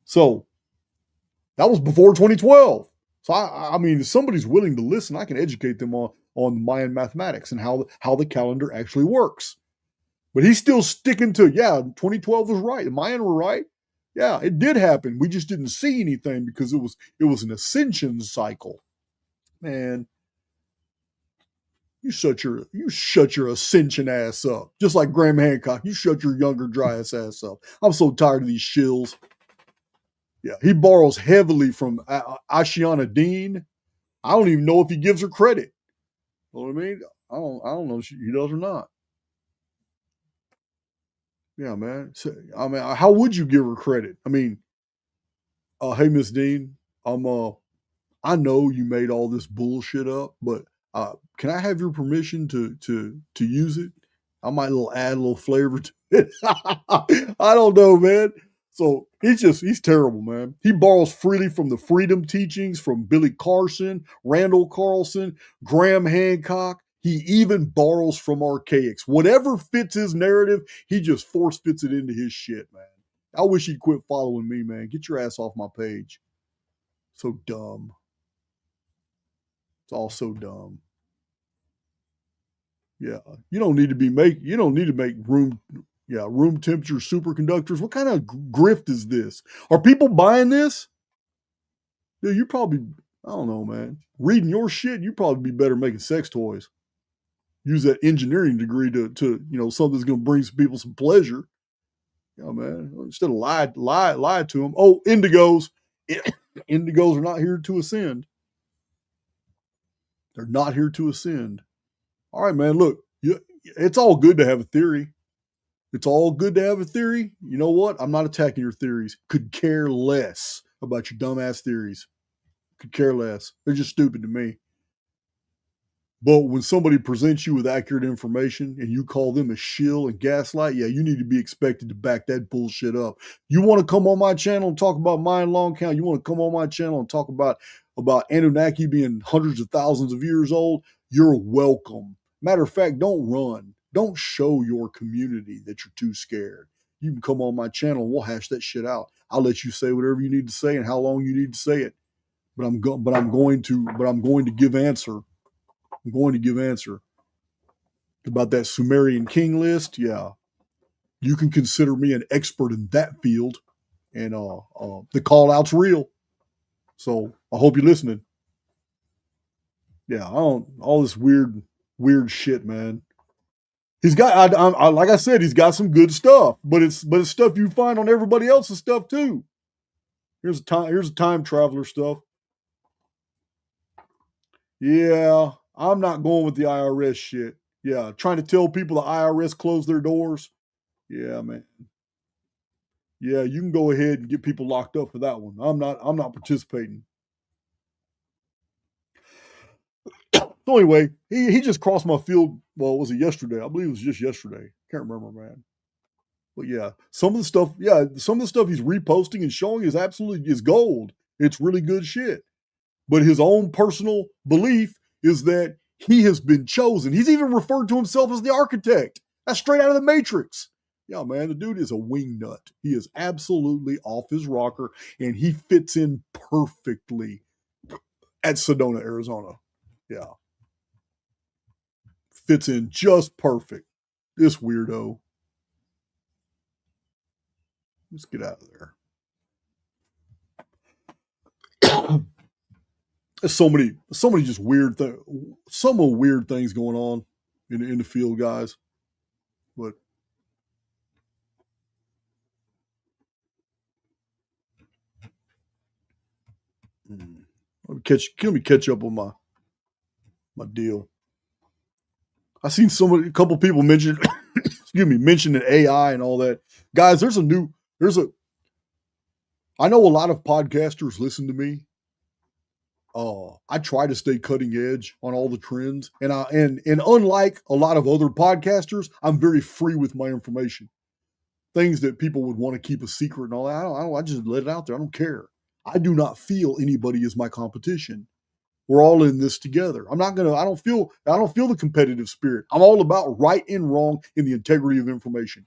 So that was before 2012. So I mean, if somebody's willing to listen, I can educate them on Mayan mathematics and how the calendar actually works. But he's still sticking to, 2012 was right. The Mayan were right. Yeah, it did happen. We just didn't see anything because it was an ascension cycle. Man, you shut your ascension ass up. Just like Graham Hancock, you shut your younger dry ass up. I'm so tired of these shills. Yeah, he borrows heavily from Ashiana Dean. I don't even know if he gives her credit. You know what I mean? I don't know if he does or not. Yeah, man. So, I mean, how would you give her credit? I mean, hey, Miss Dean, I know you made all this bullshit up, but can I have your permission to use it? I might add a little flavor to it. I don't know, man. So he's terrible, man. He borrows freely from the freedom teachings from Billy Carson, Randall Carlson, Graham Hancock. He even borrows from Archaix. Whatever fits his narrative, he just force fits it into his shit, man. I wish he'd quit following me, man. Get your ass off my page. So dumb. It's all so dumb. Yeah, you don't need to make room temperature superconductors. What kind of grift is this? Are people buying this? Dude, you probably, I don't know, man. Reading your shit, you probably be better making sex toys. Use that engineering degree to something that's going to bring some people some pleasure. Yeah, man. Instead of lie to them. Oh, indigos. Indigos are not here to ascend. They're not here to ascend. All right, man. Look, it's all good to have a theory. It's all good to have a theory. You know what? I'm not attacking your theories. Could care less about your dumbass theories. Could care less. They're just stupid to me. But when somebody presents you with accurate information and you call them a shill and gaslight, yeah, you need to be expected to back that bullshit up. You want to come on my channel and talk about Mayan long count? You want to come on my channel and talk about Anunnaki being hundreds of thousands of years old? You're welcome. Matter of fact, don't run. Don't show your community that you're too scared. You can come on my channel and we'll hash that shit out. I'll let you say whatever you need to say and how long you need to say it. But I'm going to give answer. I'm going to give answer about that Sumerian king list. Yeah, you can consider me an expert in that field, and the call out's real. So I hope you're listening. Yeah, I don't all this weird shit, man. He's got, like I said, he's got some good stuff, but it's stuff you find on everybody else's stuff too. Here's a time traveler stuff. Yeah, I'm not going with the IRS shit. Yeah, trying to tell people the IRS closed their doors. Yeah, man. Yeah, you can go ahead and get people locked up for that one. I'm not participating. So anyway, he just crossed my field. Well, was it yesterday? I believe it was just yesterday. Can't remember, man. But yeah, some of the stuff he's reposting and showing is gold. It's really good shit. But his own personal belief is that he has been chosen. He's even referred to himself as the architect. That's straight out of the Matrix. Yeah, man, the dude is a wingnut. He is absolutely off his rocker, and he fits in perfectly at Sedona, Arizona. Yeah. Fits in just perfect. This weirdo. Let's get out of there. There's so many just weird things. Some weird things going on in the field, guys. But let me catch up on my deal. I seen a couple people mention mentioning AI and all that. Guys, I know a lot of podcasters listen to me. I try to stay cutting edge on all the trends, and unlike a lot of other podcasters, I'm very free with my information. things that people would want to keep a secret and all that. I just let it out there. I don't care. I do not feel anybody is my competition. We're all in this together. I don't feel the competitive spirit. I'm all about right and wrong in the integrity of information.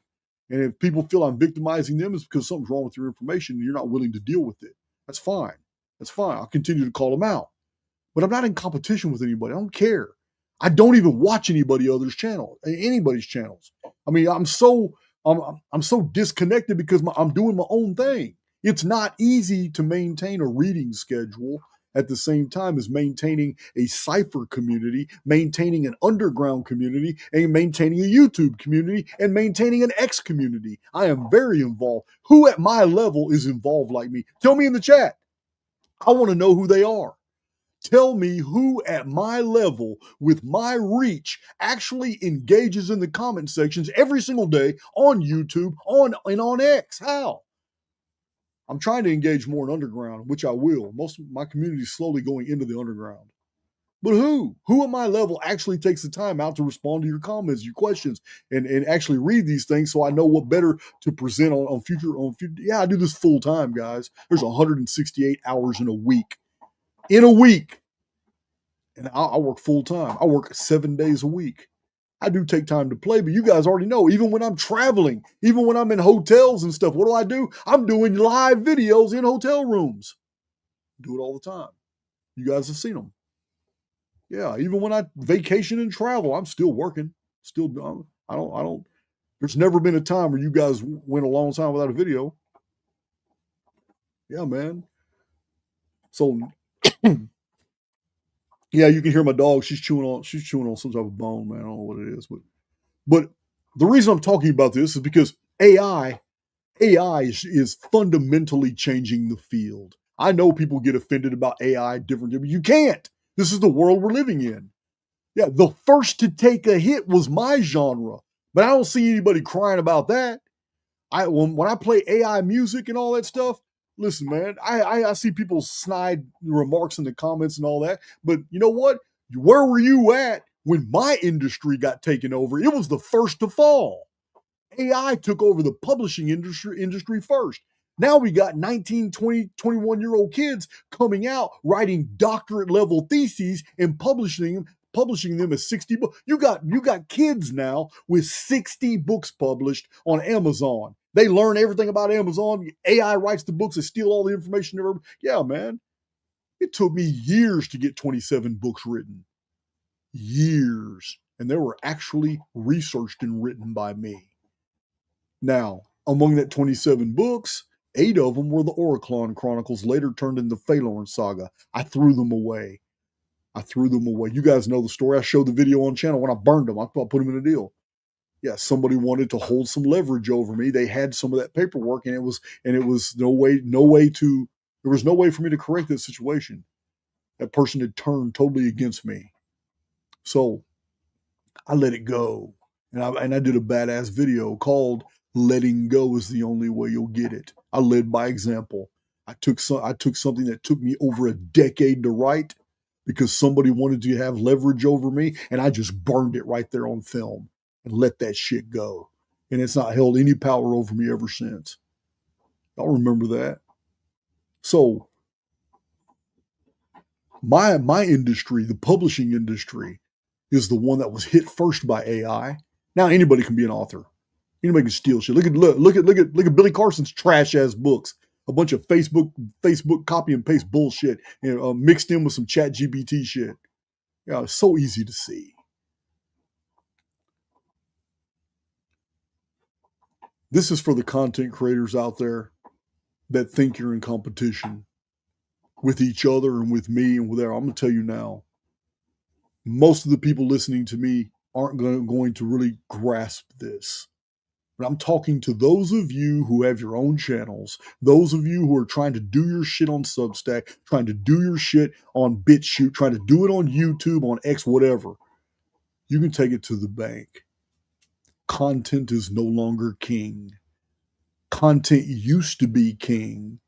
And if people feel I'm victimizing them, it's because something's wrong with your information and you're not willing to deal with it. That's fine. That's fine. I'll continue to call them out. But I'm not in competition with anybody. I don't care. I don't even watch anybody's channels. I mean, I'm so disconnected because I'm doing my own thing. It's not easy to maintain a reading schedule at the same time as maintaining a cipher community, maintaining an underground community, and maintaining a YouTube community, and maintaining an X community. I am very involved. Who at my level is involved like me? Tell me in the chat. I want to know who they are. Tell me who at my level with my reach actually engages in the comment sections every single day on YouTube, on X. How? I'm trying to engage more in underground, which I will. Most of my community is slowly going into the underground. But who at my level actually takes the time out to respond to your comments, your questions, and actually read these things so I know what better to present on future. Yeah, I do this full time, guys. There's 168 hours in a week. And I work full time. I work 7 days a week. I do take time to play, but you guys already know, even when I'm traveling, even when I'm in hotels and stuff, what do? I'm doing live videos in hotel rooms. Do it all the time. You guys have seen them. Yeah, even when I vacation and travel, I'm still working. I don't, there's never been a time where you guys went a long time without a video. Yeah, man. So, yeah, you can hear my dog. She's chewing on some type of bone, man. I don't know what it is, but the reason I'm talking about this is because AI is fundamentally changing the field. I know people get offended about AI differently, but you can't. This is the world we're living in. Yeah, the first to take a hit was my genre, but I don't see anybody crying about that. When I play AI music and all that stuff, listen, man, I see people snide remarks in the comments and all that, but you know what? Where were you at when my industry got taken over? It was the first to fall. AI took over the publishing industry first. Now we got 19, 20, 21-year-old kids coming out writing doctorate level theses and publishing them as 60 books. You got kids now with 60 books published on Amazon. They learn everything about Amazon. AI writes the books and steal all the information. Yeah, man. It took me years to get 27 books written. Years. And they were actually researched and written by me. Now, among that 27 books, 8 of them were the Oriclon Chronicles, later turned into Phalorn Saga. I threw them away. You guys know the story. I showed the video on channel when I burned them. I put them in a deal. Yeah, somebody wanted to hold some leverage over me. They had some of that paperwork, and it was there was no way for me to correct that situation. That person had turned totally against me. So I let it go. And I did a badass video called Letting Go is the Only Way You'll Get It. I led by example. I took something that took me over a decade to write because somebody wanted to have leverage over me, and I just burned it right there on film and let that shit go. And it's not held any power over me ever since. Y'all remember that? So my industry, the publishing industry, is the one that was hit first by AI. Now anybody can be an author. Anybody can steal shit. Look at Billy Carson's trash ass books. A bunch of Facebook copy and paste bullshit, mixed in with some Chat GPT shit. Yeah, it's so easy to see. This is for the content creators out there that think you're in competition with each other and with me and with there. I'm going to tell you now, most of the people listening to me aren't going to really grasp this. But I'm talking to those of you who have your own channels, those of you who are trying to do your shit on Substack, trying to do your shit on BitChute, trying to do it on YouTube, on X, whatever. You can take it to the bank. Content is no longer king. Content used to be king.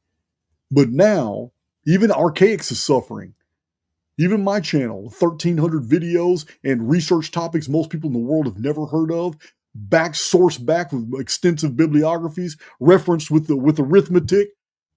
But now, even Archaix is suffering. Even my channel, 1,300 videos and research topics most people in the world have never heard of. source back with extensive bibliographies, referenced with arithmetic,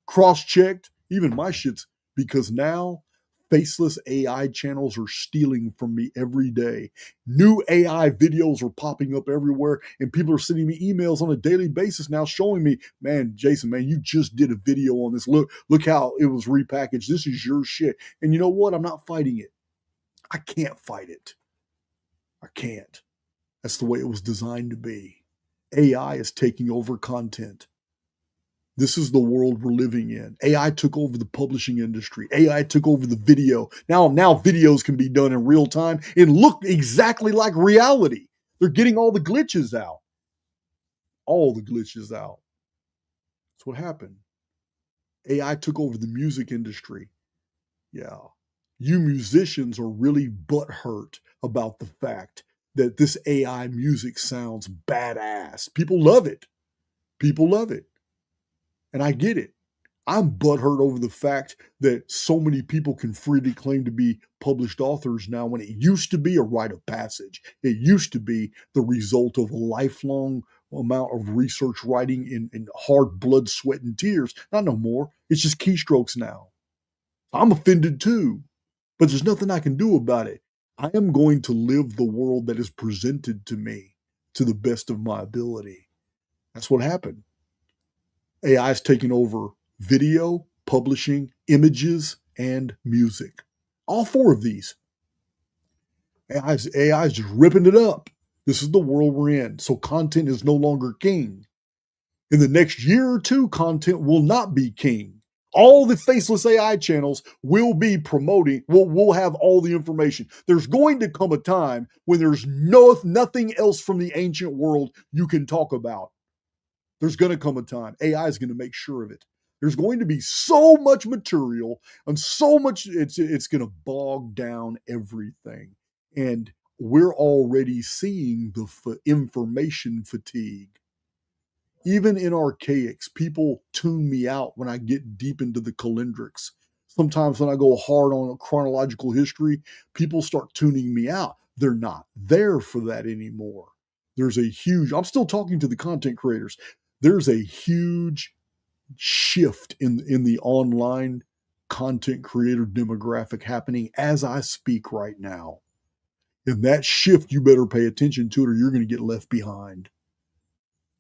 cross-checked. Even my shit's, because now faceless AI channels are stealing from me every day. New AI videos are popping up everywhere, and people are sending me emails on a daily basis now showing me, man, Jason, man, you just did a video on this. Look how it was repackaged. This is your shit. And you know what? I'm not fighting it. I can't fight it. I can't. That's the way it was designed to be. AI is taking over content. This is the world we're living in. AI took over the publishing industry. AI took over the video. Now videos can be done in real time and look exactly like reality. They're getting all the glitches out. All the glitches out. That's what happened. AI took over the music industry. Yeah. You musicians are really butthurt about the fact that this AI music sounds badass. People love it. People love it. And I get it. I'm butthurt over the fact that so many people can freely claim to be published authors now when it used to be a rite of passage. It used to be the result of a lifelong amount of research writing in hard blood, sweat, and tears. Not no more. It's just keystrokes now. I'm offended too, but there's nothing I can do about it. I am going to live the world that is presented to me to the best of my ability. That's what happened. AI is taking over video, publishing, images, and music. All four of these. AI is just ripping it up. This is the world we're in. So content is no longer king. In the next year or two, content will not be king. All the faceless AI channels will be promoting, we'll have all the information. There's going to come a time when there's nothing else from the ancient world you can talk about. There's going to come a time. AI is going to make sure of it. There's going to be so much material and so much, it's going to bog down everything. And we're already seeing the information fatigue. Even in Archaix, people tune me out when I get deep into the calendrics. Sometimes when I go hard on a chronological history, people start tuning me out. They're not there for that anymore. There's a huge, I'm still talking to the content creators. There's a huge shift in the online content creator demographic happening as I speak right now. And that shift, you better pay attention to it or you're going to get left behind.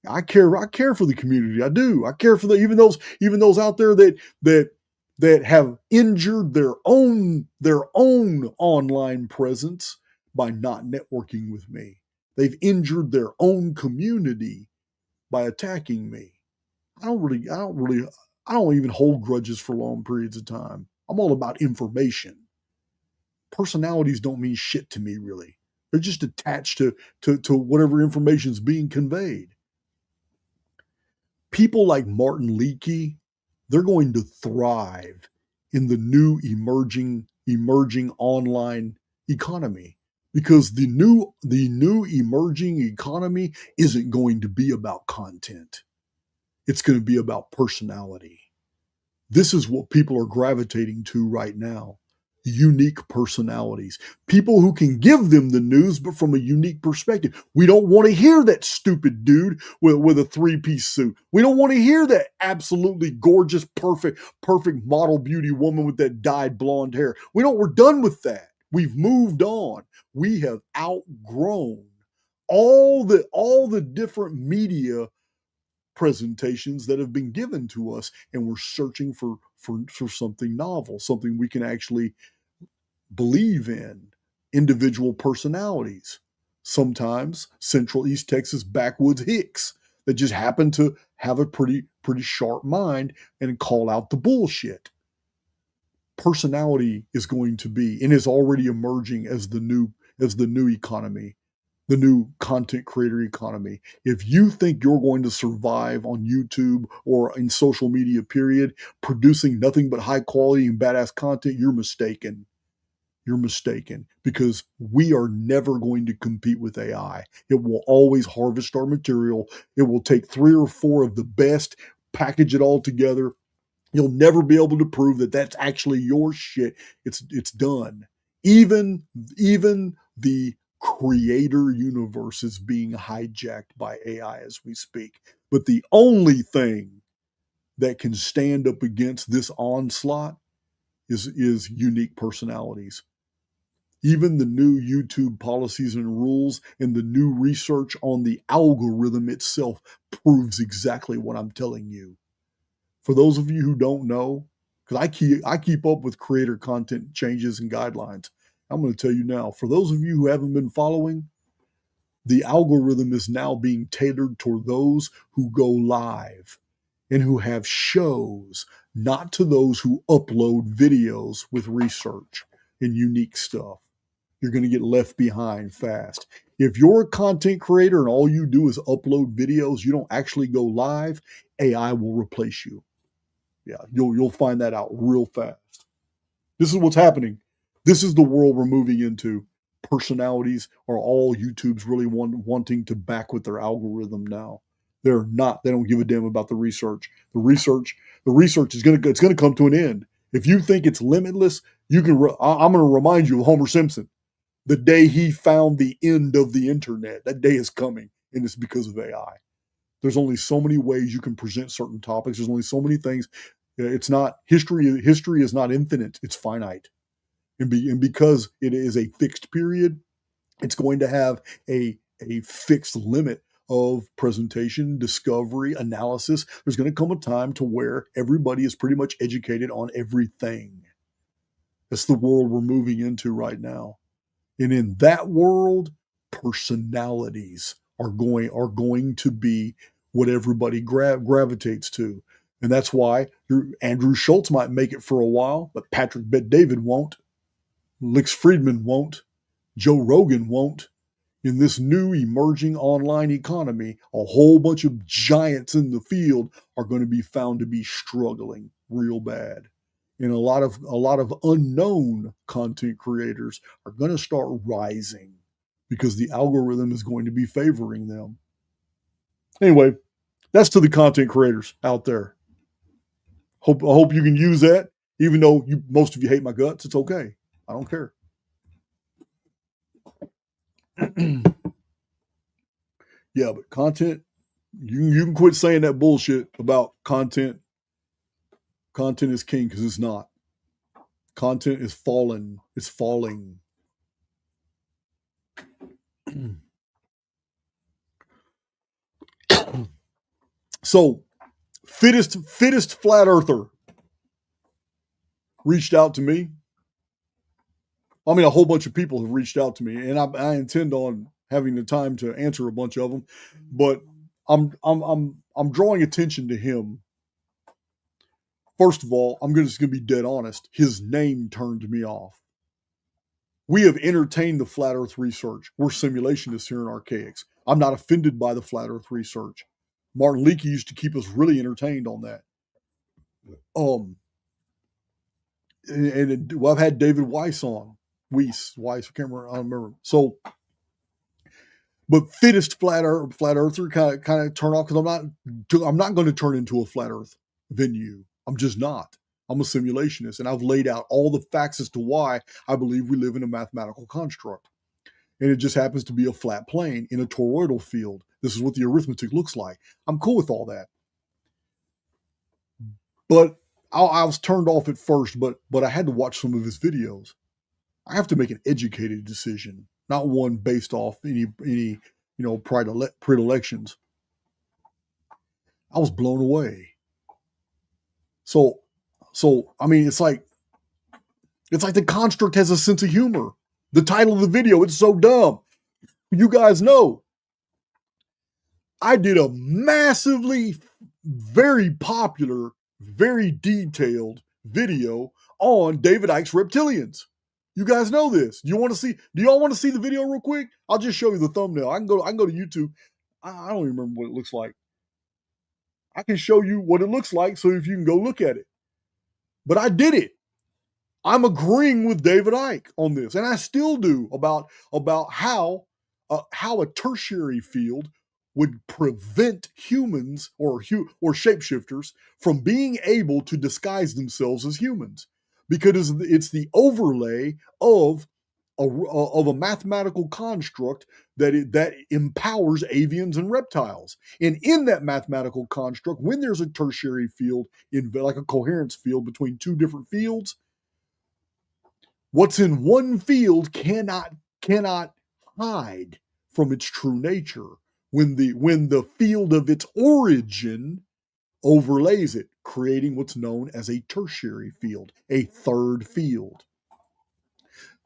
I care for the community. I do. I care for even those out there that have injured their own online presence by not networking with me. They've injured their own community by attacking me. I don't even hold grudges for long periods of time. I'm all about information. Personalities don't mean shit to me, really. They're just attached to whatever information is being conveyed. People like Martin Leakey, they're going to thrive in the new emerging online economy, because the new emerging economy isn't going to be about content. It's going to be about personality. This is what people are gravitating to right now. Unique personalities. People who can give them the news, but from a unique perspective. We don't want to hear that stupid dude with a three-piece suit. We don't want to hear that absolutely gorgeous, perfect model beauty woman with that dyed blonde hair. We're done with that. We've moved on. We have outgrown all the different media presentations that have been given to us, and we're searching for something novel, something we can actually believe in. Individual personalities, sometimes Central East Texas backwoods hicks that just happen to have a pretty sharp mind and call out the bullshit. Personality is going to be and is already emerging as the new economy, the new content creator economy. If you think you're going to survive on YouTube or in social media, period, producing nothing but high quality and badass content, you're mistaken. You're mistaken, because we are never going to compete with AI. It will always harvest our material. It will take 3 or 4 of the best, package it all together. You'll never be able to prove that that's actually your shit. It's done. Even the creator universe is being hijacked by AI as we speak. But the only thing that can stand up against this onslaught is unique personalities. Even the new YouTube policies and rules and the new research on the algorithm itself proves exactly what I'm telling you. For those of you who don't know, because I keep up with creator content changes and guidelines, I'm going to tell you now. For those of you who haven't been following, the algorithm is now being tailored toward those who go live and who have shows, not to those who upload videos with research and unique stuff. You're going to get left behind fast. If you're a content creator and all you do is upload videos, you don't actually go live, AI will replace you. Yeah, you'll find that out real fast. This is what's happening. This is the world we're moving into. Personalities are all YouTube's really wanting to back with their algorithm now. They're not. They don't give a damn about the research. The research is it's gonna come to an end. If you think it's limitless, you can. I'm gonna remind you of Homer Simpson. The day he found the end of the internet, that day is coming, and it's because of AI. There's only so many ways you can present certain topics. There's only so many things. It's not history. History is not infinite. It's finite, and because it is a fixed period, it's going to have a fixed limit of presentation, discovery, analysis. There's going to come a time to where everybody is pretty much educated on everything. That's the world we're moving into right now. And in that world, personalities are going to be what everybody gravitates to. And that's why Andrew Schultz might make it for a while, but Patrick Bet-David won't. Lex Friedman won't. Joe Rogan won't. In this new emerging online economy, a whole bunch of giants in the field are going to be found to be struggling real bad. And a lot of unknown content creators are going to start rising because the algorithm is going to be favoring them. Anyway, that's to the content creators out there. I hope you can use that, even though most of you hate my guts. It's okay. I don't care. Yeah, but content, you can quit saying that bullshit about content. Content is king, because it's not. Content is fallen. It's falling. So, fittest flat earther reached out to me. I mean, a whole bunch of people have reached out to me, and I intend on having the time to answer a bunch of them. But I'm drawing attention to him. First of all, I'm just going to be dead honest. His name turned me off. We have entertained the flat Earth research. We're simulationists here in Archaix. I'm not offended by the flat Earth research. Martin Leakey used to keep us really entertained on that. I've had David Weiss on. Weiss, I can't remember. I don't remember. So, but fittest flat earther kind of turn off, because I'm not going to turn into a flat Earth venue. I'm just not. I'm a simulationist, and I've laid out all the facts as to why I believe we live in a mathematical construct. And it just happens to be a flat plane in a toroidal field. This is what the arithmetic looks like. I'm cool with all that. But I was turned off at first, but I had to watch some of his videos. I have to make an educated decision, not one based off any predilections. I was blown away. So I mean, it's like the construct has a sense of humor. The title of the video, it's so dumb. You guys know. I did a massively, very popular, very detailed video on David Icke's reptilians. You guys know this. Do y'all want to see the video real quick? I'll just show you the thumbnail. I can go to YouTube. I don't even remember what it looks like. I can show you what it looks like so if you can go look at it. But I did it. I'm agreeing with David Icke on this, and I still do, about how a tertiary field would prevent humans or shapeshifters from being able to disguise themselves as humans, because it's the overlay of of a mathematical construct that empowers avians and reptiles. And in that mathematical construct, when there's a tertiary field, like a coherence field between two different fields, what's in one field cannot hide from its true nature when the field of its origin overlays it, creating what's known as a tertiary field, a third field.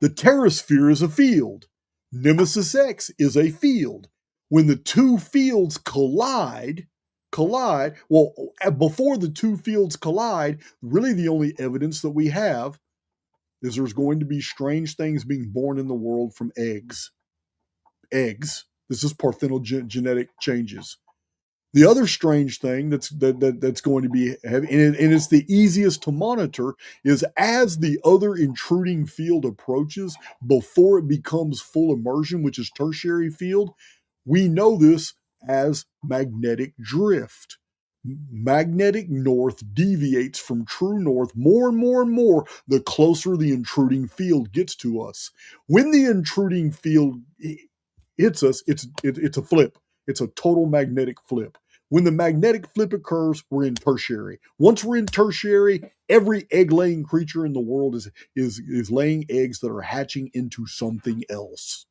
The terrasphere is a field. Nemesis X is a field. When the two fields collide, well, before the two fields collide, really the only evidence that we have is there's going to be strange things being born in the world from eggs. Eggs. This is parthenogenetic changes. The other strange thing that's going to be, and it's the easiest to monitor, is as the other intruding field approaches, before it becomes full immersion, which is tertiary field, we know this as magnetic drift. Magnetic north deviates from true north more and more and more the closer the intruding field gets to us. When the intruding field hits us, it's a flip. It's a total magnetic flip. When the magnetic flip occurs, we're in tertiary. Once we're in tertiary, every egg-laying creature in the world is laying eggs that are hatching into something else.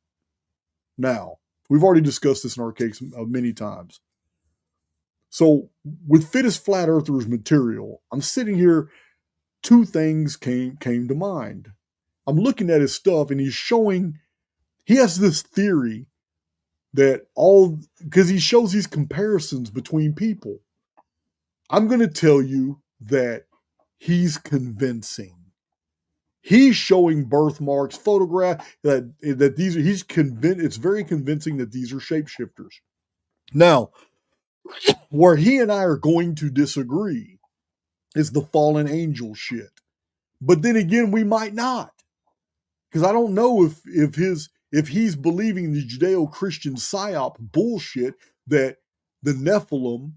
Now, we've already discussed this in Archaix many times. So, with Fittest Flat Earthers material, I'm sitting here, two things came to mind. I'm looking at his stuff, and he has this theory that because he shows these comparisons between people. I'm going to tell you that he's convincing. He's showing birthmarks, photograph that he's convinced. It's very convincing that these are shapeshifters. Now, where he and I are going to disagree is the fallen angel shit. But then again, we might not, because I don't know if he's believing the Judeo-Christian psyop bullshit that the Nephilim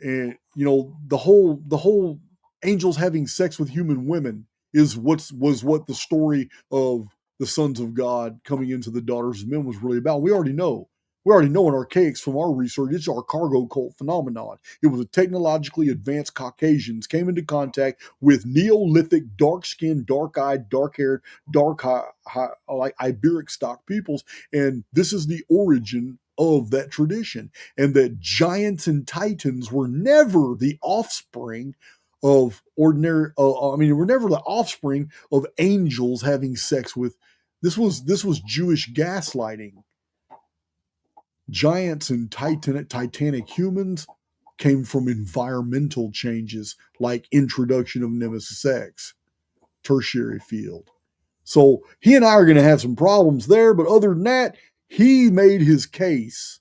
and the whole angels having sex with human women was what the story of the sons of God coming into the daughters of men was really about. We already know. We already know in Archaix from our research, it's our cargo cult phenomenon. It was a technologically advanced Caucasians came into contact with Neolithic, dark-skinned, dark-eyed, dark-haired, like Iberic stock peoples, and this is the origin of that tradition. And that giants and titans were never the offspring of ordinary. Were never the offspring of angels having sex with. This was Jewish gaslighting. Giants and titanic humans came from environmental changes like introduction of Nemesis X, tertiary field. So he and I are going to have some problems there, but other than that, he made his case.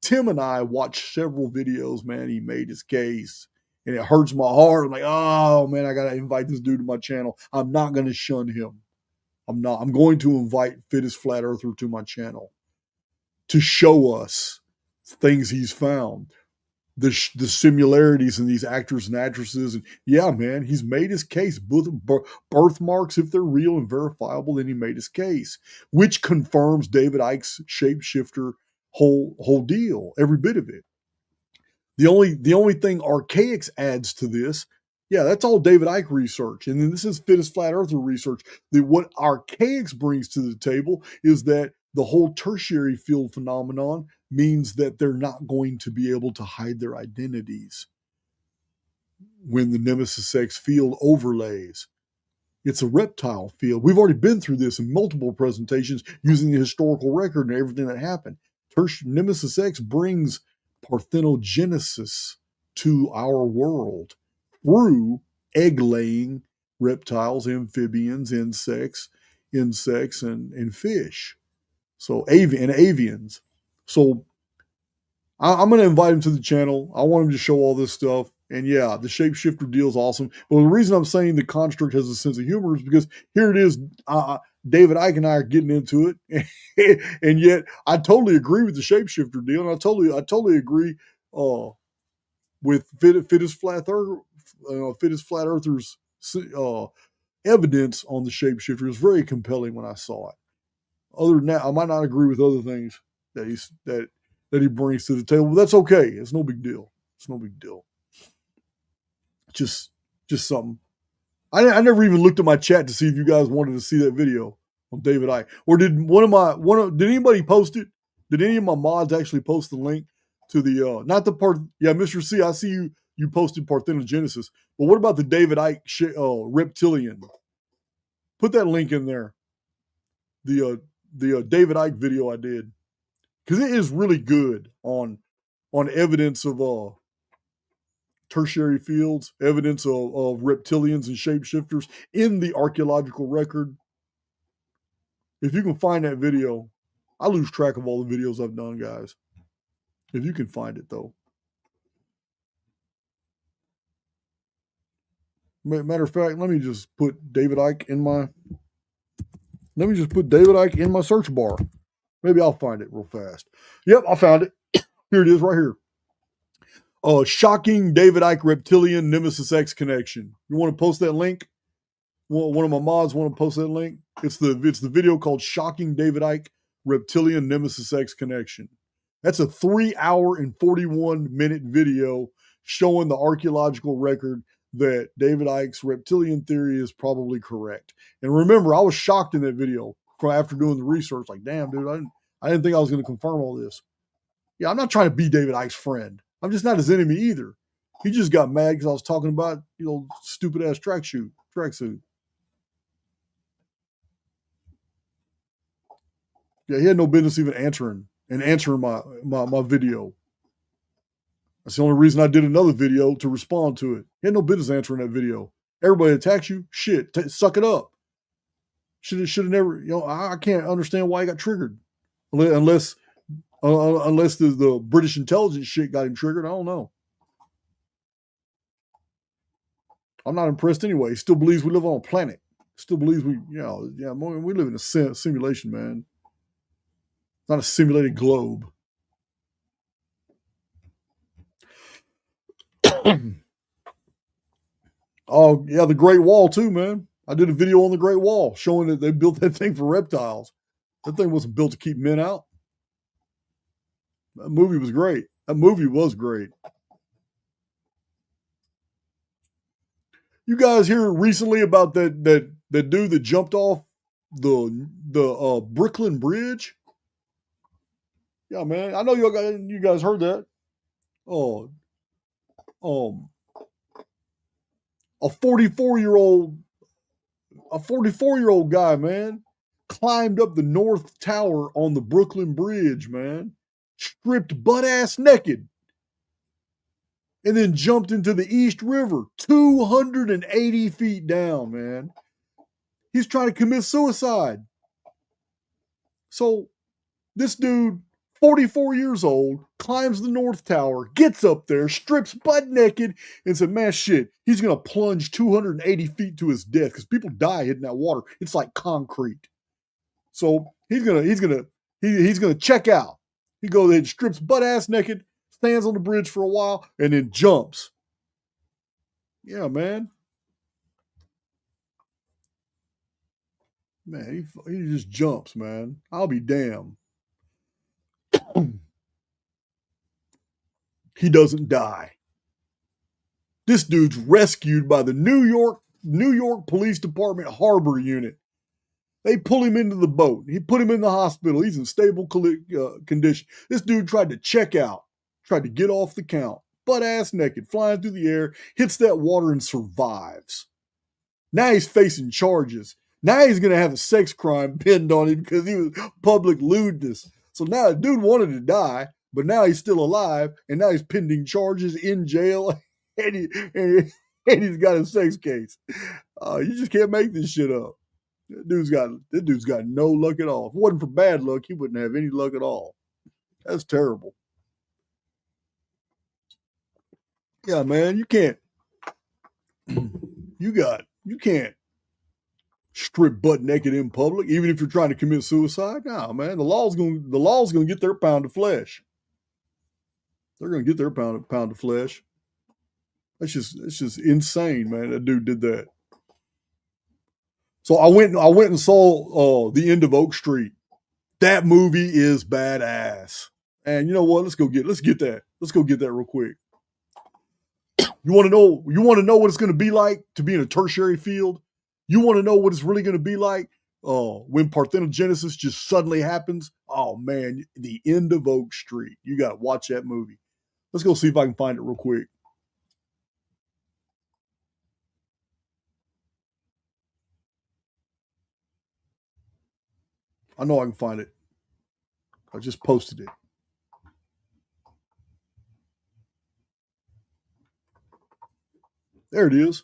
Tim and I watched several videos, man. He made his case, and it hurts my heart. I'm like, oh man, I got to invite this dude to my channel. I'm not going to shun him. I'm not. I'm going to invite Fittest Flat Earther to my channel to show us things he's found, the similarities in these actors and actresses. And yeah, man, he's made his case. Birthmarks, if they're real and verifiable, then he made his case, which confirms David Icke's shapeshifter whole deal, every bit of it. The only thing Archaix adds to this, yeah, that's all David Icke research. And then this is Fittest Flat Earther research. What Archaix brings to the table is that the whole tertiary field phenomenon means that they're not going to be able to hide their identities when the Nemesis X field overlays. It's a reptile field. We've already been through this in multiple presentations using the historical record and everything that happened. Nemesis X brings parthenogenesis to our world through egg-laying reptiles, amphibians, insects, and fish. So avians. So I'm going to invite him to the channel. I want him to show all this stuff. And yeah, the shapeshifter deal is awesome. But the reason I'm saying the construct has a sense of humor is because here it is. David Icke and I are getting into it, and yet I totally agree with the shapeshifter deal, and I totally agree with Fittest Flat Earthers evidence on the shapeshifter is very compelling when I saw it. Other than that, I might not agree with other things that he brings to the table, but that's okay. It's no big deal. It's no big deal. Just something. I never even looked at my chat to see if you guys wanted to see that video on David Icke. Or did did anybody post it? Did any of my mods actually post the link to the not the part? Yeah, Mr. C, I see you posted Parthenogenesis. But what about the David Icke reptilian? Put that link in there. The David Icke video I did, because it is really good on evidence of tertiary fields, evidence of reptilians and shapeshifters in the archaeological record. If you can find that video, I lose track of all the videos I've done, guys. If you can find it, though. Matter of fact, let me just put David Icke in my. Let me just put David Icke in my search bar. Maybe I'll find it real fast. Yep, I found it. Here it is, right here. Shocking David Icke reptilian Nemesis X connection. You want to post that link? One of my mods want to post that link? It's the video called Shocking David Icke Reptilian Nemesis X Connection. That's a 3 hour and 41 minute video showing the archaeological record that David Icke's reptilian theory is probably correct. And remember, I was shocked in that video after doing the research. Like, damn, dude, I didn't think I was going to confirm all this. Yeah, I'm not trying to be David Icke's friend. I'm just not his enemy either. He just got mad because I was talking about, stupid ass tracksuit. Yeah, he had no business even answering my video. That's the only reason I did another video, to respond to it. He had no business answering that video. Everybody attacks you. Shit, suck it up. Should have never. I can't understand why he got triggered, unless the British intelligence shit got him triggered. I don't know. I'm not impressed anyway. He still believes we live on a planet. Still believes we live in a simulation, man. Not a simulated globe. Oh, yeah, the Great Wall too, man. I did a video on the Great Wall showing that they built that thing for reptiles. That thing wasn't built to keep men out. That movie was great. You guys hear recently about that dude that jumped off the Brooklyn Bridge? Yeah, man. I know you guys heard that. Oh, a 44-year-old guy, man, climbed up the North Tower on the Brooklyn Bridge, man, stripped butt ass naked, and then jumped into the East River, 280 feet down, man. He's trying to commit suicide. So this dude, 44 years old, climbs the North Tower, gets up there, strips butt naked, and said, man, shit, he's going to plunge 280 feet to his death because people die hitting that water. It's like concrete. So he's gonna check out. He goes ahead, strips butt ass naked, stands on the bridge for a while, and then jumps. Yeah, man. Man, he just jumps, man. I'll be damned. He doesn't die. This dude's rescued by the New York Police Department Harbor Unit. They pull him into the boat. He put him in the hospital. He's in stable condition. This dude tried to check out, tried to get off the count, butt ass naked, flying through the air, hits that water and survives. Now he's facing charges. Now he's going to have a sex crime pinned on him because he was public lewdness. So now the dude wanted to die, but now he's still alive, and now he's pending charges in jail, and he's got a sex case. You just can't make this shit up. That dude's got no luck at all. If it wasn't for bad luck, he wouldn't have any luck at all. That's terrible. Yeah, man, you can't. You can't strip butt naked in public, even if you're trying to commit suicide. No, man, the law's gonna get their pound of flesh. They're gonna get their pound of flesh. It's just insane, man. That dude did that. So I went and saw The End of Oak Street. That movie is badass. And you know what? Let's get that. Let's go get that real quick. You want to know what it's going to be like to be in a tertiary field? You want to know what it's really going to be like when parthenogenesis just suddenly happens? Oh man, The End of Oak Street. You got to watch that movie. Let's go see if I can find it real quick. I know I can find it. I just posted it. There it is.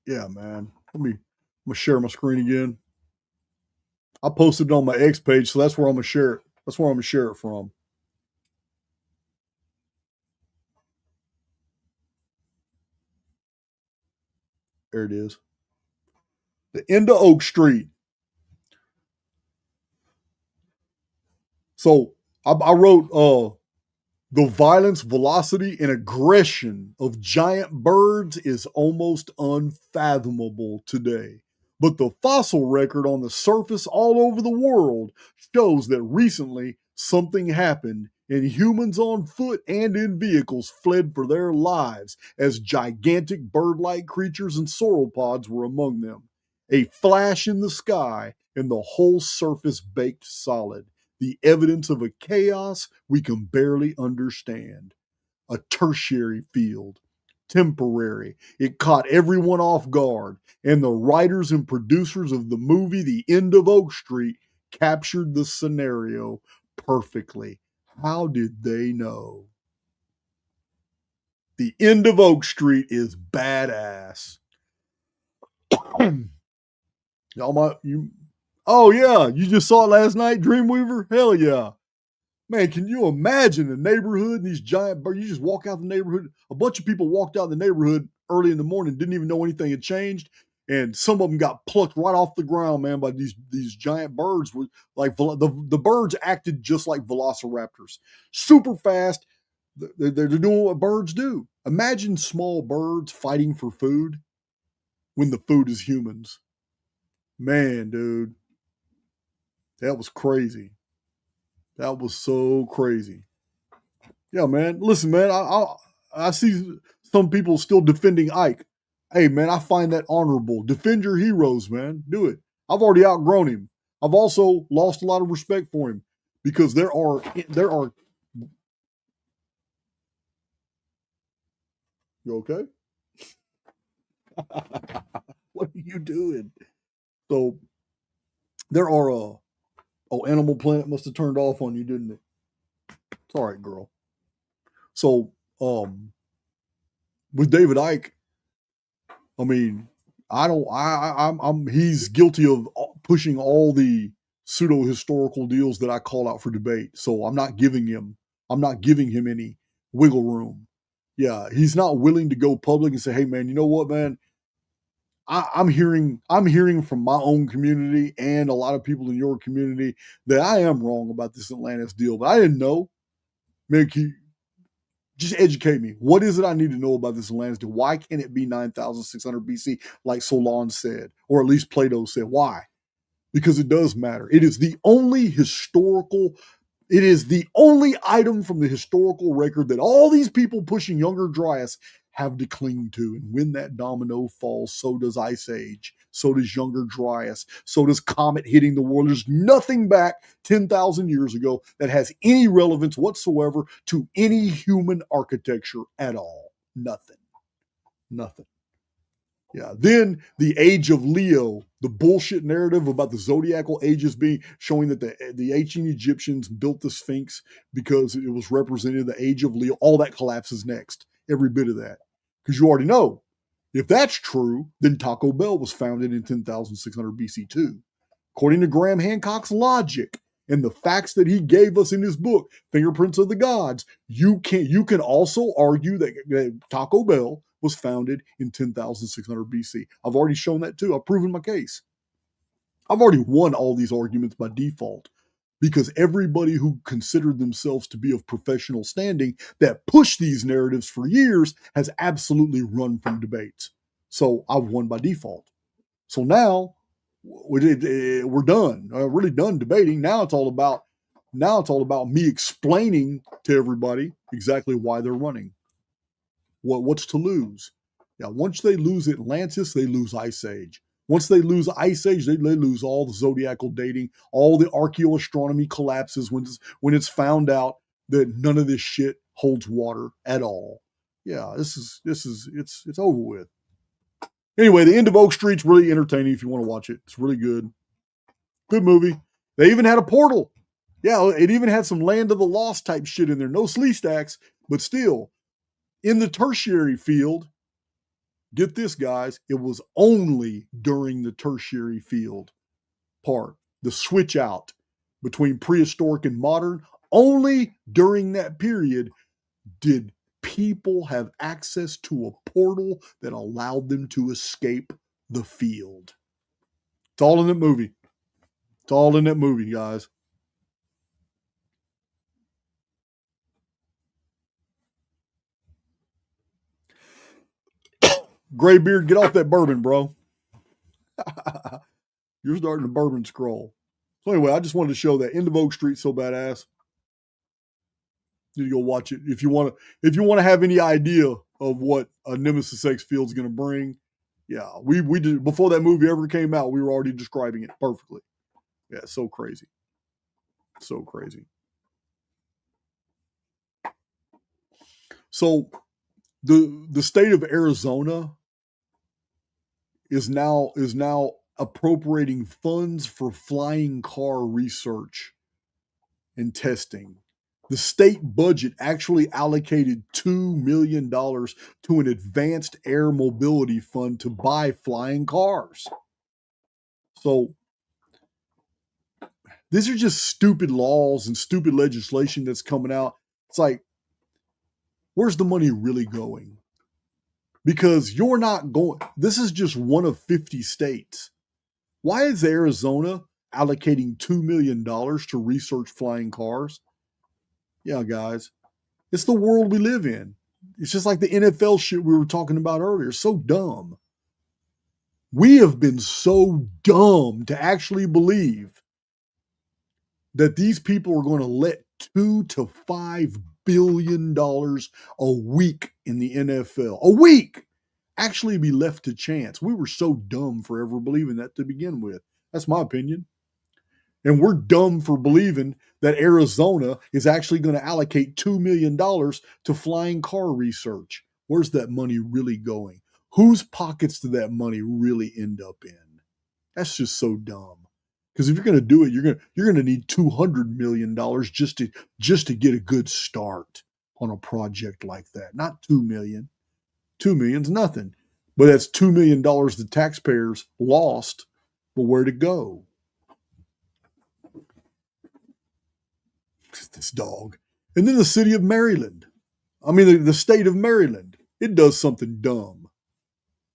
Yeah, man. I'm gonna share my screen again. I posted it on my X page, so that's where I'm gonna share it. That's where I'm gonna share it from. There it is. The End of Oak Street. So I wrote the violence, velocity, and aggression of giant birds is almost unfathomable today. But the fossil record on the surface all over the world shows that recently something happened and humans on foot and in vehicles fled for their lives as gigantic bird-like creatures and sauropods were among them. A flash in the sky and the whole surface baked solid, the evidence of a chaos we can barely understand. A tertiary field, temporary. It caught everyone off guard, and the writers and producers of the movie The End of Oak Street captured the scenario perfectly. How did they know? The End of Oak Street is badass. Oh yeah, you just saw it last night, Dreamweaver? Hell yeah. Man, can you imagine the neighborhood and these giant birds? You just walk out the neighborhood. A bunch of people walked out the neighborhood early in the morning, didn't even know anything had changed. And some of them got plucked right off the ground, man, by these giant birds. Like the birds acted just like velociraptors, super fast. They're doing what birds do. Imagine small birds fighting for food when the food is humans. Man, dude, that was crazy. That was so crazy. Yeah, man. Listen, man. I see some people still defending Ike. Hey, man, I find that honorable. Defend your heroes, man. Do it. I've already outgrown him. I've also lost a lot of respect for him because there are. You okay? What are you doing? So there are. Oh, Animal Planet must have turned off on you, didn't it? It's all right, girl. So with David Icke, I mean, I don't. I'm. He's guilty of pushing all the pseudo historical deals that I call out for debate. So I'm not giving him. I'm not giving him any wiggle room. Yeah, he's not willing to go public and say, "Hey, man, you know what, man? I'm hearing. I'm hearing from my own community and a lot of people in your community that I am wrong about this Atlantis deal, but I didn't know. Man, just educate me. What is it I need to know about this Atlantis? Why can't it be 9,600 BC like Solon said, or at least Plato said? Why? Because it does matter. It is the only it is the only item from the historical record that all these people pushing Younger Dryas have to cling to. And when that domino falls, so does Ice Age. So does Younger Dryas. So does Comet hitting the world. There's nothing back 10,000 years ago that has any relevance whatsoever to any human architecture at all. Nothing. Nothing. Yeah. Then the age of Leo, the bullshit narrative about the zodiacal ages being showing that the ancient Egyptians built the Sphinx because it was representing the age of Leo. All that collapses next. Every bit of that. Because you already know, if that's true, then Taco Bell was founded in 10,600 BC too. According to Graham Hancock's logic and the facts that he gave us in his book, Fingerprints of the Gods, you can also argue that Taco Bell was founded in 10,600 BC. I've already shown that too. I've proven my case. I've already won all these arguments by default because everybody who considered themselves to be of professional standing that pushed these narratives for years has absolutely run from debates. So I've won by default. So now we're done. Really done debating. Now it's all about me explaining to everybody exactly why they're running. What's to lose? Yeah, once they lose Atlantis, they lose Ice Age. Once they lose Ice Age, they lose all the zodiacal dating, all the archaeoastronomy collapses when it's found out that none of this shit holds water at all. Yeah, it's over with. Anyway, the end of Oak Street's really entertaining if you want to watch it. It's really good. Good movie. They even had a portal. Yeah, it even had some Land of the Lost type shit in there. No slee stacks, but still, in the tertiary field, get this, guys, it was only during the tertiary field part, the switch out between prehistoric and modern, only during that period did people have access to a portal that allowed them to escape the field. It's all in that movie. It's all in that movie, guys. Graybeard, get off that bourbon, bro. You're starting to bourbon scroll. So anyway, I just wanted to show that End of Oak Street so badass. You go watch it if you want to. If you want to have any idea of what a Nemesis X field is going to bring, yeah, we did before that movie ever came out. We were already describing it perfectly. Yeah, so crazy, so crazy. So the state of Arizona is now appropriating funds for flying car research and testing. The state budget actually allocated $2 million to an advanced air mobility fund to buy flying cars. So these are just stupid laws and stupid legislation that's coming out. It's like, where's the money really going? Because you're not going, this is just one of 50 states. Why is Arizona allocating $2 million to research flying cars? Yeah, guys, it's the world we live in. It's just like the NFL shit we were talking about earlier. So dumb. We have been so dumb to actually believe that these people are going to let $2 to $5 billion a week in the NFL, a week, actually be left to chance. We were so dumb for ever believing that to begin with. That's my opinion. And we're dumb for believing that Arizona is actually going to allocate $2 million to flying car research. Where's that money really going? Whose pockets did that money really end up in? That's just so dumb. Because if you're going to do it, you're going to need $200 million just to get a good start on a project like that. Not $2 million. $2 million's nothing. But that's $2 million the taxpayers lost, but where to go? This dog. And then the city of Maryland. I mean, the state of Maryland. It does something dumb.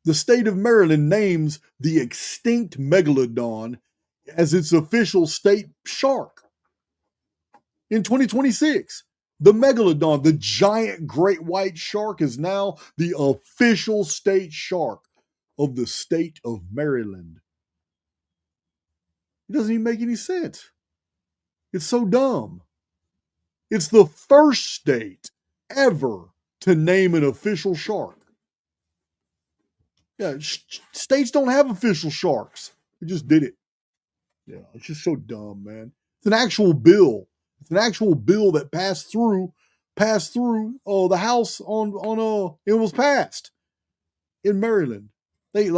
The state of Maryland names the extinct megalodon as its official state shark. In 2026, the megalodon, the giant great white shark, is now the official state shark of the state of Maryland. It doesn't even make any sense. It's so dumb. It's the first state ever to name an official shark. Yeah, states don't have official sharks. They just did it. Yeah, it's just so dumb, man. It's an actual bill. It's an actual bill that passed through the House on it was passed in Maryland. They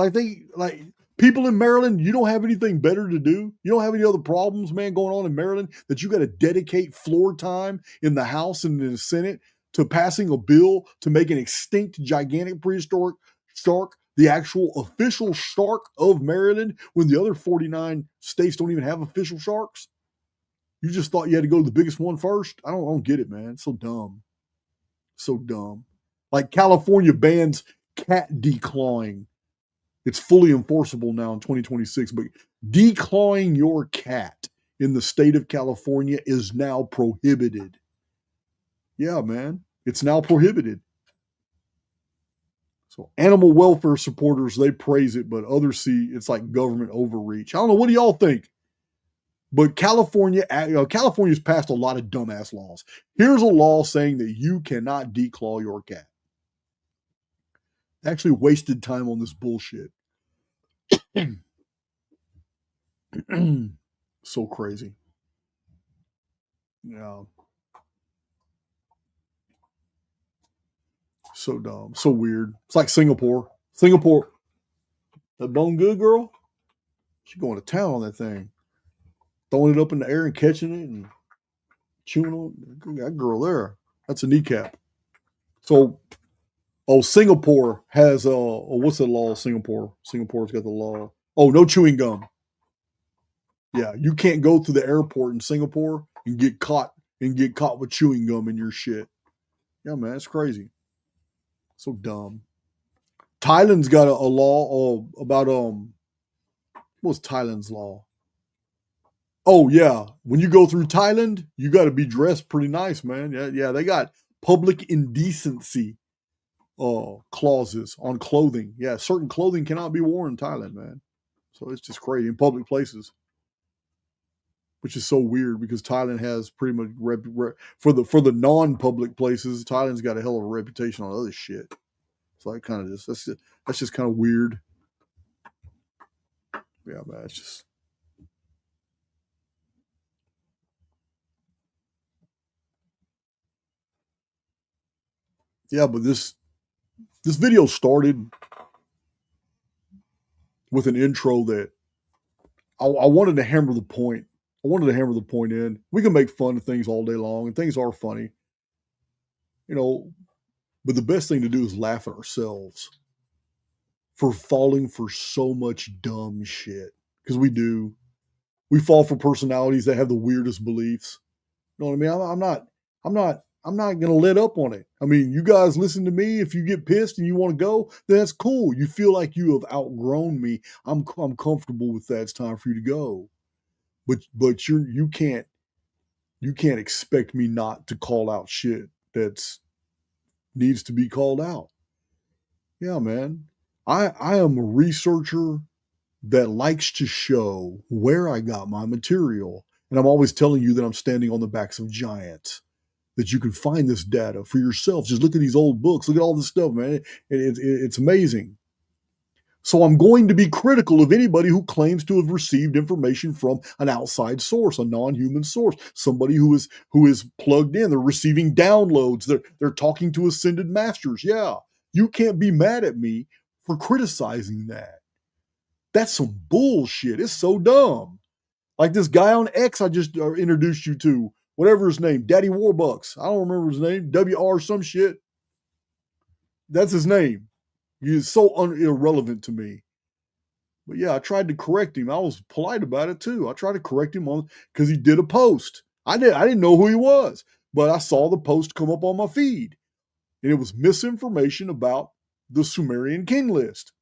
people in Maryland, you don't have anything better to do. You don't have any other problems, man, going on in Maryland that you got to dedicate floor time in the House and in the Senate to passing a bill to make an extinct, gigantic prehistoric shark the actual official shark of Maryland when the other 49 states don't even have official sharks? You just thought you had to go to the biggest one first? I don't get it, man. It's so dumb. So dumb. Like California bans cat declawing. It's fully enforceable now in 2026, but declawing your cat in the state of California is now prohibited. Yeah, man. It's now prohibited. So animal welfare supporters, they praise it, but others see it's like government overreach. I don't know. What do y'all think? But California's passed a lot of dumbass laws. Here's a law saying that you cannot declaw your cat. Actually wasted time on this bullshit. So crazy. Yeah. So dumb. So weird. It's like Singapore. Singapore. That bone good girl? She going to town on that thing. Throwing it up in the air and catching it and chewing on it. That girl there. That's a kneecap. So, Singapore has what's the law? Singapore's got the law. Oh, no chewing gum. Yeah, you can't go through the airport in Singapore and get caught with chewing gum in your shit. Yeah, man, it's crazy. So dumb. Thailand's got a law about what's Thailand's law? Oh yeah, when you go through Thailand, you got to be dressed pretty nice, man. Yeah, they got public indecency clauses on clothing. Yeah, certain clothing cannot be worn in Thailand, man. So it's just crazy in public places, which is so weird because Thailand has pretty much for the non-public places. Thailand's got a hell of a reputation on other shit. So I kind of that's just kind of weird. Yeah, man, it's just. Yeah, but this video started with an intro that I wanted to hammer the point. I wanted to hammer the point in. We can make fun of things all day long, and things are funny, you know. But the best thing to do is laugh at ourselves for falling for so much dumb shit because we do. We fall for personalities that have the weirdest beliefs. You know what I mean? I'm not gonna let up on it. I mean, you guys listen to me. If you get pissed and you want to go, then that's cool. You feel like you have outgrown me. I'm comfortable with that. It's time for you to go. But you can't expect me not to call out shit that's needs to be called out. Yeah, man. I am a researcher that likes to show where I got my material. And I'm always telling you that I'm standing on the backs of giants, that you can find this data for yourself. Just look at these old books. Look at all this stuff, man. It's amazing. So I'm going to be critical of anybody who claims to have received information from an outside source, a non-human source, somebody who is plugged in. They're receiving downloads. They're talking to ascended masters. Yeah, you can't be mad at me for criticizing that. That's some bullshit. It's so dumb. Like this guy on X I just introduced you to, whatever his name, Daddy Warbucks. I don't remember his name. WR some shit. That's his name. He's so irrelevant to me. But yeah, I tried to correct him. I was polite about it too. I tried to correct him on because he did a post. I didn't know who he was, but I saw the post come up on my feed, and it was misinformation about the Sumerian king list.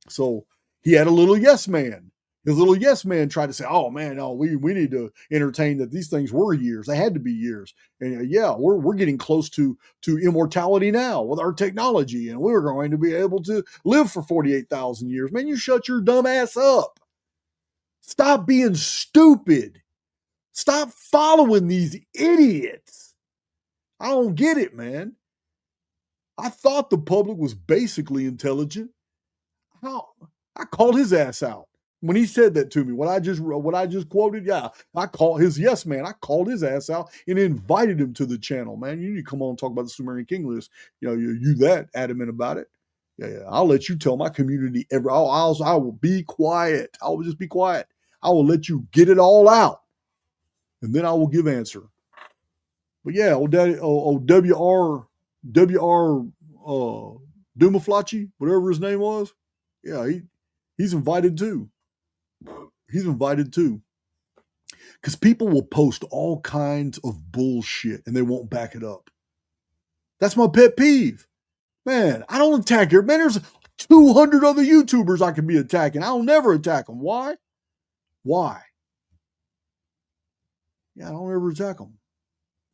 So he had a little yes man. His little yes man tried to say, "Oh man, no, we need to entertain that these things were years. They had to be years, and yeah, we're getting close to immortality now with our technology, and we're going to be able to live for 48,000 years." Man, you shut your dumb ass up. Stop being stupid. Stop following these idiots. I don't get it, man. I thought the public was basically intelligent. How? I called his ass out when he said that to me. What I just quoted, yeah, I called his yes man. I called his ass out and invited him to the channel. Man, you need to come on and talk about the Sumerian king list. You know, you that adamant about it. Yeah, I'll let you tell my community I will be quiet. I will just be quiet. I will let you get it all out, and then I will give answer. But yeah, WR Dumaflachi, whatever his name was. Yeah, he's invited too. He's invited too. Because people will post all kinds of bullshit and they won't back it up. That's my pet peeve. Man, I don't attack her. Man, there's 200 other YouTubers I could be attacking. I'll never attack them. Why? Why? Yeah, I don't ever attack them.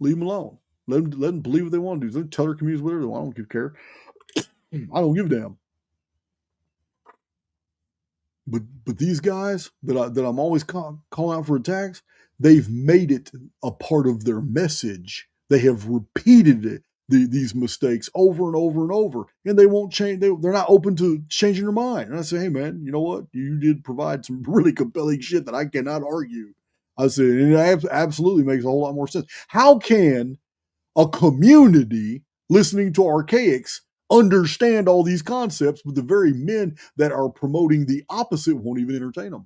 Leave them alone. Let them believe what they want to do. Let them tell their communities whatever they want. I don't care. I don't give a damn. But these guys that I'm always calling out for attacks, they've made it a part of their message. They have repeated it, these mistakes over and over and over, and they won't change. They're not open to changing their mind. And I say, hey man, you know what? You did provide some really compelling shit that I cannot argue. I said, and it absolutely makes a whole lot more sense. How can a community listening to Archaix understand all these concepts, but the very men that are promoting the opposite won't even entertain them?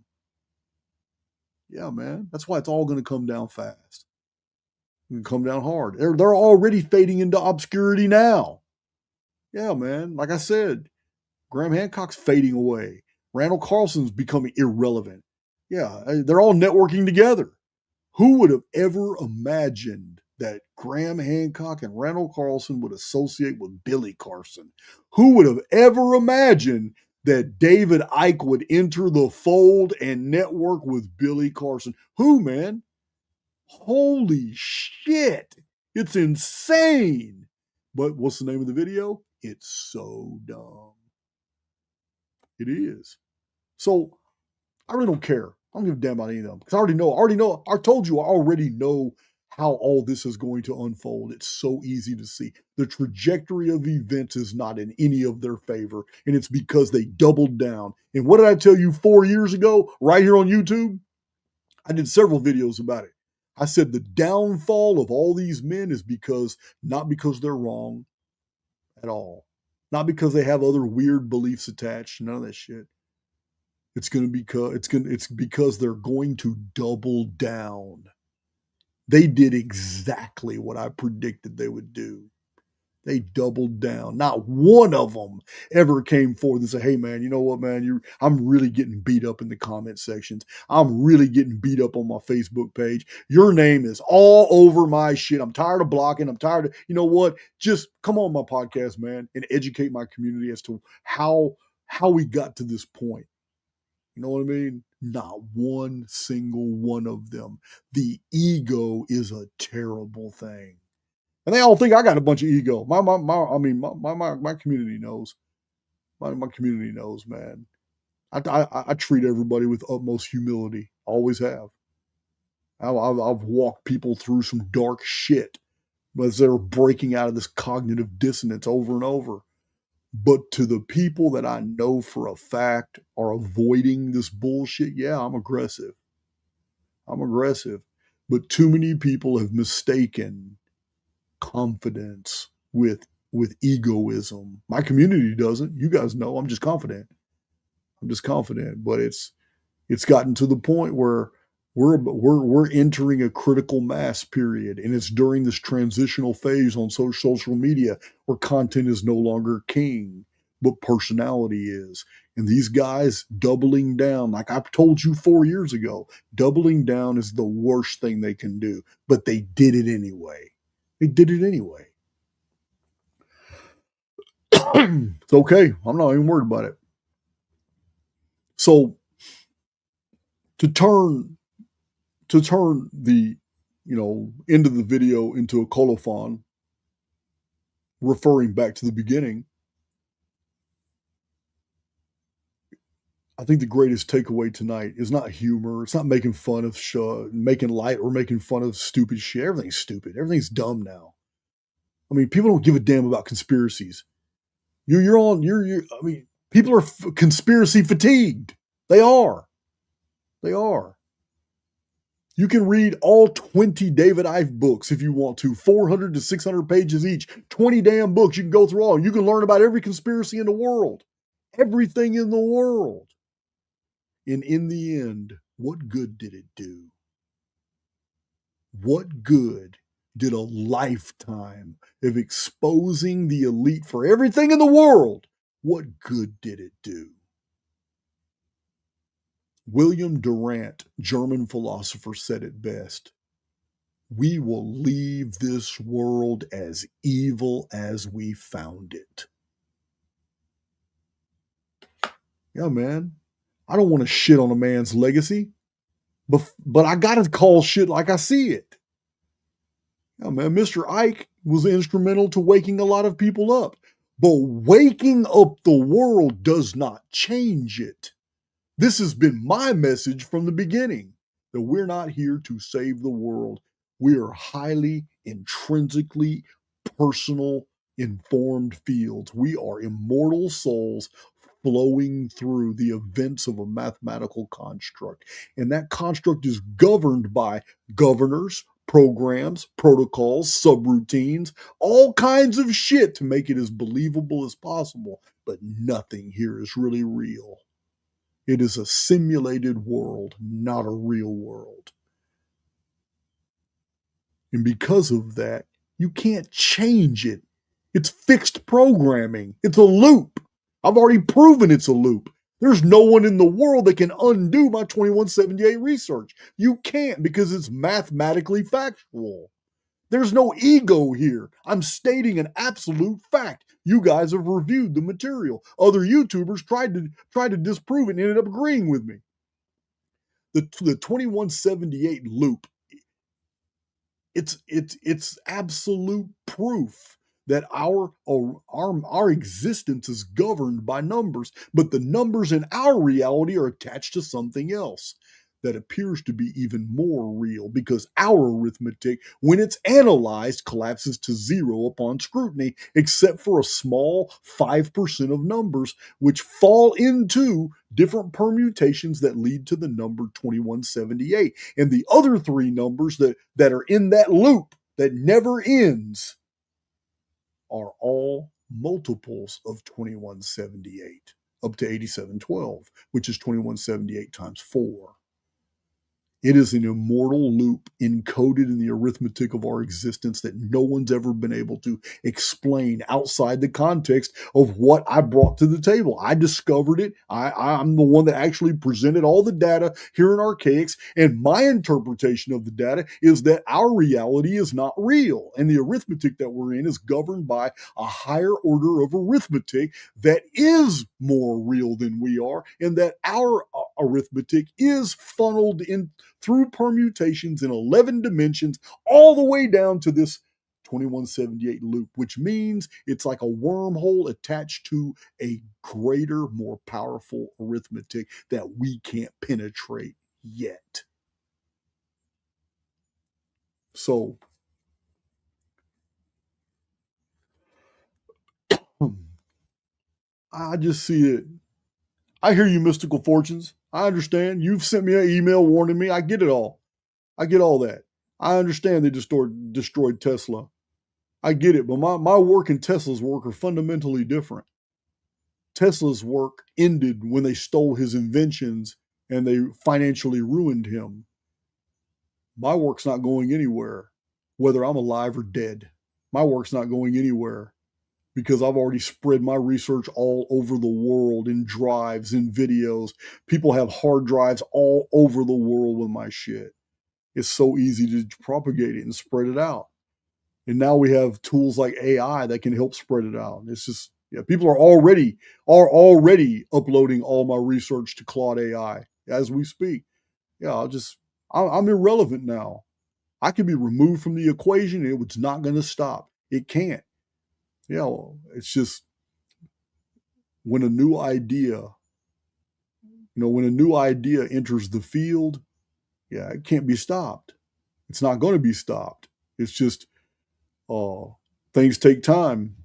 Yeah, man. That's why it's all going to come down fast. It's come down hard. They're already fading into obscurity now. Yeah, man. Like I said, Graham Hancock's fading away. Randall Carlson's becoming irrelevant. Yeah, they're all networking together. Who would have ever imagined that Graham Hancock and Randall Carlson would associate with Billy Carson? Who would have ever imagined that David Icke would enter the fold and network with Billy Carson? Who, man? Holy shit. It's insane. But what's the name of the video? It's so dumb. It is. So I really don't care. I don't give a damn about any of them because I already know. I told you I already know how all this is going to unfold. It's so easy to see. The trajectory of events is not in any of their favor, and it's because they doubled down. And what did I tell you 4 years ago right here on YouTube? I did several videos about it. I said the downfall of all these men is not because they're wrong at all. Not because they have other weird beliefs attached, none of that shit. It's because they're going to double down. They did exactly what I predicted they would do. They doubled down. Not one of them ever came forward and said, hey man, you know what, man, I'm really getting beat up in the comment sections. I'm really getting beat up on my Facebook page. Your name is all over my shit. I'm tired of blocking. I'm tired of, you know what? Just come on my podcast, man, and educate my community as to how we got to this point. You know what I mean? Not one single one of them. The ego is a terrible thing. And they all think I got a bunch of ego. My community knows. My community knows, man. I treat everybody with utmost humility. Always have. I've walked people through some dark shit, but as they're breaking out of this cognitive dissonance over and over. But to the people that I know for a fact are avoiding this bullshit, yeah, I'm aggressive. But too many people have mistaken confidence with egoism. My community doesn't. You guys know I'm just confident. But it's gotten to the point where we're entering a critical mass period, and it's during this transitional phase on social media where content is no longer king, but personality is. And these guys doubling down, like I've told you 4 years ago, doubling down is the worst thing they can do. But they did it anyway. It's okay. I'm not even worried about it. So to turn the end of the video into a colophon, referring back to the beginning, I think the greatest takeaway tonight is not humor. It's not making fun of making light or making fun of stupid shit. Everything's stupid. Everything's dumb now. I mean, people don't give a damn about conspiracies. People are conspiracy fatigued. They are. You can read all 20 David Icke books if you want to, 400 to 600 pages each, 20 damn books. You can go through all. You can learn about every conspiracy in the world, everything in the world. And in the end, what good did it do? What good did a lifetime of exposing the elite for everything in the world, what good did it do? William Durant, German philosopher, said it best. We will leave this world as evil as we found it. Yeah, man. I don't want to shit on a man's legacy, but I got to call shit like I see it. Yeah, man. Mr. Icke was instrumental to waking a lot of people up. But waking up the world does not change it. This has been my message from the beginning, that we're not here to save the world. We are highly, intrinsically personal, informed fields. We are immortal souls flowing through the events of a mathematical construct. And that construct is governed by governors, programs, protocols, subroutines, all kinds of shit to make it as believable as possible. But nothing here is really real. It is a simulated world, not a real world. And because of that, you can't change it. It's fixed programming. It's a loop. I've already proven it's a loop. There's no one in the world that can undo my 2178 research. You can't, because it's mathematically factual. There's no ego here. I'm stating an absolute fact. You guys have reviewed the material. Other YouTubers tried to disprove it and ended up agreeing with me. The 2178 loop, it's absolute proof that our existence is governed by numbers, but the numbers in our reality are attached to something else that appears to be even more real, because our arithmetic, when it's analyzed, collapses to zero upon scrutiny, except for a small 5% of numbers which fall into different permutations that lead to the number 2178. And the other three numbers that are in that loop that never ends are all multiples of 2178 up to 8712, which is 2178 times 4. It is an immortal loop encoded in the arithmetic of our existence that no one's ever been able to explain outside the context of what I brought to the table. I discovered it. I'm the one that actually presented all the data here in Archaix, and my interpretation of the data is that our reality is not real, and the arithmetic that we're in is governed by a higher order of arithmetic that is more real than we are, and that our arithmetic is funneled in through permutations in 11 dimensions all the way down to this 2178 loop, which means it's like a wormhole attached to a greater, more powerful arithmetic that we can't penetrate yet. So, I just see it. I hear you, Mystical Fortunes. I understand. You've sent me an email warning me. I get it all. I get all that. I understand they destroyed Tesla. I get it, but my work and Tesla's work are fundamentally different. Tesla's work ended when they stole his inventions and they financially ruined him. My work's not going anywhere, whether I'm alive or dead. My work's not going anywhere because I've already spread my research all over the world in drives, in videos. People have hard drives all over the world with my shit. It's so easy to propagate it and spread it out. And now we have tools like AI that can help spread it out. It's just, yeah, people are already uploading all my research to Claude AI as we speak. Yeah, I'm irrelevant now. I can be removed from the equation and it's not going to stop. It can't. Yeah, it's just when a new idea, when a new idea enters the field, yeah, it can't be stopped. It's not going to be stopped. It's just, things take time.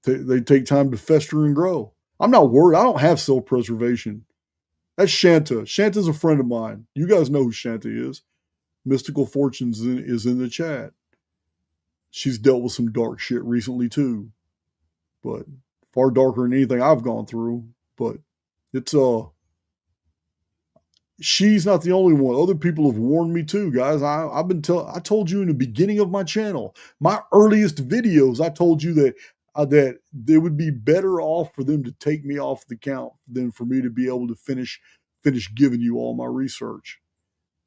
They take time to fester and grow. I'm not worried. I don't have self-preservation. That's Shanta. Shanta's a friend of mine. You guys know who Shanta is. Mystical Fortunes is in the chat. She's dealt with some dark shit recently too, but far darker than anything I've gone through. But it's she's not the only one. Other people have warned me too, guys. I told you in the beginning of my channel, my earliest videos, I told you that it would be better off for them to take me off the count than for me to be able to finish giving you all my research.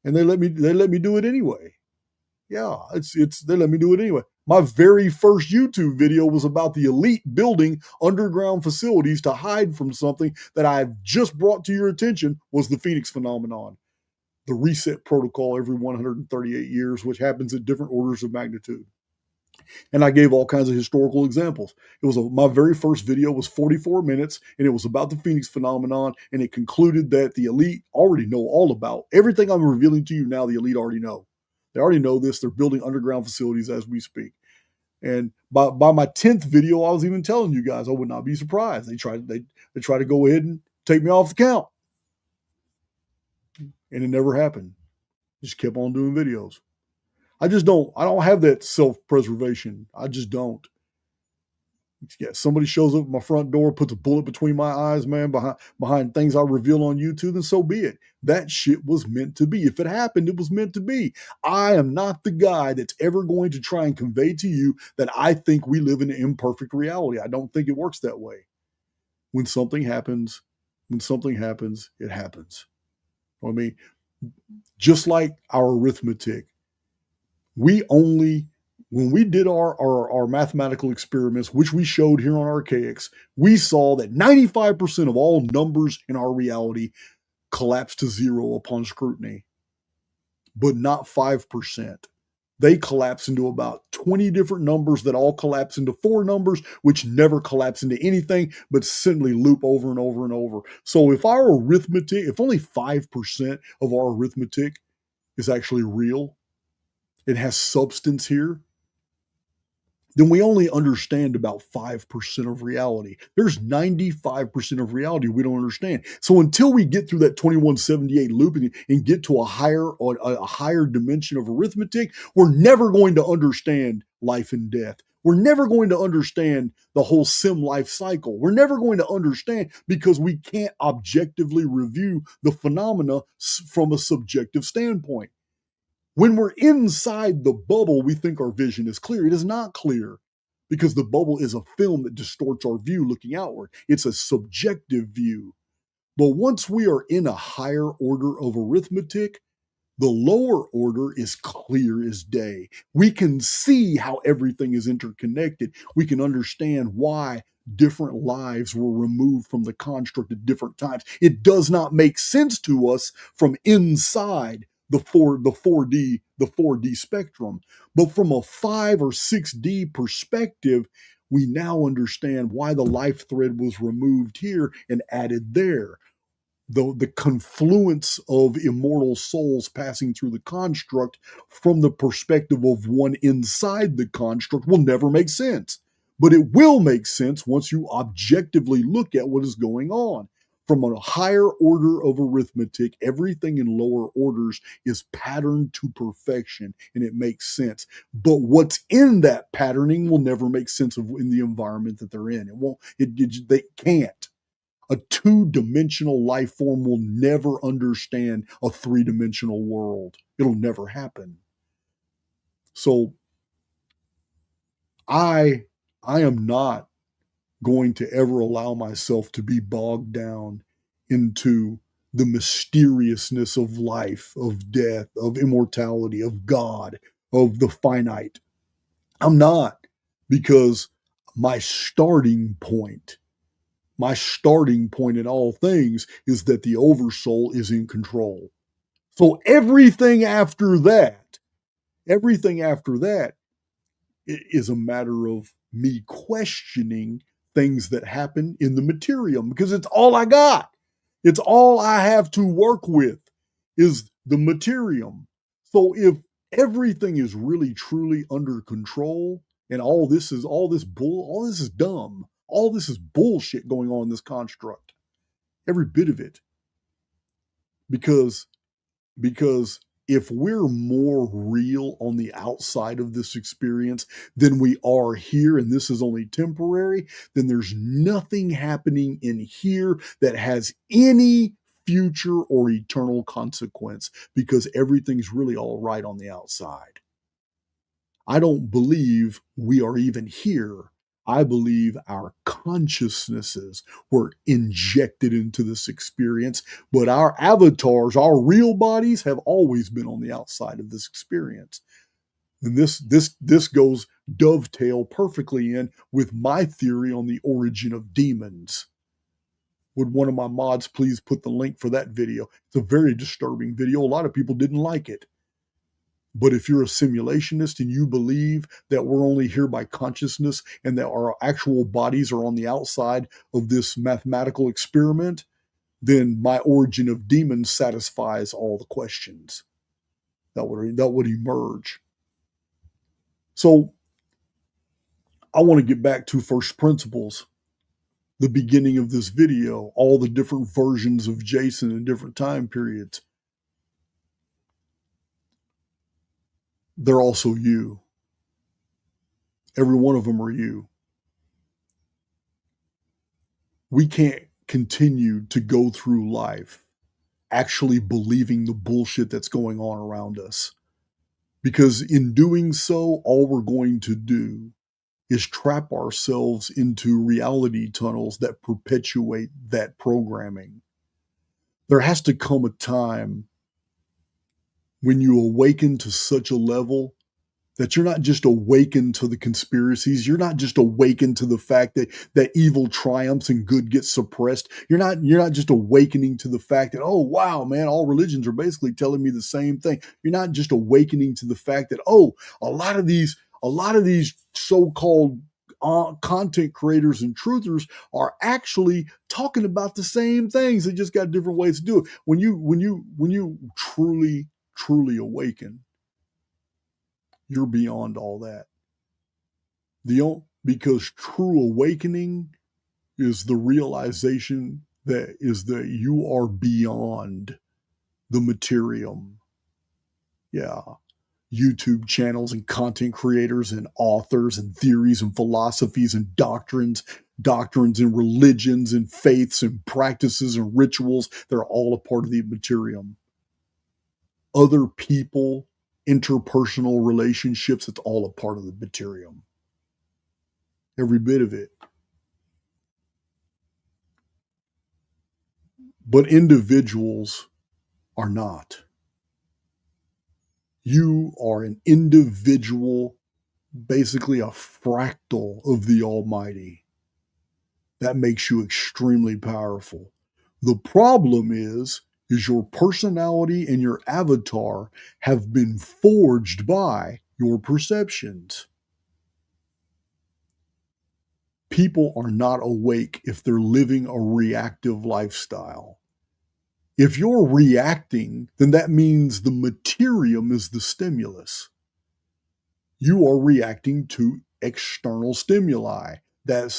And they let me do it anyway. Yeah, they let me do it anyway. My very first YouTube video was about the elite building underground facilities to hide from something that I've just brought to your attention, was the Phoenix phenomenon. The reset protocol every 138 years, which happens at different orders of magnitude. And I gave all kinds of historical examples. My very first video was 44 minutes, and it was about the Phoenix phenomenon, and it concluded that the elite already know all about everything I'm revealing to you now. The elite already know. They already know this. They're building underground facilities as we speak. And by my 10th video, I was even telling you guys I would not be surprised. They try to go ahead and take me off the count, and it never happened. Just kept on doing videos. I don't have that self-preservation. I just don't. Yeah, somebody shows up at my front door, puts a bullet between my eyes, man, behind things I reveal on YouTube, then so be it. That shit was meant to be. If it happened, it was meant to be. I am not the guy that's ever going to try and convey to you that I think we live in an imperfect reality. I don't think it works that way. When something happens, it happens. I mean, just like our arithmetic, when we did our mathematical experiments, which we showed here on Archaix, we saw that 95% of all numbers in our reality collapse to zero upon scrutiny, but not 5%. They collapse into about 20 different numbers that all collapse into 4 numbers, which never collapse into anything, but simply loop over and over and over. So if only 5% of our arithmetic is actually real, it has substance here, then we only understand about 5% of reality. There's 95% of reality we don't understand. So until we get through that 2178 loop and get to a higher dimension of arithmetic, we're never going to understand life and death. We're never going to understand the whole sim life cycle. We're never going to understand because we can't objectively review the phenomena from a subjective standpoint. When we're inside the bubble, we think our vision is clear. It is not clear because the bubble is a film that distorts our view looking outward. It's a subjective view. But once we are in a higher order of arithmetic, the lower order is clear as day. We can see how everything is interconnected. We can understand why different lives were removed from the construct at different times. It does not make sense to us from inside the 4D spectrum. But from a 5 or 6D perspective, we now understand why the life thread was removed here and added there. The confluence of immortal souls passing through the construct from the perspective of one inside the construct will never make sense. But it will make sense once you objectively look at what is going on. From a higher order of arithmetic, everything in lower orders is patterned to perfection, and it makes sense. But what's in that patterning will never make sense of in the environment that they're in. They can't. A 2-dimensional life form will never understand a 3-dimensional world. It'll never happen. So I am not going to ever allow myself to be bogged down into the mysteriousness of life, of death, of immortality, of God, of the finite. I'm not, because my starting point in all things is that the oversoul is in control. So everything after that is a matter of me questioning things that happen in the materium, because it's all I got. It's all I have to work with is the materium. So if everything is really truly under control and all this is dumb. All this is bullshit going on in this construct. Every bit of it. Because if we're more real on the outside of this experience than we are here, and this is only temporary, then there's nothing happening in here that has any future or eternal consequence, because everything's really all right on the outside. I don't believe we are even here. I believe our consciousnesses were injected into this experience, but our avatars, our real bodies, have always been on the outside of this experience. And this goes dovetail perfectly in with my theory on the origin of demons. Would one of my mods please put the link for that video? It's a very disturbing video. A lot of people didn't like it. But if you're a simulationist and you believe that we're only here by consciousness and that our actual bodies are on the outside of this mathematical experiment, then my origin of demons satisfies all the questions that would emerge. So I want to get back to first principles, the beginning of this video, all the different versions of Jason in different time periods. They're also you. Every one of them are you. We can't continue to go through life actually believing the bullshit that's going on around us. Because in doing so, all we're going to do is trap ourselves into reality tunnels that perpetuate that programming. There has to come a time when you awaken to such a level that you're not just awakened to the conspiracies. You're not just awakened to the fact that evil triumphs and good gets suppressed. You're not just awakening to the fact that, oh wow, man, all religions are basically telling me the same thing. You're not just awakening to the fact that, oh, a lot of these so-called content creators and truthers are actually talking about the same things. They just got different ways to do it. When you truly awaken, you're beyond all that. Because true awakening is the realization that you are beyond the materium. Yeah. YouTube channels and content creators and authors and theories and philosophies and doctrines and religions and faiths and practices and rituals, they're all a part of the materium. Other people, interpersonal relationships, it's all a part of the materium. Every bit of it. But individuals are not. You are an individual, basically a fractal of the Almighty. That makes you extremely powerful. The problem is your personality and your avatar have been forged by your perceptions. People are not awake if they're living a reactive lifestyle. If you're reacting, then that means the materium is the stimulus. You are reacting to external stimuli. That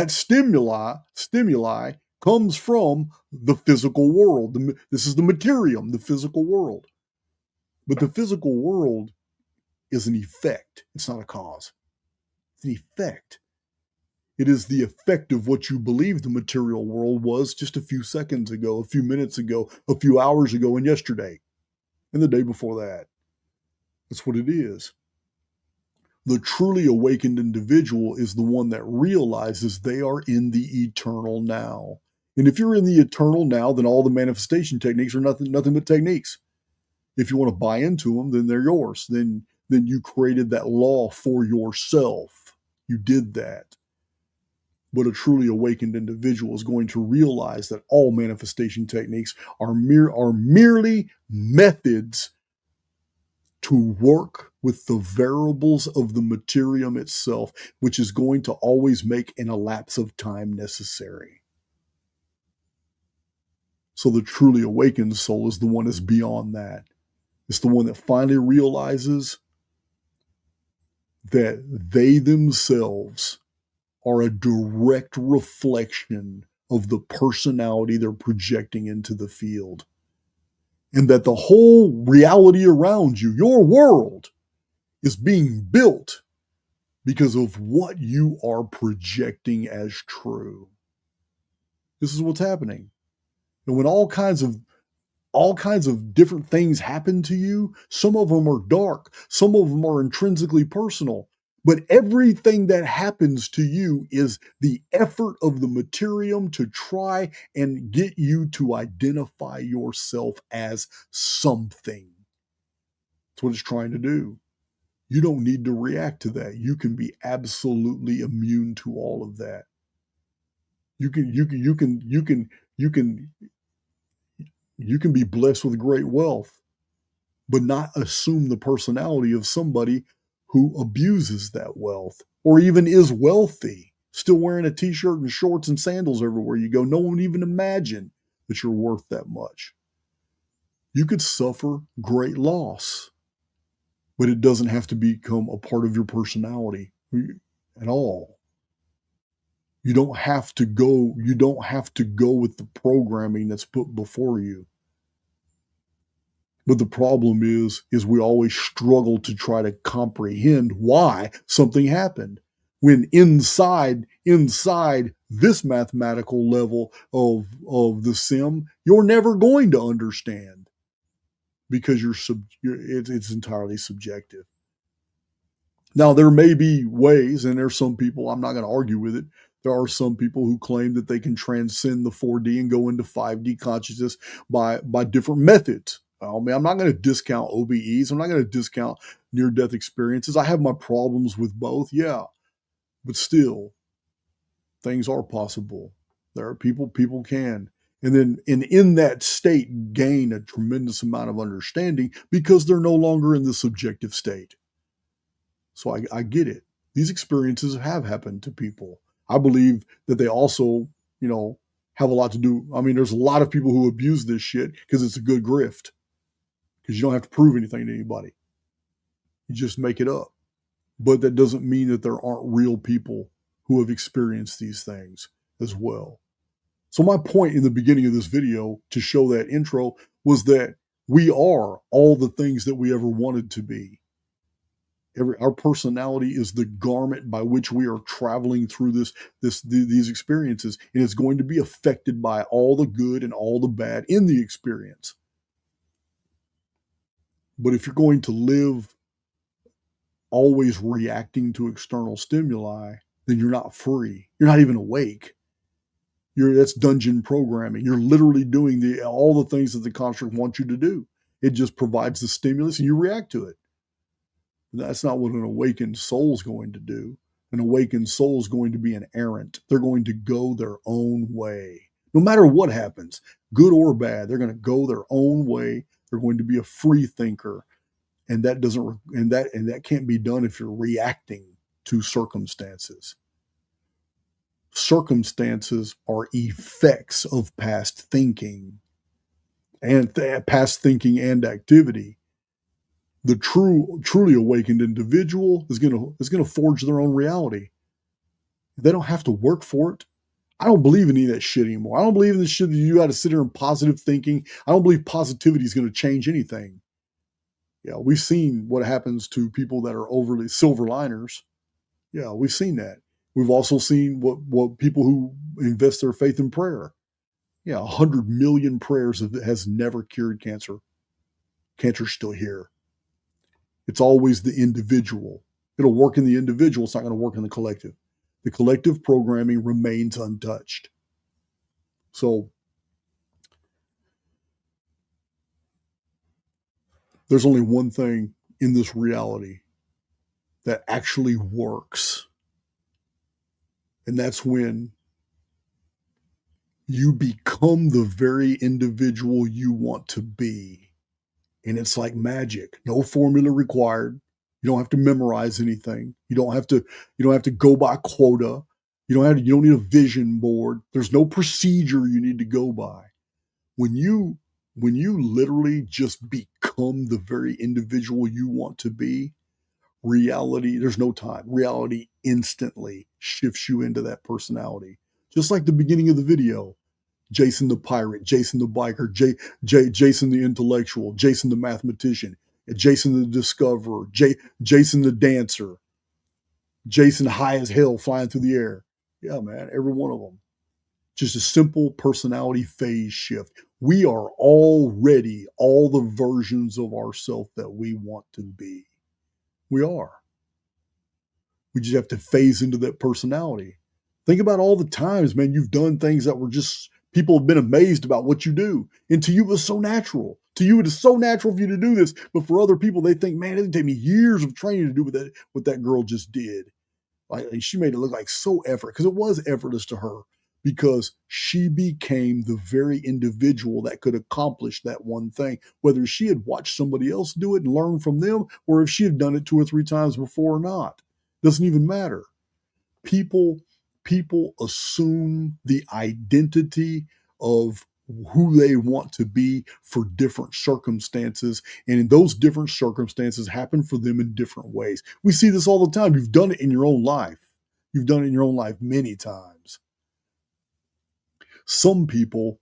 stimuli comes from the physical world. This is the materium, the physical world. But the physical world is an effect. It's not a cause. It's an effect. It is the effect of what you believe the material world was just a few seconds ago, a few minutes ago, a few hours ago, and yesterday, and the day before that. That's what it is. The truly awakened individual is the one that realizes they are in the eternal now. And if you're in the eternal now, then all the manifestation techniques are nothing but techniques. If you want to buy into them, then they're yours. Then you created that law for yourself. You did that. But a truly awakened individual is going to realize that all manifestation techniques are merely methods to work with the variables of the materium itself, which is going to always make an elapse of time necessary. So the truly awakened soul is the one that's beyond that. It's the one that finally realizes that they themselves are a direct reflection of the personality they're projecting into the field. And that the whole reality around you, your world, is being built because of what you are projecting as true. This is what's happening. And when all kinds of different things happen to you, some of them are dark, some of them are intrinsically personal. But everything that happens to you is the effort of the materium to try and get you to identify yourself as something. That's what it's trying to do. You don't need to react to that. You can be absolutely immune to all of that. You can be blessed with great wealth, but not assume the personality of somebody who abuses that wealth or even is wealthy, still wearing a t-shirt and shorts and sandals everywhere you go. No one would even imagine that you're worth that much. You could suffer great loss, but it doesn't have to become a part of your personality at all. You don't have to go with the programming that's put before you. But the problem is we always struggle to try to comprehend why something happened. When inside this mathematical level of the sim, you're never going to understand because it's entirely subjective. Now, there may be ways, and there's some people, I'm not going to argue with it. There are some people who claim that they can transcend the 4D and go into 5D consciousness by different methods. I mean, I'm not going to discount OBEs. I'm not going to discount near-death experiences. I have my problems with both, yeah. But still, things are possible. There are people can. And then in that state, gain a tremendous amount of understanding because they're no longer in the subjective state. So I get it. These experiences have happened to people. I believe that they also, have a lot to do. I mean, there's a lot of people who abuse this shit because it's a good grift. Because you don't have to prove anything to anybody. You just make it up. But that doesn't mean that there aren't real people who have experienced these things as well. So my point in the beginning of this video to show that intro was that we are all the things that we ever wanted to be. Our personality is the garment by which we are traveling through these experiences, and it's going to be affected by all the good and all the bad in the experience. But if you're going to live always reacting to external stimuli, then you're not free. You're not even awake. That's dungeon programming. You're literally doing all the things that the construct wants you to do. It just provides the stimulus and you react to it. That's not what an awakened soul is going to do. An awakened soul is going to be an errant. They're going to go their own way. No matter what happens, good or bad, they're going to go their own way. They're going to be a free thinker. And that can't be done if you're reacting to circumstances. Circumstances are effects of past thinking and activity. The truly awakened individual is going to forge their own reality. They don't have to work for it. I don't believe in any of that shit anymore. I don't believe in this shit that you got to sit here in positive thinking. I don't believe positivity is going to change anything. Yeah, we've seen what happens to people that are overly silver liners. Yeah, we've seen that. We've also seen what people who invest their faith in prayer. Yeah, 100 million prayers has never cured cancer. Cancer's still here. It's always the individual. It'll work in the individual. It's not going to work in the collective. The collective programming remains untouched. So there's only one thing in this reality that actually works. And that's when you become the very individual you want to be. And it's like magic. No formula required. You don't have to memorize anything. You don't have to go by quota. You don't need a vision board. There's no procedure you need to go by. When you literally just become the very individual you want to be, reality, there's no time. Reality instantly shifts you into that personality. Just like the beginning of the video. Jason the pirate, Jason the biker, Jason the intellectual, Jason the mathematician, Jason the discoverer, Jason the dancer, Jason high as hell flying through the air. Yeah, man, every one of them. Just a simple personality phase shift. We are already all the versions of ourselves that we want to be. We are. We just have to phase into that personality. Think about all the times, man, you've done things that were just, people have been amazed about what you do. And to you, it was so natural. To you, it is so natural for you to do this. But for other people, they think, man, it didn't take me years of training to do what that girl just did. Like she made it look like so effort, because it was effortless to her. because she became the very individual that could accomplish that one thing. Whether she had watched somebody else do it and learned from them, or if she had done it 2 or 3 times before or not, doesn't even matter. People assume the identity of who they want to be for different circumstances, and those different circumstances happen for them in different ways. We see this all the time. You've done it in your own life. You've done it in your own life many times. Some people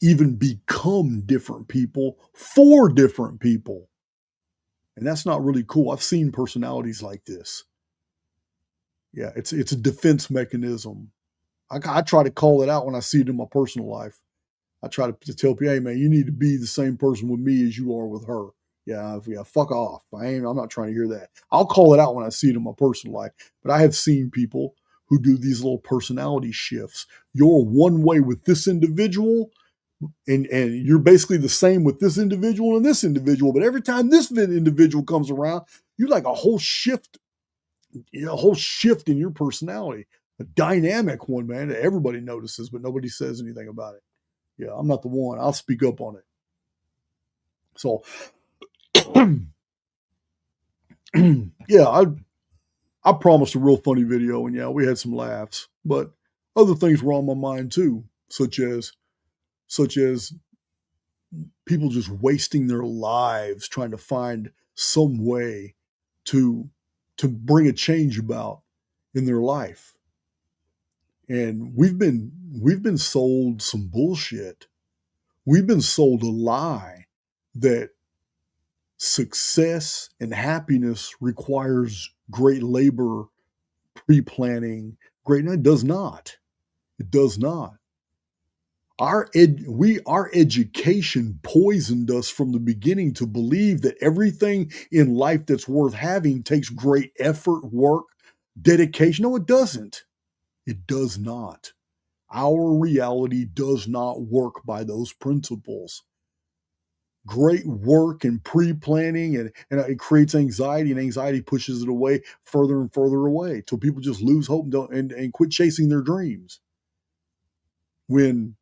even become different people for different people. And that's not really cool. I've seen personalities like this. Yeah, it's a defense mechanism. I try to call it out when I see it in my personal life. I try to tell people, hey man, you need to be the same person with me as you are with her. Yeah, fuck off. I'm not trying to hear that. I'll call it out when I see it in my personal life. But I have seen people who do these little personality shifts. You're one way with this individual, and you're basically the same with this individual and this individual. But every time this individual comes around, you like a whole shift in your personality. A dynamic one, man, that everybody notices, but nobody says anything about it. Yeah, I'm not the one. I'll speak up on it. So, yeah, I promised a real funny video, and yeah, we had some laughs, but other things were on my mind too, such as people just wasting their lives trying to find some way to bring a change about in their life. And we've been sold some bullshit. We've been sold a lie that success and happiness requires great labor, pre-planning. No, it does not. It does not. Our education poisoned us from the beginning to believe that everything in life that's worth having takes great effort, work, dedication. No, it doesn't. It does not. Our reality does not work by those principles. Great work and pre-planning, and it creates anxiety, and anxiety pushes it away further and further away till people just lose hope and quit chasing their dreams. When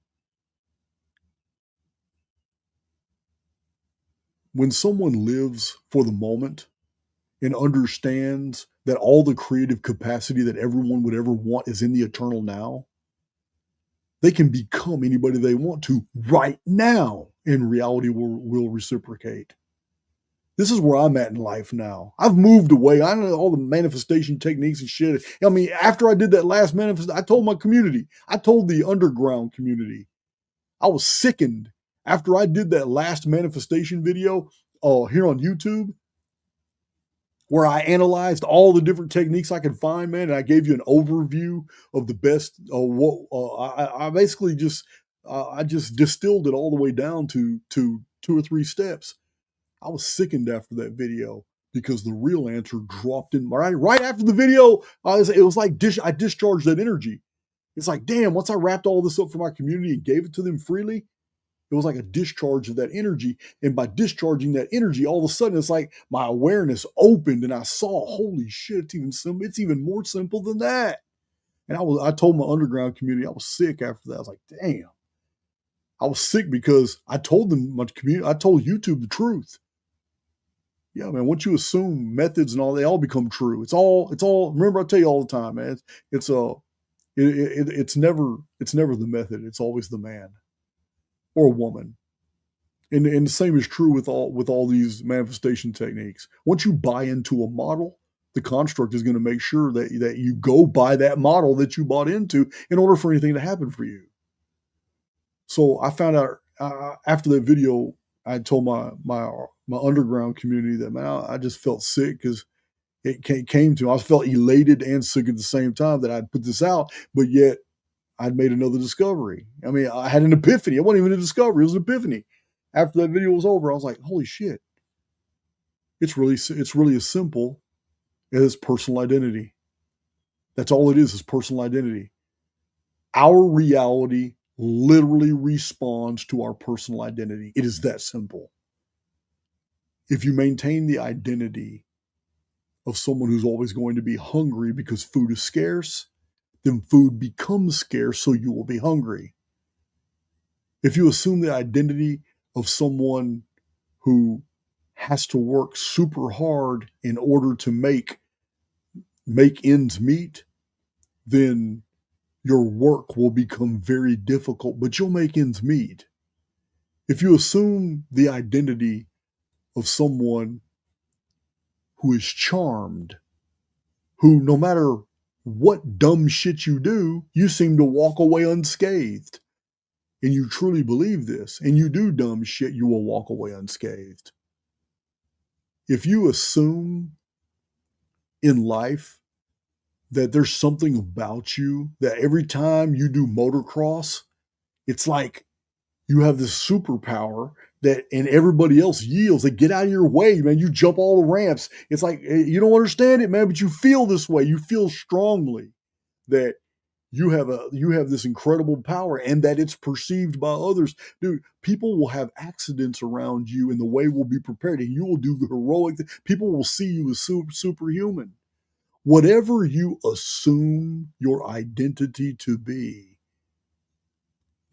someone lives for the moment and understands that all the creative capacity that everyone would ever want is in the eternal now, they can become anybody they want to right now, and reality will reciprocate. This is where I'm at in life now. I've moved away. I don't know all the manifestation techniques and shit. I mean, after I did that last I told my community, I told the underground community, I was sickened after I did that last manifestation video here on YouTube, where I analyzed all the different techniques I could find, man, and I gave you an overview of the best. I basically just I just distilled it all the way down to 2 or 3 steps. I was sickened after that video because the real answer dropped in right after the video. It was like I discharged that energy. It's like, damn, once I wrapped all this up for my community and gave it to them freely, it was like a discharge of that energy. And by discharging that energy, all of a sudden, it's like my awareness opened and I saw, holy shit, it's even simple. It's even more simple than that. And I told my underground community, I was sick after that. I was like, damn. I was sick because I told them, my community, I told YouTube the truth. Yeah, man, once you assume methods and all, they all become true. It's all, remember I tell you all the time, man, it's never the method. It's always the man or a woman. And the same is true with all these manifestation techniques. Once you buy into a model, the construct is going to make sure that you go by that model that you bought into in order for anything to happen for you. So I found out after that video, I told my underground community that, man, I just felt sick because it came to, I felt elated and sick at the same time that I'd put this out, but yet I'd made another discovery. I mean, I had an epiphany. It wasn't even a discovery. It was an epiphany. After that video was over, I was like, holy shit. It's really as simple as personal identity. That's all it is personal identity. Our reality literally responds to our personal identity. It is that simple. If you maintain the identity of someone who's always going to be hungry because food is scarce, then food becomes scarce, so you will be hungry. If you assume the identity of someone who has to work super hard in order to make ends meet, then your work will become very difficult, but you'll make ends meet. If you assume the identity of someone who is charmed, who no matter what dumb shit you do, you seem to walk away unscathed, and you truly believe this, and you do dumb shit, you will walk away unscathed. If you assume in life that there's something about you that every time you do motocross, it's like you have this superpower that, and everybody else yields. They get out of your way, man. You jump all the ramps. It's like, you don't understand it, man, but you feel this way. You feel strongly that you have this incredible power and that it's perceived by others. Dude, people will have accidents around you and the way will be prepared and you will do the heroic. People will see you as superhuman. Whatever you assume your identity to be,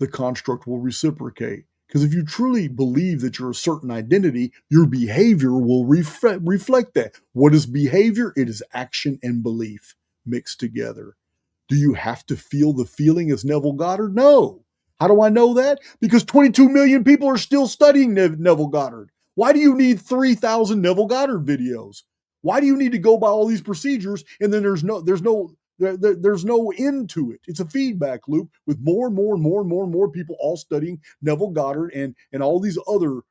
the construct will reciprocate. Because if you truly believe that you're a certain identity, your behavior will reflect that. What is behavior? It is action and belief mixed together. Do you have to feel the feeling as Neville Goddard? No. How do I know that? Because 22 million people are still studying Neville Goddard. Why do you need 3,000 Neville Goddard videos? Why do you need to go by all these procedures and then there's no end to it? It's a feedback loop with more and more people all studying Neville Goddard and all these other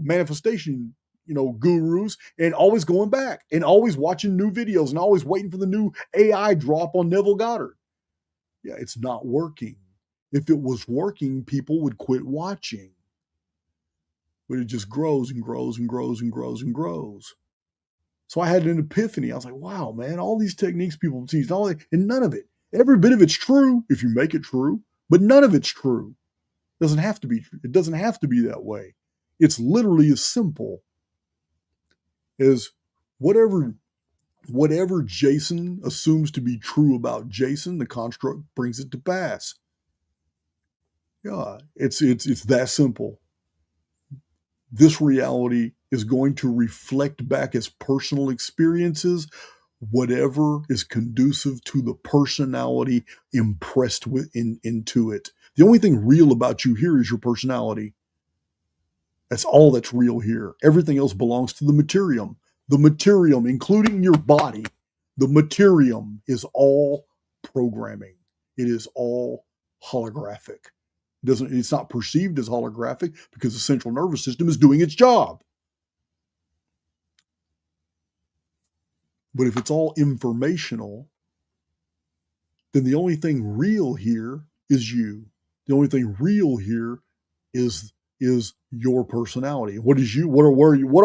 manifestation gurus, and always going back and always watching new videos and always waiting for the new AI drop on Neville Goddard. Yeah, it's not working. If it was working, people would quit watching. But it just grows and grows and grows and grows and grows. So I had an epiphany. I was like, wow, man, all these techniques people teach, and none of it, every bit of it's true if you make it true, but none of it's true. It doesn't have to be true. It doesn't have to be that way. It's literally as simple as whatever Jason assumes to be true about Jason, the construct brings it to pass. Yeah, it's that simple. This reality is going to reflect back as personal experiences whatever is conducive to the personality impressed into it. The only thing real about you here is your personality. That's all that's real here. Everything else belongs to the materium. The materium, including your body, the materium is all programming. It is all holographic. It's not perceived as holographic because the central nervous system is doing its job. But if it's all informational, then the only thing real here is you. The only thing real here is your personality. What is you? What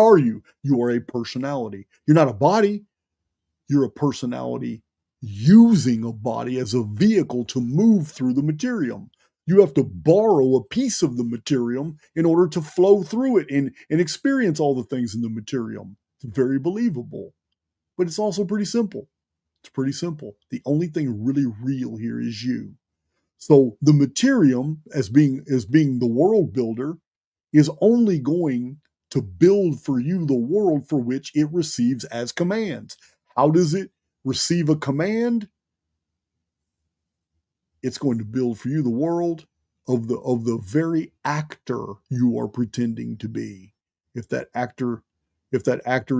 are you? You are a personality. You're not a body. You're a personality using a body as a vehicle to move through the materium. You have to borrow a piece of the materium in order to flow through it and experience all the things in the materium. It's very believable, but it's also pretty simple. It's pretty simple. The only thing really real here is you. So the materium, as being the world builder, is only going to build for you the world for which it receives as commands. How does it receive a command? It's going to build for you the world of the very actor you are pretending to be. If that actor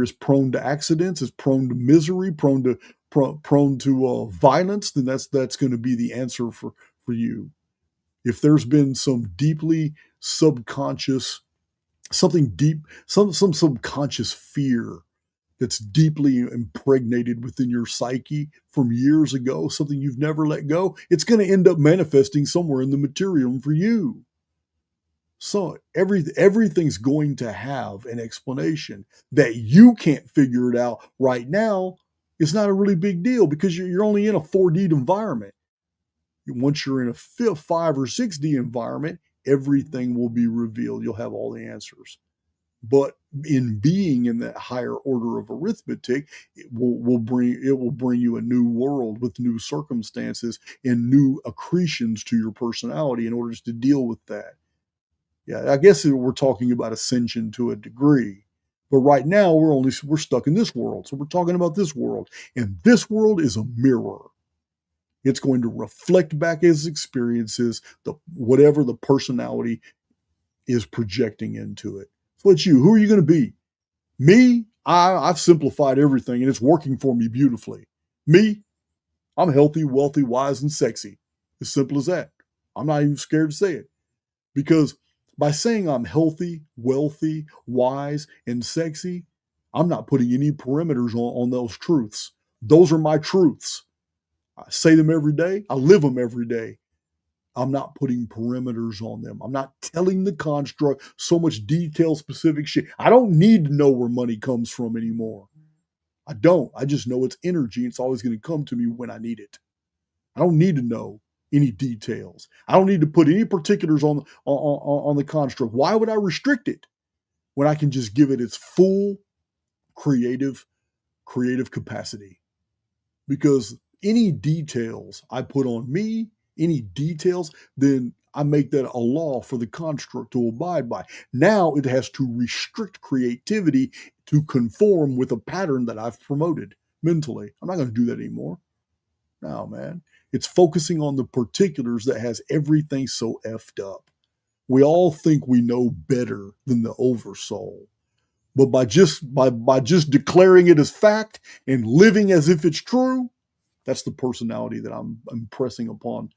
is prone to accidents, is prone to misery, prone to violence, then that's going to be the answer for you. If there's been some deeply subconscious, some subconscious fear that's deeply impregnated within your psyche from years ago, something you've never let go, it's going to end up manifesting somewhere in the materium for you. So everything's going to have an explanation. That you can't figure it out right now is not a really big deal because you're only in a 4D environment. Once you're in a 5 or 6D environment, everything will be revealed. You'll have all the answers. But in being in that higher order of arithmetic, it will bring you a new world with new circumstances and new accretions to your personality in order to deal with that. Yeah, I guess we're talking about ascension to a degree. But right now we're stuck in this world. So we're talking about this world. And this world is a mirror. It's going to reflect back as experiences, whatever the personality is projecting into it. So it's you. Who are you going to be? Me? I've simplified everything and it's working for me beautifully. Me? I'm healthy, wealthy, wise, and sexy. As simple as that. I'm not even scared to say it. Because by saying I'm healthy, wealthy, wise, and sexy, I'm not putting any perimeters on those truths. Those are my truths. I say them every day. I live them every day. I'm not putting perimeters on them. I'm not telling the construct so much detail specific shit. I don't need to know where money comes from anymore. I don't. I just know it's energy. It's always going to come to me when I need it. I don't need to know any details. I don't need to put any particulars on the construct. Why would I restrict it when I can just give it its full creative capacity? Because any details I put on me, any details, then I make that a law for the construct to abide by. Now it has to restrict creativity to conform with a pattern that I've promoted mentally. I'm not going to do that anymore. No, man. It's focusing on the particulars that has everything so effed up. We all think we know better than the oversoul. But by just declaring it as fact and living as if it's true, that's the personality that I'm impressing upon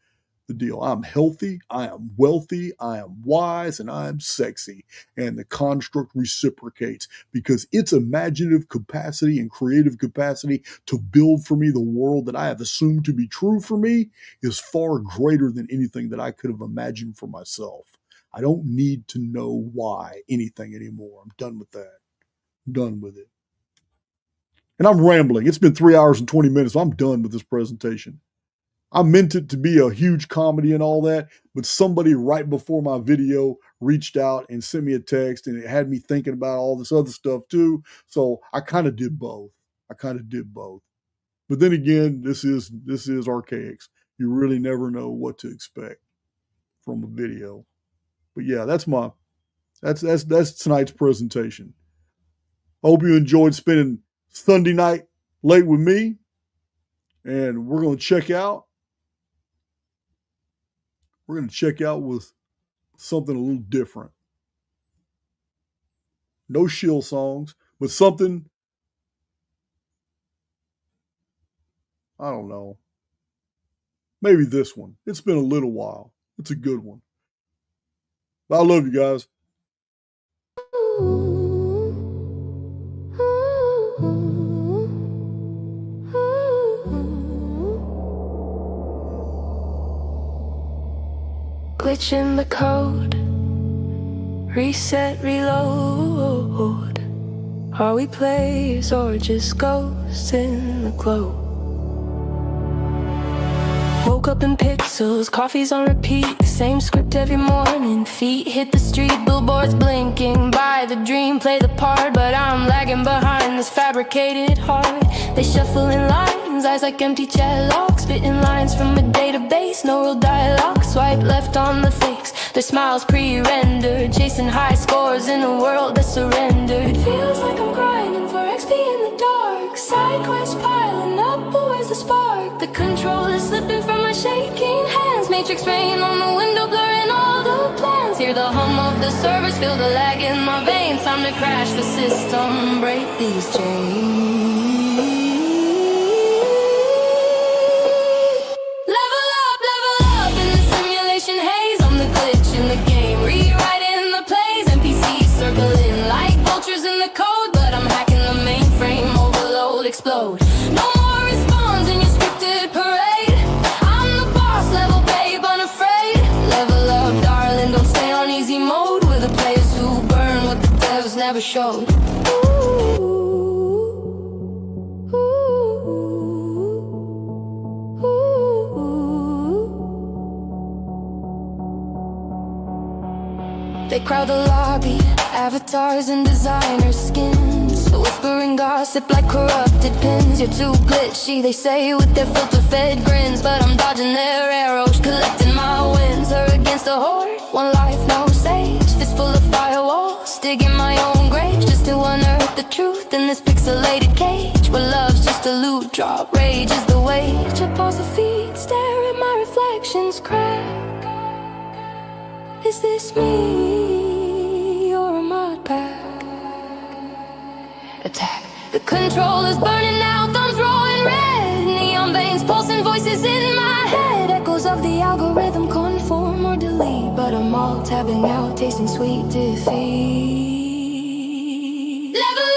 the deal. I'm healthy, I am wealthy, I am wise, and I am sexy. And the construct reciprocates because its imaginative capacity and creative capacity to build for me the world that I have assumed to be true for me is far greater than anything that I could have imagined for myself. I don't need to know why anything anymore. I'm done with that. I'm done with it. And I'm rambling. It's been 3 hours and 20 minutes. I'm done with this presentation. I meant it to be a huge comedy and all that, but somebody right before my video reached out and sent me a text, and it had me thinking about all this other stuff too. So I kind of did both. But then again, this is Archaix. You really never know what to expect from a video. But yeah, that's tonight's presentation. I hope you enjoyed spending Sunday night late with me. And we're going to check out. We're going to check out with something a little different. No shill songs, but something, I don't know. Maybe this one. It's been a little while. It's a good one. But I love you guys. Glitch in the code, reset, reload. Are we players or just ghosts in the glow? Woke up in pixels, coffee's on repeat, the same script every morning. Feet hit the street, billboards blinking. Buy the dream, play the part, but I'm lagging behind this fabricated heart. They shuffle in lines, eyes like empty chat logs, spitting lines from a database, no real dialogue. Swipe left on the fakes, their smiles pre-rendered, chasing high scores in a world that's surrendered. Feels like I'm grinding for XP in the dark, side quests piling up, but where's the spark? The control is slipping from my shaking hands, matrix rain on the window blurring all the plans. Hear the hum of the servers, feel the lag in my veins. Time to crash the system, break these chains. Explode. No more response in your scripted parade. I'm the boss level, babe, unafraid. Level up, darling, don't stay on easy mode. We're the players who burn what the devs never showed. They crowd the lobby, avatars in designer skins, whispering gossip like corrupted pins. You're too glitchy, they say, with their filter-fed grins, but I'm dodging their arrows, collecting my wins. Her against the horde, one life, no sage, fistful of firewalls, digging my own grave just to unearth the truth in this pixelated cage, where love's just a loot drop, rage is the wage. I pause the feet, stare at my reflections crack. Is this me or a mud pack? Attack. The controller's burning out, thumbs rolling red, neon veins pulsing, voices in my head, echoes of the algorithm, conform or delete, but I'm all tabbing out, tasting sweet defeat. Level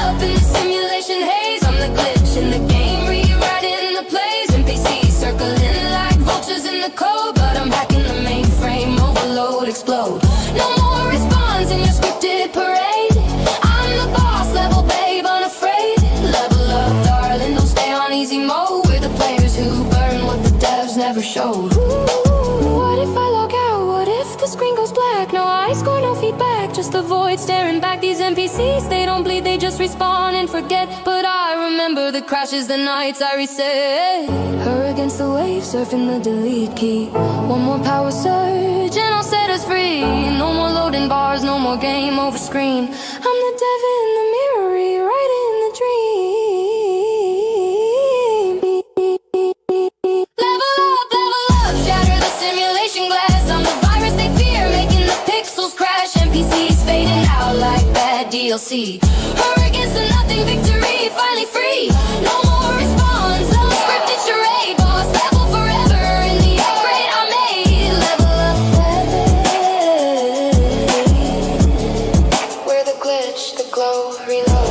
up in the simulation haze. I'm the glitch in the game, rewriting the plays. NPCs circling like vultures in the code, but I'm back in the mainframe, overload, explode. No more response in your scripted parade. I'm the boss level, babe, unafraid. Level up, darling, don't stay on easy mode. We're the players who burn what the devs never showed. Ooh, what if I log out? What if the screen goes black? No ice score, no feedback, just the void staring back. These NPCs, they don't bleed, they just respawn and forget. But I remember the crashes, the nights I reset. Her against the waves, surfing the delete key. One more power surge and I'll set us free. No more loading bars, no more game over screen. I'm the dev in the mirror, rewriting the dream. Level up, shatter the simulation glass. I'm the virus they fear, making the pixels crash. NPCs fading out like bad DLC. Her against the nothing, victory, finally free. No more response, no scripted charade. Boss level forever in the upgrade I made. Level up, we're the glitch, the glow, reload.